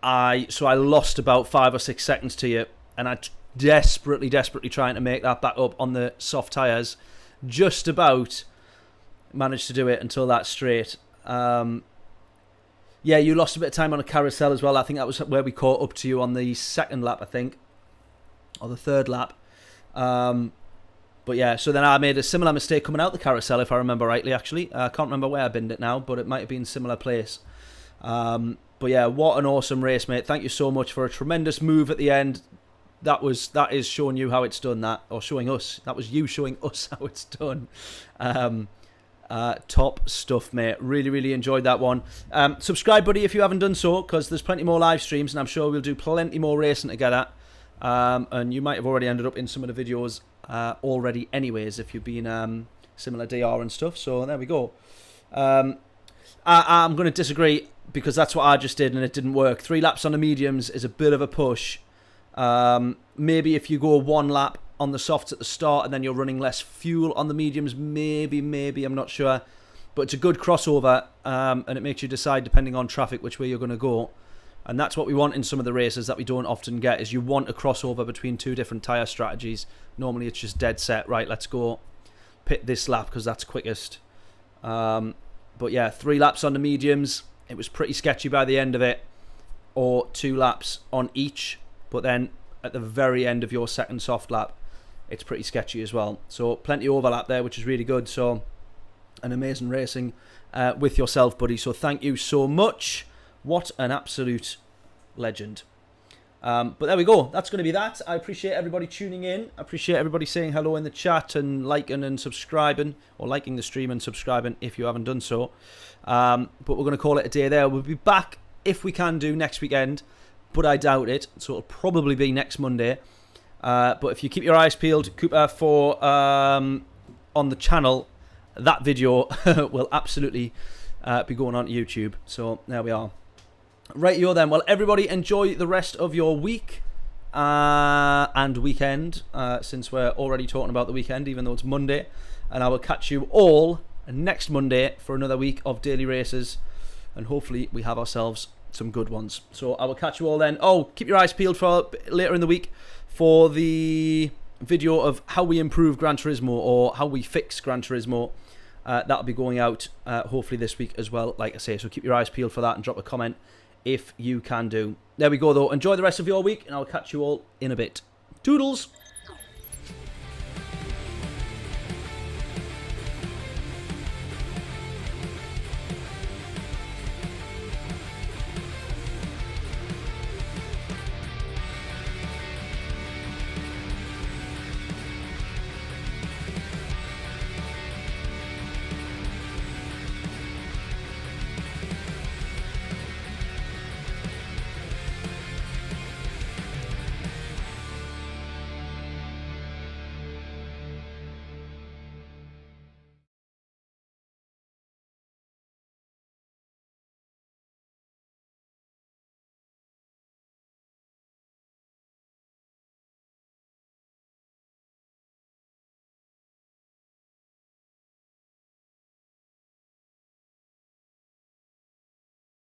I lost about 5 or 6 seconds to you, and I desperately trying to make that back up on the soft tyres. Just about managed to do it until that straight. Yeah, you lost a bit of time on a carousel as well. I think that was where we caught up to you on the 2nd lap, I think, or the 3rd lap. But yeah, so then I made a similar mistake coming out the carousel, if I remember rightly, actually. I can't remember where I binned it now, but it might have been a similar place. But yeah, what an awesome race, mate. Thank you so much for a tremendous move at the end. That is showing you how it's done, that, or showing us. That was you showing us how it's done. Top stuff, mate. Really enjoyed that one. Subscribe, buddy, if you haven't done so, because there's plenty more live streams, and I'm sure we'll do plenty more racing together. And you might have already ended up in some of the videos already anyways, if you've been similar DR and stuff. So there we go. I'm going to disagree, because that's what I just did and it didn't work. 3 laps on the mediums is a bit of a push. Maybe if you go 1 lap on the softs at the start and then you're running less fuel on the mediums, maybe, I'm not sure. But it's a good crossover, and it makes you decide, depending on traffic, which way you're going to go. And that's what we want in some of the races that we don't often get, is you want a crossover between 2 different tyre strategies. Normally it's just dead set, right, let's go pit this lap because that's quickest. But yeah, 3 laps on the mediums. It was pretty sketchy by the end of it. Or 2 laps on each. But then at the very end of your 2nd soft lap, it's pretty sketchy as well. So plenty of overlap there, which is really good. So an amazing racing with yourself, buddy. So thank you so much. What an absolute legend. But there we go. That's going to be that. I appreciate everybody tuning in. I appreciate everybody saying hello in the chat and liking and subscribing, or liking the stream and subscribing if you haven't done so. But we're going to call it a day there. We'll be back, if we can do, next weekend, but I doubt it. So it'll probably be next Monday. But if you keep your eyes peeled, Cooper, for on the channel, that video will absolutely be going on to YouTube. So there we are. Right, yo then. Well, everybody enjoy the rest of your week and weekend, since we're already talking about the weekend, even though it's Monday. And I will catch you all next Monday for another week of daily races, and hopefully we have ourselves some good ones. So I will catch you all then. Oh, keep your eyes peeled for later in the week for the video of how we improve Gran Turismo, or how we fix Gran Turismo. That'll be going out hopefully this week as well, like I say. So keep your eyes peeled for that and drop a comment if you can do. There we go, though. Enjoy the rest of your week, and I'll catch you all in a bit. Toodles!